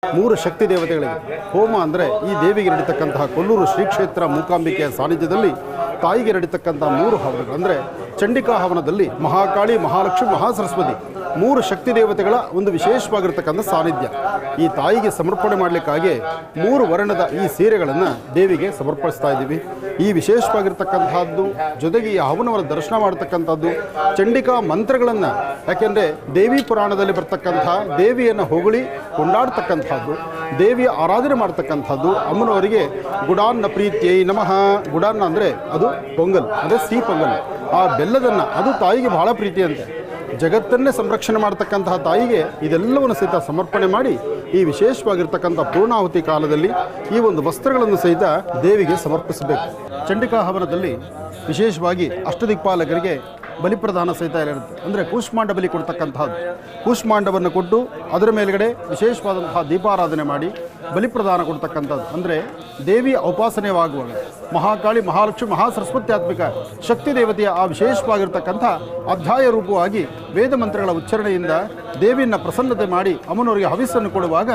D: ಮೂರು ಶಕ್ತಿ ದೇವತೆಗಳಿಗೆ ಹೋಮ ಅಂದರೆ ಈ ದೇವಿಗೆ ನಡೀತಕ್ಕಂತಹ ಕೊಲ್ಲೂರು ಶ್ರೀ ಕ್ಷೇತ್ರ ಮೂಕಾಂಬಿಕೆಯ ಸಾನ್ನಿಧ್ಯದಲ್ಲಿ ತಾಯಿಗೆ ನಡೀತಕ್ಕಂಥ ಮೂರು ಹವನಗಳು ಅಂದರೆ ಚಂಡಿಕಾ ಹವನದಲ್ಲಿ ಮಹಾಕಾಳಿ ಮಹಾಲಕ್ಷ್ಮಿ ಮಹಾಸರಸ್ವತಿ ಮೂರು ಶಕ್ತಿ ದೇವತೆಗಳ ಒಂದು ವಿಶೇಷವಾಗಿರ್ತಕ್ಕಂಥ ಸಾನ್ನಿಧ್ಯ. ಈ ತಾಯಿಗೆ ಸಮರ್ಪಣೆ ಮಾಡಲಿಕ್ಕಾಗಿ ಮೂರು ವರ್ಣದ ಈ ಸೀರೆಗಳನ್ನು ದೇವಿಗೆ ಸಮರ್ಪಿಸ್ತಾ ಇದ್ದೀವಿ. ಈ ವಿಶೇಷವಾಗಿರ್ತಕ್ಕಂಥದ್ದು ಜೊತೆಗೆ ಈ ಹವನವನ್ನು ದರ್ಶನ ಮಾಡತಕ್ಕಂಥದ್ದು ಚಂಡಿಕಾ ಮಂತ್ರಗಳನ್ನು, ಯಾಕೆಂದರೆ ದೇವಿ ಪುರಾಣದಲ್ಲಿ ಬರ್ತಕ್ಕಂಥ ದೇವಿಯನ್ನು ಹೊಗಳಿ ಕೊಂಡಾಡ್ತಕ್ಕಂಥದ್ದು, ದೇವಿಯ ಆರಾಧನೆ ಮಾಡ್ತಕ್ಕಂಥದ್ದು. ಅಮ್ಮನವರಿಗೆ ಗುಡಾನ್ನ ಪ್ರೀತ್ಯೈ ನಮಃ. ಗುಡಾನ್ನ ಅಂದರೆ ಅದು ಪೊಂಗಲ್, ಅದೇ ಸಿಹಿ ಪೊಂಗಲ್. ಆ ಬೆಲ್ಲದನ್ನು ಅದು ತಾಯಿಗೆ ಬಹಳ ಪ್ರೀತಿಯಂತೆ. ಜಗತ್ತನ್ನೇ ಸಂರಕ್ಷಣೆ ಮಾಡ್ತಕ್ಕಂತಹ ತಾಯಿಗೆ ಇದೆಲ್ಲವನ್ನು ಸಹಿತ ಸಮರ್ಪಣೆ ಮಾಡಿ ಈ ವಿಶೇಷವಾಗಿರ್ತಕ್ಕಂಥ ಪೂರ್ಣಾಹುತಿ ಕಾಲದಲ್ಲಿ ಈ ಒಂದು ವಸ್ತ್ರಗಳನ್ನು ಸಹಿತ ದೇವಿಗೆ ಸಮರ್ಪಿಸಬೇಕು. ಚಂಡಿಕಾ ಹವನದಲ್ಲಿ ವಿಶೇಷವಾಗಿ ಅಷ್ಟದಿಕ್ಪಾಲಕರಿಗೆ ಬಲಿಪ್ರದಾನ ಸಹಿತ ಇರುತ್ತೆ. ಅಂದರೆ ಕೂಷ್ಮಾಂಡ ಬಲಿ ಕೊಡ್ತಕ್ಕಂಥದ್ದು. ಕೂಷ್ಮಾಂಡವನ್ನು ಕೊಟ್ಟು ಅದರ ಮೇಲ್ಗಡೆ ವಿಶೇಷವಾದಂತಹ ದೀಪಾರಾಧನೆ ಮಾಡಿ ಬಲಿಪ್ರದಾನ ಕೊಡ್ತಕ್ಕಂಥದ್ದು. ಅಂದರೆ ದೇವಿಯ ಉಪಾಸನೆಯಾಗುವಾಗ ಮಹಾಕಾಳಿ ಮಹಾಲಕ್ಷ್ಮಿ ಮಹಾಸರಸ್ವತ್ಯಾತ್ಮಿಕ ಶಕ್ತಿ ದೇವತೆಯ ಆ ವಿಶೇಷವಾಗಿರ್ತಕ್ಕಂಥ ಅಧ್ಯಾಯ ರೂಪವಾಗಿ ವೇದ ಮಂತ್ರಗಳ ಉಚ್ಚಾರಣೆಯಿಂದ ದೇವಿಯನ್ನು ಪ್ರಸನ್ನತೆ ಮಾಡಿ ಅಮ್ಮನವರಿಗೆ ಹವಿಸ್ಸನ್ನು ಕೊಡುವಾಗ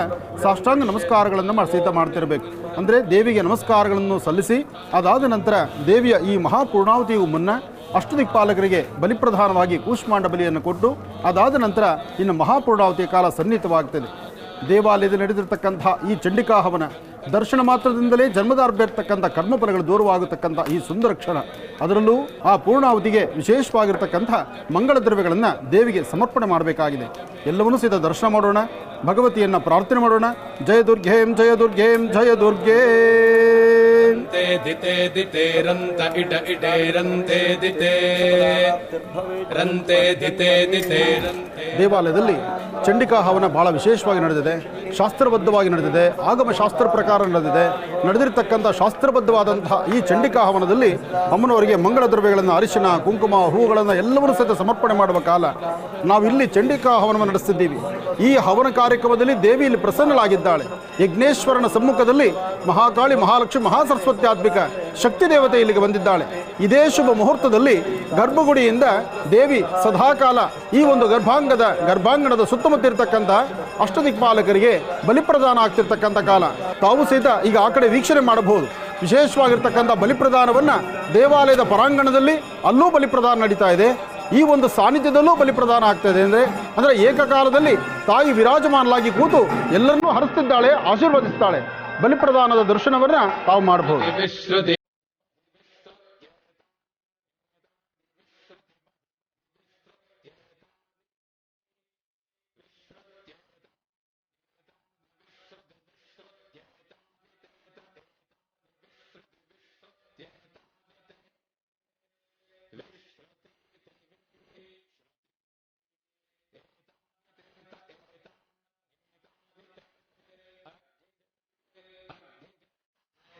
D: ಸಾಷ್ಟಾಂಗ ನಮಸ್ಕಾರಗಳನ್ನು ಸಹಿತ ಮಾಡ್ತಿರಬೇಕು. ಅಂದರೆ ದೇವಿಗೆ ನಮಸ್ಕಾರಗಳನ್ನು ಸಲ್ಲಿಸಿ ಅದಾದ ನಂತರ ದೇವಿಯ ಈ ಮಹಾಪೂರ್ಣಾವತಿಯು ಮುನ್ನ ಅಷ್ಟದಿಕ್ಪಾಲಕರಿಗೆ ಬಲಿಪ್ರಧಾನವಾಗಿ ಕೂಷ್ಮಾಂಡ ಬಲಿಯನ್ನು ಕೊಟ್ಟು ಅದಾದ ನಂತರ ಇನ್ನು ಮಹಾಪೂರ್ಣಾವತಿಯ ಕಾಲ ಸನ್ನಿಹಿತವಾಗ್ತದೆ. ದೇವಾಲಯದಲ್ಲಿ ನಡೆದಿರ್ತಕ್ಕಂಥ ಈ ಚಂಡಿಕಾ ಹವನ ದರ್ಶನ ಮಾತ್ರದಿಂದಲೇ ಜನ್ಮದಾರ್ಭಿರ್ತಕ್ಕಂಥ ಕರ್ಮಫಲಗಳು ದೂರವಾಗತಕ್ಕಂಥ ಈ ಸುಂದರ ಕ್ಷಣ. ಅದರಲ್ಲೂ ಆ ಪೂರ್ಣಾವತಿಗೆ ವಿಶೇಷವಾಗಿರ್ತಕ್ಕಂಥ ಮಂಗಳ ದ್ರವ್ಯಗಳನ್ನು ದೇವಿಗೆ ಸಮರ್ಪಣೆ ಮಾಡಬೇಕಾಗಿದೆ. ಎಲ್ಲವನ್ನೂ ಸಹಿತ ದರ್ಶನ ಮಾಡೋಣ, ಭಗವತಿಯನ್ನು ಪ್ರಾರ್ಥನೆ ಮಾಡೋಣ. ಜಯ ದುರ್ಗೇಂ ಜಯ ದುರ್ಗೇಂ ಜಯ ದುರ್ಗೇ.
H: ದಿತೆ ದಿತೆ ರಂತ ಇಟ ಇಟೆ ರಂತೆ ದಿತೆ ರಂತೆ ದಿತೆ ದಿತೆ ರಂತೆ.
D: ದೇವಾಲಯದಲ್ಲಿ ಚಂಡಿಕಾ ಹವನ ಭಾಳ ವಿಶೇಷವಾಗಿ ನಡೆದಿದೆ, ಶಾಸ್ತ್ರಬದ್ಧವಾಗಿ ನಡೆದಿದೆ, ಆಗಮ ಶಾಸ್ತ್ರ ಪ್ರಕಾರ ನಡೆದಿದೆ. ನಡೆದಿರತಕ್ಕಂಥ ಶಾಸ್ತ್ರಬದ್ಧವಾದಂತಹ ಈ ಚಂಡಿಕಾ ಹವನದಲ್ಲಿ ಅಮ್ಮನವರಿಗೆ ಮಂಗಳ ದ್ರವ್ಯಗಳನ್ನು, ಅರಿಶಿನ, ಕುಂಕುಮ, ಹೂವುಗಳನ್ನು ಎಲ್ಲವನ್ನೂ ಸಹಿತ ಸಮರ್ಪಣೆ ಮಾಡುವ ಕಾಲ ನಾವಿಲ್ಲಿ ಚಂಡಿಕಾ ಹವನವನ್ನು ನಡೆಸ್ತಿದ್ದೀವಿ. ಈ ಹವನ ಕಾರ್ಯಕ್ರಮದಲ್ಲಿ ದೇವಿ ಇಲ್ಲಿ ಪ್ರಸನ್ನಳಾಗಿದ್ದಾಳೆ. ಯಜ್ಞೇಶ್ವರನ ಸಮ್ಮುಖದಲ್ಲಿ ಮಹಾಕಾಳಿ, ಮಹಾಲಕ್ಷ್ಮಿ, ಮಹಾಸರಸ್ವತ್ಯಾತ್ಮಿಕ ಶಕ್ತಿ ದೇವತೆ ಇಲ್ಲಿಗೆ ಬಂದಿದ್ದಾಳೆ. ಇದೇ ಶುಭ ಮುಹೂರ್ತದಲ್ಲಿ ಗರ್ಭಗುಡಿಯಿಂದ ದೇವಿ ಸದಾಕಾಲ ಈ ಒಂದು ಗರ್ಭಾಂಗಣದ ಸುತ್ತಮುತ್ತ ಇರತಕ್ಕಂಥ ಅಷ್ಟದಿಕ್ಪಾಲಕರಿಗೆ ಬಲಿಪ್ರದಾನ ಆಗ್ತಿರ್ತಕ್ಕಂಥ ಕಾಲ. ತಾವು ಸಹಿತ ಈಗ ಆ ಕಡೆ ವೀಕ್ಷಣೆ ಮಾಡಬಹುದು. ವಿಶೇಷವಾಗಿರ್ತಕ್ಕಂಥ ಬಲಿಪ್ರದಾನವನ್ನು ದೇವಾಲಯದ ಪರಾಂಗಣದಲ್ಲಿ ಅಲ್ಲೂ ಬಲಿಪ್ರದಾನ ನಡೀತಾ ಇದೆ. ಈ ಒಂದು ಸಾನ್ನಿಧ್ಯದಲ್ಲೂ ಬಲಿಪ್ರದಾನ ಆಗ್ತಾ ಇದೆ. ಅಂದರೆ ಏಕಕಾಲದಲ್ಲಿ ತಾಯಿ ವಿರಾಜಮಾನಲಾಗಿ ಕೂತು ಎಲ್ಲರನ್ನೂ ಹರಿಸ್ತಿದ್ದಾಳೆ, ಆಶೀರ್ವದಿಸ್ತಾಳೆ. ಬಲಿಪ್ರದಾನದ ದರ್ಶನವನ್ನು ತಾವು ಮಾಡಬಹುದು.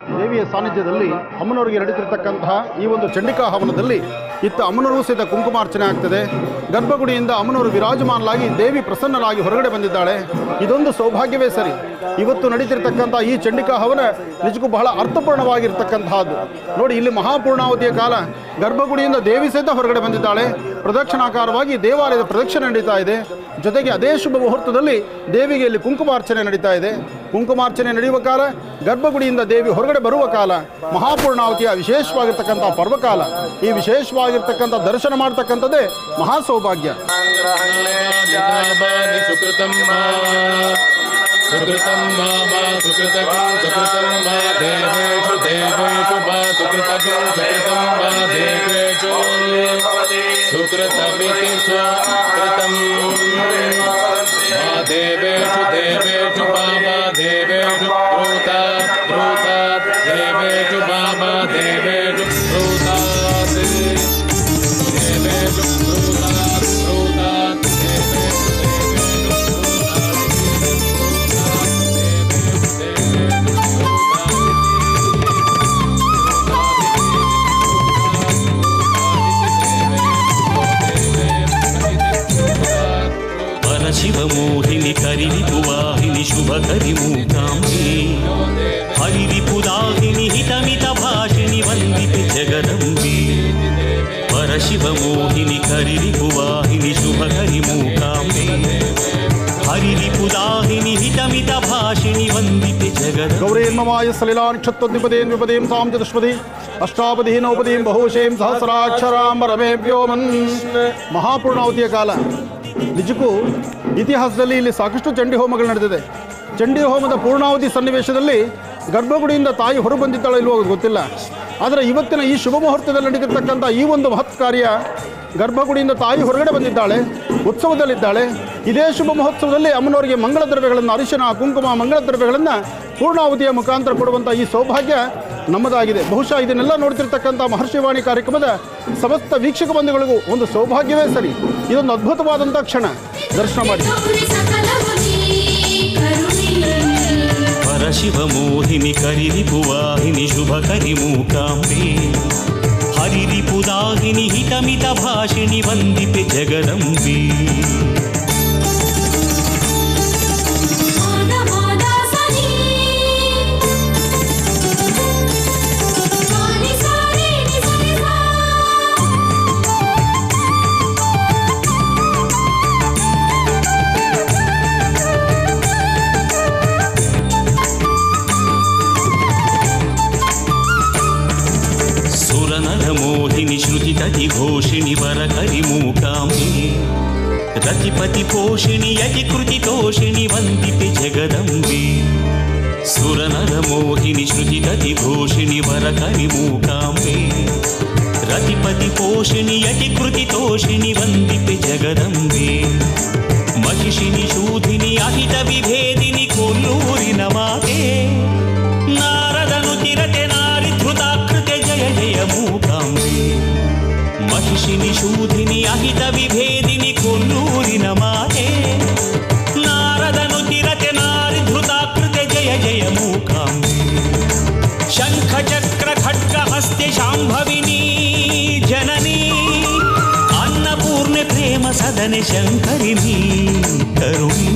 D: ದೇವಿಯ ಸಾನ್ನಿಧ್ಯದಲ್ಲಿ ಅಮ್ಮನವರಿಗೆ ನಡೀತಿರ್ತಕ್ಕಂತಹ ಈ ಒಂದು ಚಂಡಿಕಾ ಹವನದಲ್ಲಿ ಇತ್ತ ಅಮ್ಮನವರಿಗೂ ಸಹಿತ ಕುಂಕುಮಾರ್ಚನೆ ಆಗ್ತದೆ. ಗರ್ಭಗುಡಿಯಿಂದ ಅಮ್ಮನವರು ವಿರಾಜಮಾನಲಾಗಿ ದೇವಿ ಪ್ರಸನ್ನರಾಗಿ ಹೊರಗಡೆ ಬಂದಿದ್ದಾಳೆ. ಇದೊಂದು ಸೌಭಾಗ್ಯವೇ ಸರಿ. ಇವತ್ತು ನಡೀತಿರ್ತಕ್ಕಂಥ ಈ ಚಂಡಿಕಾ ಹವನ ನಿಜಕ್ಕೂ ಬಹಳ ಅರ್ಥಪೂರ್ಣವಾಗಿರ್ತಕ್ಕಂತಹದ್ದು. ನೋಡಿ, ಇಲ್ಲಿ ಮಹಾಪೂರ್ಣಾವತಿಯ ಕಾಲ ಗರ್ಭಗುಡಿಯಿಂದ ದೇವಿ ಸಹಿತ ಹೊರಗಡೆ ಬಂದಿದ್ದಾಳೆ. ಪ್ರದಕ್ಷಿಣಾಕಾರವಾಗಿ ದೇವಾಲಯದ ಪ್ರದಕ್ಷಿಣೆ ನಡೀತಾ ಇದೆ. ಜೊತೆಗೆ ಅದೇ ಶುಭ ಮುಹೂರ್ತದಲ್ಲಿ ದೇವಿಗೆ ಇಲ್ಲಿ ಕುಂಕುಮಾರ್ಚನೆ ನಡೀತಾ ಇದೆ. ಕುಂಕುಮಾರ್ಚನೆ ನಡೆಯುವ ಕಾಲ, ಗರ್ಭಗುಡಿಯಿಂದ ದೇವಿ ಹೊರಗಡೆ ಬರುವ ಕಾಲ, ಮಹಾಪೂರ್ಣಾವತಿಯ ವಿಶೇಷವಾಗಿರ್ತಕ್ಕಂಥ ಪರ್ವಕಾಲ. ಈ ವಿಶೇಷವಾಗಿರ್ತಕ್ಕಂಥ ದರ್ಶನ ಮಾಡ್ತಕ್ಕಂಥದ್ದೇ ಮಹಾ ಸೌಭಾಗ್ಯ.
H: ಸುಕೃತಂ ಮಾ ಸುಕೃತಂ ಸುಕೃತಂ ಮಾ ದೇವೇಷು ದೇವೇಷು ಮಾ ಸುಕೃತಂ ಸುಕೃತಂ ಮಾ ದೇವೇಷು ಸುಕೃತಮಿತಿ ಸುಕೃತಂ ಮಾ ದೇವೇಷು ದೇವೇಷು ಮಾ ದೇವೇಷು ಬ್ರೂತಾತ್ ಬ್ರೂತಾತ್ ದೇವೇಷು ಮಾ ದೇವೇಷು ಬ್ರೂತಾತ್ ದೇವೇಷು ಬ್ರೂತಾತ್ ಬ್ರೂತಾತ್
E: ಶಿವಮೋಹಿನಿ ಕರಿವಿಪುವಾಹಿನಿ ಶುಭಕರಿ ಮೂಕಾಂಬಿ ಹರಿವಿಪುದಾಹಿನಿ ಹಿತಮಿತ ಭಾಷಿಣಿ ವಂದಿತೆ ಜಗದಂಬಿ ಪರಶಿವಮೋಹಿನಿ ಕರಿವಿಪುವಾಹಿನಿ ಶುಭಕರಿ ಮೂಕಾಂಬಿ ಹರಿವಿಪುದಾಹಿನಿ ಹಿತಮಿತ ಭಾಷಿಣಿ ವಂದಿತೆ ಜಗದಂಬಿ
D: ಗೌರೇನ್ಮಮಾಯ ಸಲಿಲಾಕ್ಷತ್ವದ್ವಿಪದೇನ್ ವಿಪದೇಂ ಸಾಂ ಚತುಷ್ಪದಿ ಅಷ್ಟಾಪದಿ ನೌಪದೀಂ ಬಹುಶೇಂ ಸಹಸ್ರಾಕ್ಷರಾಂ ರಮೇ ವ್ಯೋಮನ್. ಮಹಾಪೂರ್ಣಾವತಿಯ ಕಾಲ. ನಿಜಕ್ಕೂ ಇತಿಹಾಸದಲ್ಲಿ ಇಲ್ಲಿ ಸಾಕಷ್ಟು ಚಂಡಿ ಹೋಮಗಳು ನಡೆದಿದೆ. ಚಂಡಿ ಹೋಮದ ಪೂರ್ಣಾವಧಿ ಸನ್ನಿವೇಶದಲ್ಲಿ ಗರ್ಭಗುಡಿಯಿಂದ ತಾಯಿ ಹೊರ ಬಂದಿದ್ದಾಳೆ ಇಲ್ವೋ ಗೊತ್ತಿಲ್ಲ. ಆದರೆ ಇವತ್ತಿನ ಈ ಶುಭ ಮುಹೂರ್ತದಲ್ಲಿ ನಡೀತಿರ್ತಕ್ಕಂಥ ಈ ಒಂದು ಮಹತ್ ಕಾರ್ಯ, ಗರ್ಭಗುಡಿಯಿಂದ ತಾಯಿ ಹೊರಗಡೆ ಬಂದಿದ್ದಾಳೆ, ಉತ್ಸವದಲ್ಲಿದ್ದಾಳೆ. ಇದೇ ಶುಭ ಮಹೋತ್ಸವದಲ್ಲಿ ಅಮ್ಮನವರಿಗೆ ಮಂಗಳ ದ್ರವ್ಯಗಳನ್ನು, ಅರಿಶಿನ, ಕುಂಕುಮ, ಮಂಗಳ ದ್ರವ್ಯಗಳನ್ನು ಪೂರ್ಣಾವಧಿಯ ಮುಖಾಂತರ ಕೊಡುವಂಥ ಈ ಸೌಭಾಗ್ಯ ನಮ್ಮದಾಗಿದೆ. ಬಹುಶಃ ಇದನ್ನೆಲ್ಲ ನೋಡ್ತಿರ್ತಕ್ಕಂಥ ಮಹರ್ಷಿವಾಣಿ ಕಾರ್ಯಕ್ರಮದ ಸಮಸ್ತ ವೀಕ್ಷಕ ಬಂಧುಗಳಿಗೂ ಒಂದು ಸೌಭಾಗ್ಯವೇ ಸರಿ. ಇದೊಂದು ಅದ್ಭುತವಾದಂಥ ಕ್ಷಣ. ದರ್ಶನ ಮಾಡಿ.
E: ಪರಶಿವಮೋಹಿನಿ ಕರಿರಿಪುವಾಹಿನಿ ಶುಭಕರಿ ಮೂಕಾಂಬೆ ಹರಿರಿಪುದಾಹಿನಿ ಹಿತಮಿತ ಭಾಷಿಣಿ ವಂದಿತೆ ಜಗದಂಬಿ. ಮೋಹಿನಿ ಶ್ರುತಿ ತಟಿ ಘೋಷಿಣಿ ವರಕರಿ ಮೂಕಾಂಬಿ ರತಿಪತಿ ಪೋಷಿಣಿ ಯತಿ ಕೃತಿ ತೋಷಿಣಿ ವಂದಿತೆ ಜಗದಂಬಿ. ಸುರನರ ಮೋಹಿನಿ ಶ್ರುತಿ ತಟಿ ಘೋಷಿಣಿ ವರಕರಿ ಮೂಕಾಂಬಿ ರತಿಪತಿ ಪೋಷಿಣಿ ಯತಿ ಕೃತಿ ತೋಷಿಣಿ ವಂದಿತೆ ಜಗದಂಬಿ. ಮಹಿಷಿನಿ ಶೂಧಿನಿ ಅಹಿತ ವಿಭೇದಿನಿ ಕೊಲ್ಲೂರಿನ ಮಾತೆ ನಾರದನು ತಿರತೆ ನಾರಿ ಧೃತಾಕೃತೆ ಜಯ ಜಯ ಮೂಕಾಂಬೆ. ಮಹಿಷಿನಿ ಶೂಧಿನಿ ಅಹಿತ ವಿಭೇದಿನಿ ಕೊಲ್ಲೂರಿನ ಮಾತೆ ಸದನೆ ಶಂಕರಿಣಿ ಕರುಣಿ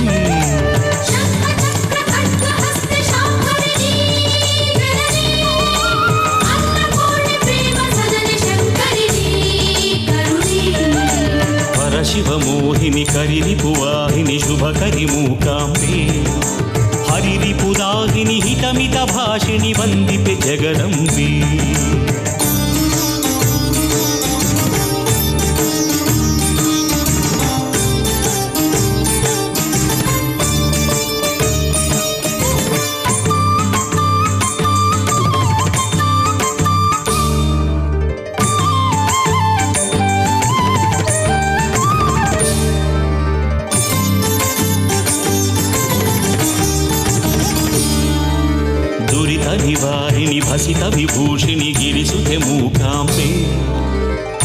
F: ಶಂಖ ಚಕ್ರ ಖಡ್ಗ ಹಸ್ತೆ ಶಾಂಭವಿನಿ ಜನನಿ ಅನ್ನಪೂರ್ಣೆ ಪ್ರೇಮ ಸದನೆ ಶಂಕರಿಣಿ ಕರುಣಿ
E: ಪರಶಿವ ಮೋಹಿನಿ ಕರಿರಿಪುವಾಹಿನಿ ಶುಭಕರಿ ಮೂಕಾಂಬೆ ಹರಿರಿಪುದಾಹಿನಿ ಹಿತಮಿತ ಭಾಷಿಣಿ ವಂದಿತೆ ಜಗದಂಬೆ ನಿವಾರಿಣಿ ಭಸಿತ ವಿಭೂಷಿಣಿ ಗಿರಿಸುತೆ ಮೂಕಾಂಬೆ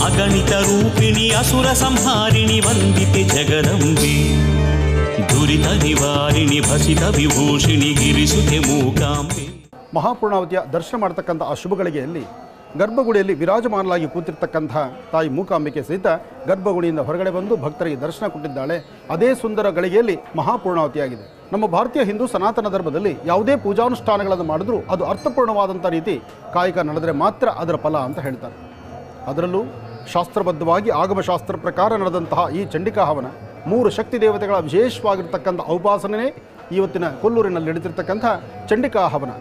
E: ಅಗಣಿತ ರೂಪಿಣಿ ಅಸುರ ಸಂಹಾರಿಣಿ ವಂದಿತೆ ಜಗದಂಬೆ ದುರಿತ ನಿವಾರಿಣಿ ಭಸಿತ ವಿಭೂಷಿಣಿ ಗಿರಿಸುತೆ ಮೂಕಾಂಬೆ.
D: ಮಹಾಪೂರ್ಣಾವತಿಯ ದರ್ಶನ ಮಾಡತಕ್ಕಂಥ ಆ ಶುಭ ಗಳಿಗೆಯಲ್ಲಿ ಗರ್ಭಗುಡಿಯಲ್ಲಿ ವಿರಾಜಮಾನಲಾಗಿ ಕೂತಿರ್ತಕ್ಕಂಥ ತಾಯಿ ಮೂಕಾಂಬಿಕೆ ಸಹಿತ ಗರ್ಭಗುಡಿಯಿಂದ ಹೊರಗಡೆ ಬಂದು ಭಕ್ತರಿಗೆ ದರ್ಶನ ಕೊಟ್ಟಿದ್ದಾಳೆ. ಅದೇ ಸುಂದರ ಗಳಿಗೆಯಲ್ಲಿ ಮಹಾಪೂರ್ಣಾವತಿಯಾಗಿದೆ. ನಮ್ಮ ಭಾರತೀಯ ಹಿಂದೂ ಸನಾತನ ಧರ್ಮದಲ್ಲಿ ಯಾವುದೇ ಪೂಜಾನುಷ್ಠಾನಗಳನ್ನು ಮಾಡಿದ್ರೂ ಅದು ಅರ್ಥಪೂರ್ಣವಾದಂಥ ರೀತಿ ಕಾಯಕ ನಡೆದರೆ ಮಾತ್ರ ಅದರ ಫಲ ಅಂತ ಹೇಳ್ತಾರೆ. ಅದರಲ್ಲೂ ಶಾಸ್ತ್ರಬದ್ಧವಾಗಿ ಆಗಮಶಾಸ್ತ್ರ ಪ್ರಕಾರ ನಡೆದಂತಹ ಈ ಚಂಡಿಕಾ ಹವನ 3 ಶಕ್ತಿ ದೇವತೆಗಳ ವಿಶೇಷವಾಗಿರ್ತಕ್ಕಂಥ ಔಪಾಸನೆ ಇವತ್ತಿನ ಕೊಲ್ಲೂರಿನಲ್ಲಿ ನಡೀತಿರ್ತಕ್ಕಂಥ ಚಂಡಿಕಾ ಹವನ.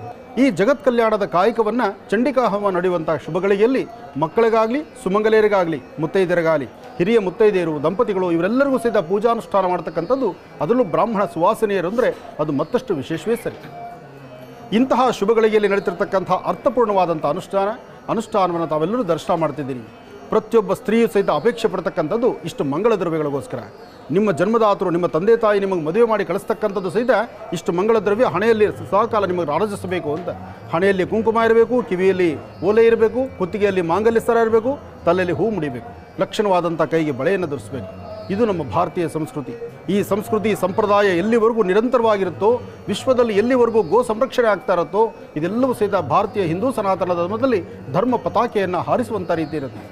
D: ಈ ಜಗತ್ ಕಲ್ಯಾಣದ ಕಾಯಕವನ್ನು ಚಂಡಿಕಾ ಹವನ ನಡೆಯುವಂಥ ಶುಭಗಳಿಗೆಯಲ್ಲಿ ಮಕ್ಕಳಿಗಾಗಲಿ ಸುಮಂಗಲಿಯರಿಗಾಗಲಿ ಮುತ್ತೈದೆಯರಿಗಾಗಲಿ ಹಿರಿಯ ಮುತ್ತೈದೆಯರು ದಂಪತಿಗಳು ಇವರೆಲ್ಲರಿಗೂ ಸಹಿತ ಪೂಜಾನುಷ್ಠಾನ ಮಾಡ್ತಕ್ಕಂಥದ್ದು ಅದರಲ್ಲೂ ಬ್ರಾಹ್ಮಣ ಸುವಾಸನೆಯರು ಅಂದರೆ ಅದು ಮತ್ತಷ್ಟು ವಿಶೇಷವೇ ಸರಿ. ಇಂತಹ ಶುಭಗಳಿಗೆಯಲ್ಲಿ ನಡೀತಿರ್ತಕ್ಕಂಥ ಅರ್ಥಪೂರ್ಣವಾದಂಥ ಅನುಷ್ಠಾನವನ್ನು ತಾವೆಲ್ಲರೂ ದರ್ಶನ ಮಾಡ್ತಿದ್ದೀರಿ. ಪ್ರತಿಯೊಬ್ಬ ಸ್ತ್ರೀಯು ಸಹಿತ ಅಪೇಕ್ಷೆ ಪಡ್ತಕ್ಕಂಥದ್ದು ಇಷ್ಟು ಮಂಗಳ ದ್ರವ್ಯಗಳಿಗೋಸ್ಕರ. ನಿಮ್ಮ ಜನ್ಮದಾತರು ನಿಮ್ಮ ತಂದೆ ತಾಯಿ ನಿಮಗೆ ಮದುವೆ ಮಾಡಿ ಕಳಿಸ್ತಕ್ಕಂಥದ್ದು ಸಹಿತ ಇಷ್ಟು ಮಂಗಳ ದ್ರವ್ಯ ಹಣೆಯಲ್ಲಿ ಸಹಕಾಲ ನಿಮಗೆ ಆರಾಧಿಸಬೇಕು ಅಂತ. ಹಣೆಯಲ್ಲಿ ಕುಂಕುಮ ಇರಬೇಕು, ಕಿವಿಯಲ್ಲಿ ಓಲೆ ಇರಬೇಕು, ಕುತ್ತಿಗೆಯಲ್ಲಿ ಮಾಂಗಲ್ಯ ಸರ ಇರಬೇಕು, ತಲೆಯಲ್ಲಿ ಹೂ ಮುಡಿಬೇಕು, ಲಕ್ಷಣವಾದಂಥ ಕೈಗೆ ಬಳೆಯನ್ನು ಧರಿಸಬೇಕು. ಇದು ನಮ್ಮ ಭಾರತೀಯ ಸಂಸ್ಕೃತಿ. ಈ ಸಂಸ್ಕೃತಿ ಸಂಪ್ರದಾಯ ಎಲ್ಲಿವರೆಗೂ ನಿರಂತರವಾಗಿರುತ್ತೋ, ವಿಶ್ವದಲ್ಲಿ ಎಲ್ಲಿವರೆಗೂ ಗೋ ಸಂರಕ್ಷಣೆ ಆಗ್ತಾ ಇರುತ್ತೋ, ಇದೆಲ್ಲವೂ ಸಹಿತ ಭಾರತೀಯ ಹಿಂದೂ ಸನಾತನ ಧರ್ಮದಲ್ಲಿ ಧರ್ಮ ಪತಾಕೆಯನ್ನು ಹಾರಿಸುವಂಥ ರೀತಿ ಇರುತ್ತೆ.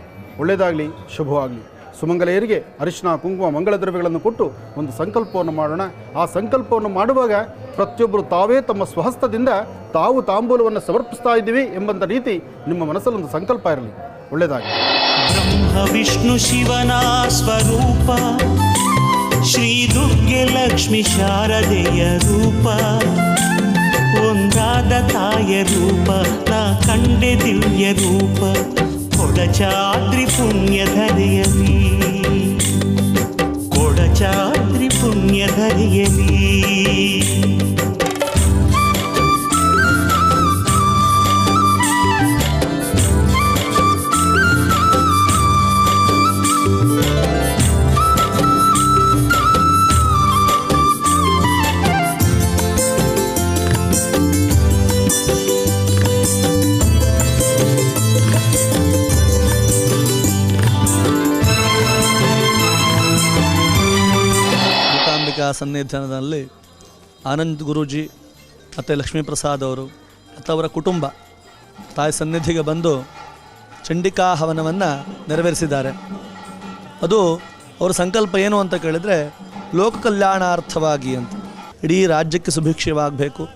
D: ಒಳ್ಳೆಯದಾಗಲಿ, ಶುಭವಾಗಲಿ. ಸುಮಂಗಲೆಯರಿಗೆ ಅರಿಶಿನ ಕುಂಕುಮ ಮಂಗಳ ದ್ರವ್ಯಗಳನ್ನು ಕೊಟ್ಟು ಒಂದು ಸಂಕಲ್ಪವನ್ನು ಮಾಡೋಣ. ಆ ಸಂಕಲ್ಪವನ್ನು ಮಾಡುವಾಗ ಪ್ರತಿಯೊಬ್ಬರು ತಾವೇ ತಮ್ಮ ಸ್ವಹಸ್ತದಿಂದ ತಾವು ತಾಂಬೂಲವನ್ನು ಸಮರ್ಪಿಸ್ತಾ ಇದ್ದೀವಿ ಎಂಬಂಥ ರೀತಿ ನಿಮ್ಮ ಮನಸ್ಸಲ್ಲಿ ಒಂದು ಸಂಕಲ್ಪ ಇರಲಿ. ಒಳ್ಳೆಯದಾಗಲಿ.
E: ಬ್ರಹ್ಮ ವಿಷ್ಣು ಶಿವನ ಸ್ವರೂಪ ಶ್ರೀ ದುರ್ಗೆ ಲಕ್ಷ್ಮಿ ಶಾರದೆಯ ರೂಪ ಒಂದಾದ ತಾಯ ರೂಪ ನಾ ಕಂಡೆ ದಿವ್ಯ ರೂಪ ಕೊಡಚಾದ್ರಿ ಪುಣ್ಯಧರೆಯಲಿ ಕೊಡಚಾದ್ರಿ ಪುಣ್ಯಧರೆಯಲಿ
I: ಸನ್ನಿಧಾನದಲ್ಲಿ ಆನಂದ್ ಗುರೂಜಿ ಮತ್ತು ಲಕ್ಷ್ಮೀಪ್ರಸಾದ್ ಅವರು ಮತ್ತು ಅವರ ಕುಟುಂಬ ತಾಯಿ ಸನ್ನಿಧಿಗೆ ಬಂದು ಚಂಡಿಕಾ ಹವನವನ್ನು ನೆರವೇರಿಸಿದ್ದಾರೆ. ಅದು ಅವರ ಸಂಕಲ್ಪ ಏನು ಅಂತ ಕೇಳಿದರೆ ಲೋಕ ಕಲ್ಯಾಣಾರ್ಥವಾಗಿ ಅಂತ. ಇಡೀ ರಾಜ್ಯಕ್ಕೆ ಸುಭಿಕ್ಷವಾಗಬೇಕು,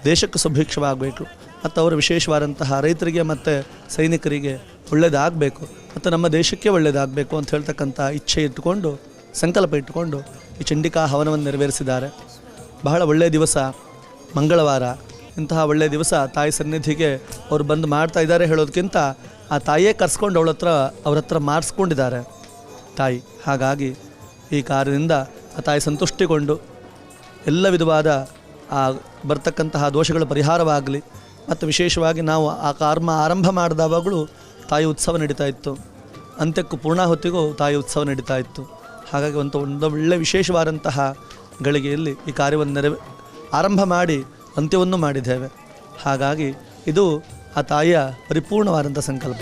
I: ದೇಶಕ್ಕೆ ಸುಭಿಕ್ಷವಾಗಬೇಕು, ಮತ್ತು ಅವರ ವಿಶೇಷವಾದಂತಹ ರೈತರಿಗೆ ಮತ್ತು ಸೈನಿಕರಿಗೆ ಒಳ್ಳೆಯದಾಗಬೇಕು, ಮತ್ತು ನಮ್ಮ ದೇಶಕ್ಕೆ ಒಳ್ಳೆಯದಾಗಬೇಕು ಅಂತ ಹೇಳ್ತಕ್ಕಂಥ ಇಚ್ಛೆ ಇಟ್ಟುಕೊಂಡು ಸಂಕಲ್ಪ ಇಟ್ಟುಕೊಂಡು ಈ ಚಂಡಿಕಾ ಹವನವನ್ನು ನೆರವೇರಿಸಿದ್ದಾರೆ. ಬಹಳ ಒಳ್ಳೆಯ ದಿವಸ, ಮಂಗಳವಾರ. ಇಂತಹ ಒಳ್ಳೆಯ ದಿವಸ ತಾಯಿ ಸನ್ನಿಧಿಗೆ ಅವರು ಬಂದು ಮಾಡ್ತಾ ಇದ್ದಾರೆ ಹೇಳೋದಕ್ಕಿಂತ ಆ ತಾಯಿಯೇ ಕರ್ಸ್ಕೊಂಡು ಅವ್ರ ಹತ್ರ ಮಾಡಿಸ್ಕೊಂಡಿದ್ದಾರೆ ತಾಯಿ. ಹಾಗಾಗಿ ಈ ಕಾರ್ಯದಿಂದ ಆ ತಾಯಿ ಸಂತುಷ್ಟಿಗೊಂಡು ಎಲ್ಲ ವಿಧವಾದ ಬರ್ತಕ್ಕಂತಹ ದೋಷಗಳ ಪರಿಹಾರವಾಗಲಿ, ಮತ್ತು ವಿಶೇಷವಾಗಿ ನಾವು ಆ ಕರ್ಮ ಆರಂಭ ಮಾಡಿದವಾಗಲೂ ತಾಯಿ ಉತ್ಸವ ನಡೀತಾ ಇತ್ತು, ಅಂತ್ಯಕ್ಕೂ ಪೂರ್ಣಾಹುತಿಗೂ ತಾಯಿ ಉತ್ಸವ ನಡೀತಾ ಇತ್ತು. ಹಾಗಾಗಿ ಒಂದು ಒಳ್ಳೆಯ ವಿಶೇಷವಾದಂತಹ ಗಳಿಗೆಯಲ್ಲಿ ಈ ಕಾರ್ಯವನ್ನು ಆರಂಭ ಮಾಡಿ ಅಂತ್ಯವನ್ನು ಮಾಡಿದ್ದೇವೆ. ಹಾಗಾಗಿ ಇದು ಆ ತಾಯಿಯ ಪರಿಪೂರ್ಣವಾದಂಥ ಸಂಕಲ್ಪ.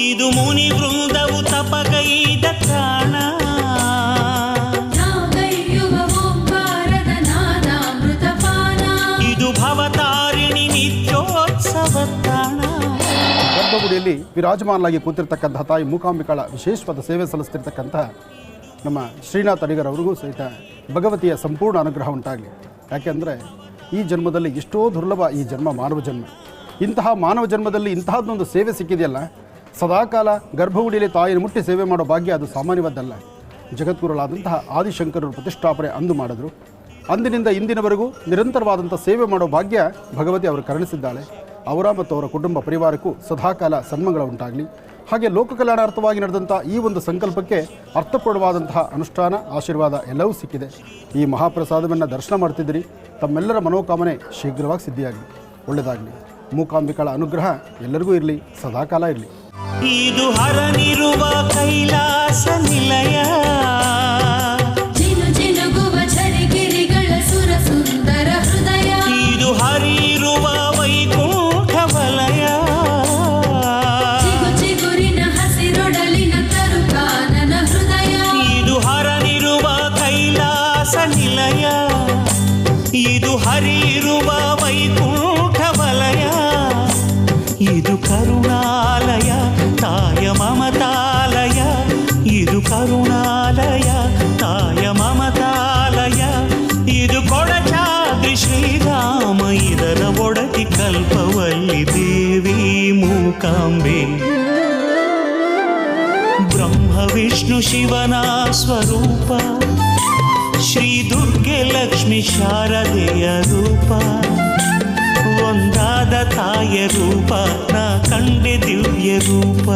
E: ಇದು ಮುನಿ ವೃಂದವು ತಪಗೈದ ಕಾಣ ಇದು ಭವತಾರಿಣಿ ನಿತ್ಯೋ
D: ಗರ್ಭಗುಡಿಯಲ್ಲಿ ವಿರಾಜಮಾನಲಾಗಿ ಕೂತಿರ್ತಕ್ಕಂತಹ ತಾಯಿ ಮೂಕಾಂಬಿಕಾಳ ವಿಶೇಷವಾದ ಸೇವೆ ಸಲ್ಲಿಸ್ತಿರ್ತಕ್ಕಂತಹ ನಮ್ಮ ಶ್ರೀನಾಥ್ ಅಡಿಗರ್ ಅವರಿಗೂ ಸಹಿತ ಭಗವತಿಯ ಸಂಪೂರ್ಣ ಅನುಗ್ರಹ ಉಂಟಾಗಲಿ. ಯಾಕೆಂದರೆ ಈ ಜನ್ಮದಲ್ಲಿ ಎಷ್ಟೋ ದುರ್ಲಭ ಈ ಜನ್ಮ, ಮಾನವ ಜನ್ಮ. ಇಂತಹ ಮಾನವ ಜನ್ಮದಲ್ಲಿ ಇಂತಹದ್ದೊಂದು ಸೇವೆ ಸಿಕ್ಕಿದೆಯಲ್ಲ, ಸದಾಕಾಲ ಗರ್ಭಗುಡಿಯಲ್ಲಿ ತಾಯಿಯನ್ನು ಮುಟ್ಟಿ ಸೇವೆ ಮಾಡೋ ಭಾಗ್ಯ ಅದು ಸಾಮಾನ್ಯವಾದ್ದಲ್ಲ. ಜಗದ್ಗುರುಗಳಾದಂತಹ ಆದಿಶಂಕರರು ಪ್ರತಿಷ್ಠಾಪನೆ ಅಂದು ಮಾಡಿದ್ರು. ಅಂದಿನಿಂದ ಇಂದಿನವರೆಗೂ ನಿರಂತರವಾದಂಥ ಸೇವೆ ಮಾಡೋ ಭಾಗ್ಯ ಭಗವತಿ ಅವರು ಕರುಣಿಸಿದ್ದಾಳೆ. ಅವರ ಮತ್ತು ಅವರ ಕುಟುಂಬ ಪರಿವಾರಕ್ಕೂ ಸದಾಕಾಲ ಸನ್ಮಂಗಳ ಉಂಟಾಗಲಿ. ಹಾಗೆ ಲೋಕ ಕಲ್ಯಾಣಾರ್ಥವಾಗಿ ನಡೆದಂಥ ಈ ಒಂದು ಸಂಕಲ್ಪಕ್ಕೆ ಅರ್ಥಪೂರ್ಣವಾದಂತಹ ಅನುಷ್ಠಾನ, ಆಶೀರ್ವಾದ ಎಲ್ಲವೂ ಸಿಕ್ಕಿದೆ. ಈ ಮಹಾಪ್ರಸಾದವನ್ನು ದರ್ಶನ ಮಾಡ್ತಿದ್ದೀರಿ. ತಮ್ಮೆಲ್ಲರ ಮನೋಕಾಮನೆ ಶೀಘ್ರವಾಗಿ ಸಿದ್ಧಿಯಾಗಲಿ, ಒಳ್ಳೆಯದಾಗಲಿ. ಮೂಕಾಂಬಿಕಾಳ ಅನುಗ್ರಹ ಎಲ್ಲರಿಗೂ ಇರಲಿ, ಸದಾಕಾಲ ಇರಲಿ.
E: ಇದು ಹರನಿರುವ ಕೈಲಾಸ ನಿಲಯ,
F: ಜಿನು ಜಿನುಗುವ ಝರಿಗಿರಿಗಳ ಸುರ ಸುಂದರ ಹೃದಯ,
E: ಇದು ಹರಿರುವ ವೈಕುಂಠ ವಲಯ,
F: ಚಿಗು ಚಿಗುರಿನ ಹಸಿರೊಡಲಿನ ತರುಕಾನನ ಹೃದಯ,
E: ಇದು ಹರನಿರುವ ಕೈಲಾಸ ನಿಲಯ, ಇದು ಹರಿರುವ ವೈಕುಂಠ ವಲಯ, ಇದು ಕರುಣಾಲಯ ತಾಯ ಮಮತಾಲಯ, ಇದು ಕರುಣಾಲಯ ತಾಯ ಮಮತಾಲಯ, ಇದು ಕೊಡಚಾದ್ರಿ ಶ್ರೀರಾಮ, ಇದರ ಒಡತಿ ಕಲ್ಪವಲ್ಲಿ ದೇವಿ ಮೂಕಾಂಬೆ. ಬ್ರಹ್ಮ ವಿಷ್ಣು ಶಿವನ ಸ್ವರೂಪ, ಶ್ರೀ ದುರ್ಗೆ ಲಕ್ಷ್ಮಿ ಶಾರದೆಯ ರೂಪ, ಒಂದಾದ ತಾಯ ರೂಪ ನಾ ಕಂಡೆ ದಿವ್ಯ ರೂಪ.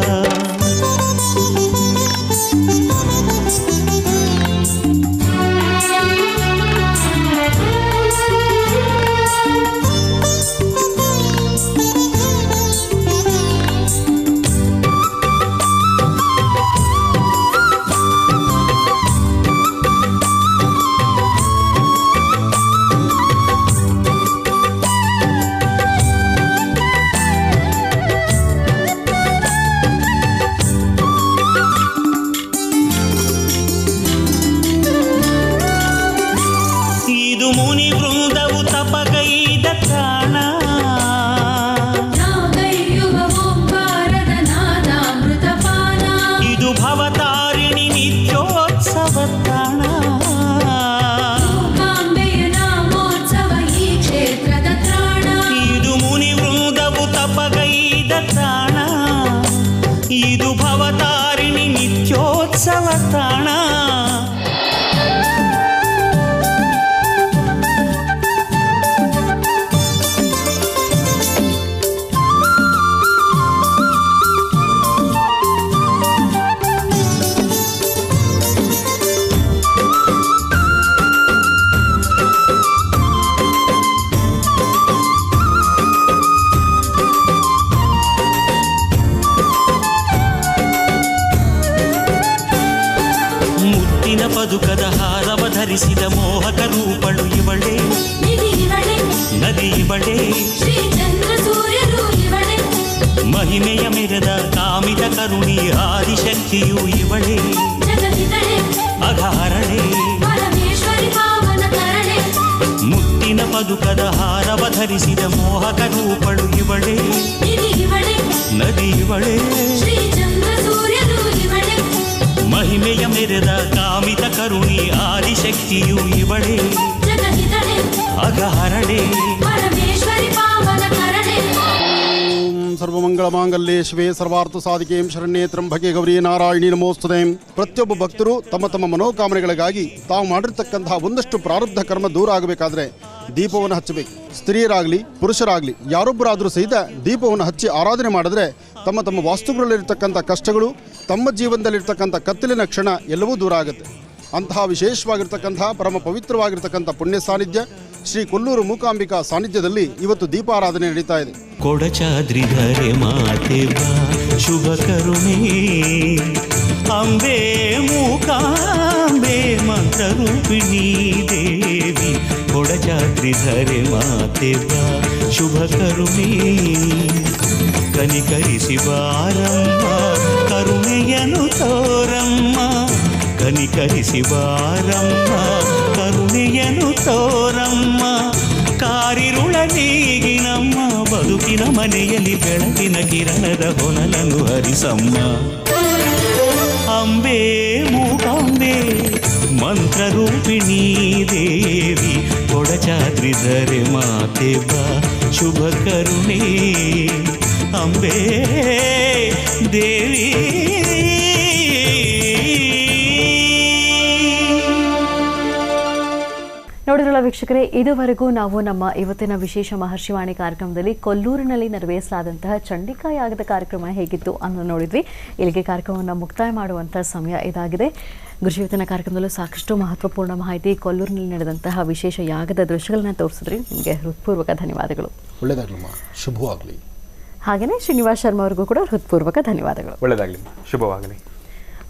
E: ಮುನಿ ವೃಂದವು ತಪಗೈದ ತಾಣ,
F: ನಾಗೈಯುವ ಓಂಕಾರದ ನಾದಾಮೃತ ಪಾನ,
E: ಇದು ಭವತಾರಿಣಿ ನಿತ್ಯೋತ್ಸವ ತಾಣ,
F: ಮೂಕಾಂಬೆಯ ನಾಮೋತ್ಸವ ಈ ಕ್ಷೇತ್ರದ ತ್ರಾಣ,
E: ಇದು ಮುನಿ ವೃಂದವು ತಪಗೈದ ತಾಣ, ಇದು ಭವತಾರಿಣಿ ನಿತ್ಯೋತ್ಸವ ತಾಣ. ಪದುಕದ ಹಾರವ ಧರಿಸಿದ ಮೋಹಕ ರೂಪಳು ಇವಳೆ, ನದಿ ಇವಳೆ,
F: ಶ್ರೀ ಚಂದ್ರ ಸೂರ್ಯರು ಇವಳೆ,
E: ಮಹಿಮೆಯ ಮೆರೆದ ಕಾಮಿತ ಕರುಣಿ ಆದಿಶಕ್ತಿಯು ಇವಳೆ,
F: ಜಗದಿದಳೆ
E: ಅಘಾರಳೆ,
F: ಪರಮೇಶ್ವರಿ ಪಾವನ ಕರಳೆ,
E: ಮುತ್ತಿನ ಪದುಕದ ಹಾರವ ಧರಿಸಿದ ಮೋಹಕ ರೂಪಳು ಇವಳೆ,
F: ಇವಳೆ,
E: ನದಿ ಇವಳೆ,
F: ಶ್ರೀ ಚಂದ್ರ ಸೂರ್ಯರು ಇವಳೆ,
E: ಮಹಿಮೆಯ ಮೆರೆದ ಕಾಮಿತ ಕರುಣಿ ಆದಿಶಕ್ತಿಯು ಇವಳೆ,
F: ಜಗದಿದಳೆ
E: ಅಘಾರಳೆ,
F: ಪರಮೇಶ್ವರಿ ಪಾವನ ಕರಳೆ.
D: ಸರ್ವಮಂಗಳ ಮಾಂಗಲ್ಯೆ ಶಿವೆ ಸರ್ವಾರ್ಥ ಸಾಧಿಕೆ ಶರಣ್ಯೇ ತ್ರಂಬಕೆ ಗೌರಿ ನಾರಾಯಣಿ ನಮೋಸ್ತುತೆ. ಪ್ರತಿಯೊಬ್ಬ ಭಕ್ತರು ತಮ್ಮ ತಮ್ಮ ಮನೋಕಾಮನೆಗಳಿಗಾಗಿ ತಾವು ಮಾಡಿರ್ತಕ್ಕಂತಹ ಒಂದಷ್ಟು ಪ್ರಾರಬ್ಧ ಕರ್ಮ ದೂರ ಆಗಬೇಕಾದ್ರೆ ದೀಪವನ್ನು ಹಚ್ಚಬೇಕು. ಸ್ತ್ರೀಯರಾಗಲಿ ಪುರುಷರಾಗಲಿ ಯಾರೊಬ್ಬರಾದರೂ ಸಹಿತ ದೀಪವನ್ನು ಹಚ್ಚಿ ಆರಾಧನೆ ಮಾಡಿದ್ರೆ ತಮ್ಮ ತಮ್ಮ ವಾಸ್ತುಗಳಲ್ಲಿರ್ತಕ್ಕಂಥ ಕಷ್ಟಗಳು, ತಮ್ಮ ಜೀವನದಲ್ಲಿರ್ತಕ್ಕಂಥ ಕತ್ತಲಿನ ಕ್ಷಣ ಎಲ್ಲವೂ ದೂರ ಆಗುತ್ತೆ. ಅಂತಹ ವಿಶೇಷವಾಗಿರ್ತಕ್ಕಂಥ ಪರಮ ಪವಿತ್ರವಾಗಿರ್ತಕ್ಕಂಥ ಪುಣ್ಯ ಸಾನ್ನಿಧ್ಯ ಶ್ರೀ ಕೊಲ್ಲೂರು ಮೂಕಾಂಬಿಕಾ ಸಾನ್ನಿಧ್ಯದಲ್ಲಿ ಇವತ್ತು ದೀಪಾರಾಧನೆ ನಡೀತಾ ಇದೆ.
E: ಕೊಡಚಾದ್ರಿಧರೆ ಮಾತೆ ಬಾ ಶುಭ ಕರುಣೆ, ಅಂಬೆ ಮೂಕಾಂಬೆ ಮಂತ್ರರೂಪಿಣಿ ದೇವಿ, ಕೊಡಚಾದ್ರಿಧರೆ ಮಾತೆ ಬಾ ಶುಭ ಕರುಣೆ, ಕನಿಕರಿಸಿ ಬಾರಮ್ಮ ಕರುಣೆಯನು ತೋರಮ್ಮ, ಕನಿಕರಿಸಿ ಬಾರಮ್ಮ ಕರುಣೆಯನು ತೋರಮ್ಮ, ಕಾರಿರುಳ ನೀಗಿ ನಮ್ಮ ಬದುಕಿನ ನಿನ್ನ ಮನೆಯಲ್ಲಿ ಬೆಳಕಿನ ಕಿರಣದ ಹೊನಲನ್ನು ಹರಿಸಮ್ಮ. ಅಂಬೆ ಮೂಕಾಂಬೆ ಮಂತ್ರರೂಪಿಣೀ ದೇವಿ, ಕೊಡಚಾದ್ರಿದರೆ ಮಾತೆ ಬಾ ಶುಭ ಕರುಣೆ. ಅಂಬೆ ದೇವಿ
B: ನೋಡಿದ್ರಲ್ಲ ವೀಕ್ಷಕರೇ, ಇದುವರೆಗೂ ನಾವು ನಮ್ಮ ಇವತ್ತಿನ ವಿಶೇಷ ಮಹರ್ಷಿವಾಣಿ ಕಾರ್ಯಕ್ರಮದಲ್ಲಿ ಕೊಲ್ಲೂರಿನಲ್ಲಿ ನೆರವೇರಿಸಲಾದಂತಹ ಚಂಡಿಕಾ ಯಾಗದ ಕಾರ್ಯಕ್ರಮ ಹೇಗಿತ್ತು ಅನ್ನೋ ನೋಡಿದ್ವಿ. ಇಲ್ಲಿಗೆ ಕಾರ್ಯಕ್ರಮವನ್ನು ಮುಕ್ತಾಯ ಮಾಡುವಂಥ ಸಮಯ ಇದಾಗಿದೆ. ಗುರುಜಿ ಇವತ್ತಿನ ಕಾರ್ಯಕ್ರಮದಲ್ಲೂ ಸಾಕಷ್ಟು ಮಹತ್ವಪೂರ್ಣ ಮಾಹಿತಿ, ಕೊಲ್ಲೂರಿನಲ್ಲಿ ನಡೆದಂತಹ ವಿಶೇಷ ಯಾಗದ ದೃಶ್ಯಗಳನ್ನ ತೋರಿಸಿದ್ರಿ. ನಿಮಗೆ ಹೃತ್ಪೂರ್ವಕ ಧನ್ಯವಾದಗಳು.
D: ಒಳ್ಳೆಯದಾಗಲಮ್ಮ, ಶುಭವಾಗಲಿ.
B: ಹಾಗೆಯೇ ಶ್ರೀನಿವಾಸ್ ಶರ್ಮಾ ಅವರಿಗೂ ಕೂಡ ಹೃತ್ಪೂರ್ವಕ ಧನ್ಯವಾದಗಳು.
C: ಒಳ್ಳೆಯದಾಗಲಿ, ಶುಭವಾಗಲಿ.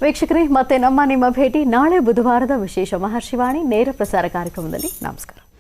B: ವೀಕ್ಷಕರೇ, ಮತ್ತೆ ನಿಮ್ಮ ಭೇಟಿ ನಾಳೆ ಬುಧವಾರದ ವಿಶೇಷ ಮಹರ್ಷಿವಾಣಿ ನೇರ ಪ್ರಸಾರ ಕಾರ್ಯಕ್ರಮದಲ್ಲಿ. ನಮಸ್ಕಾರ.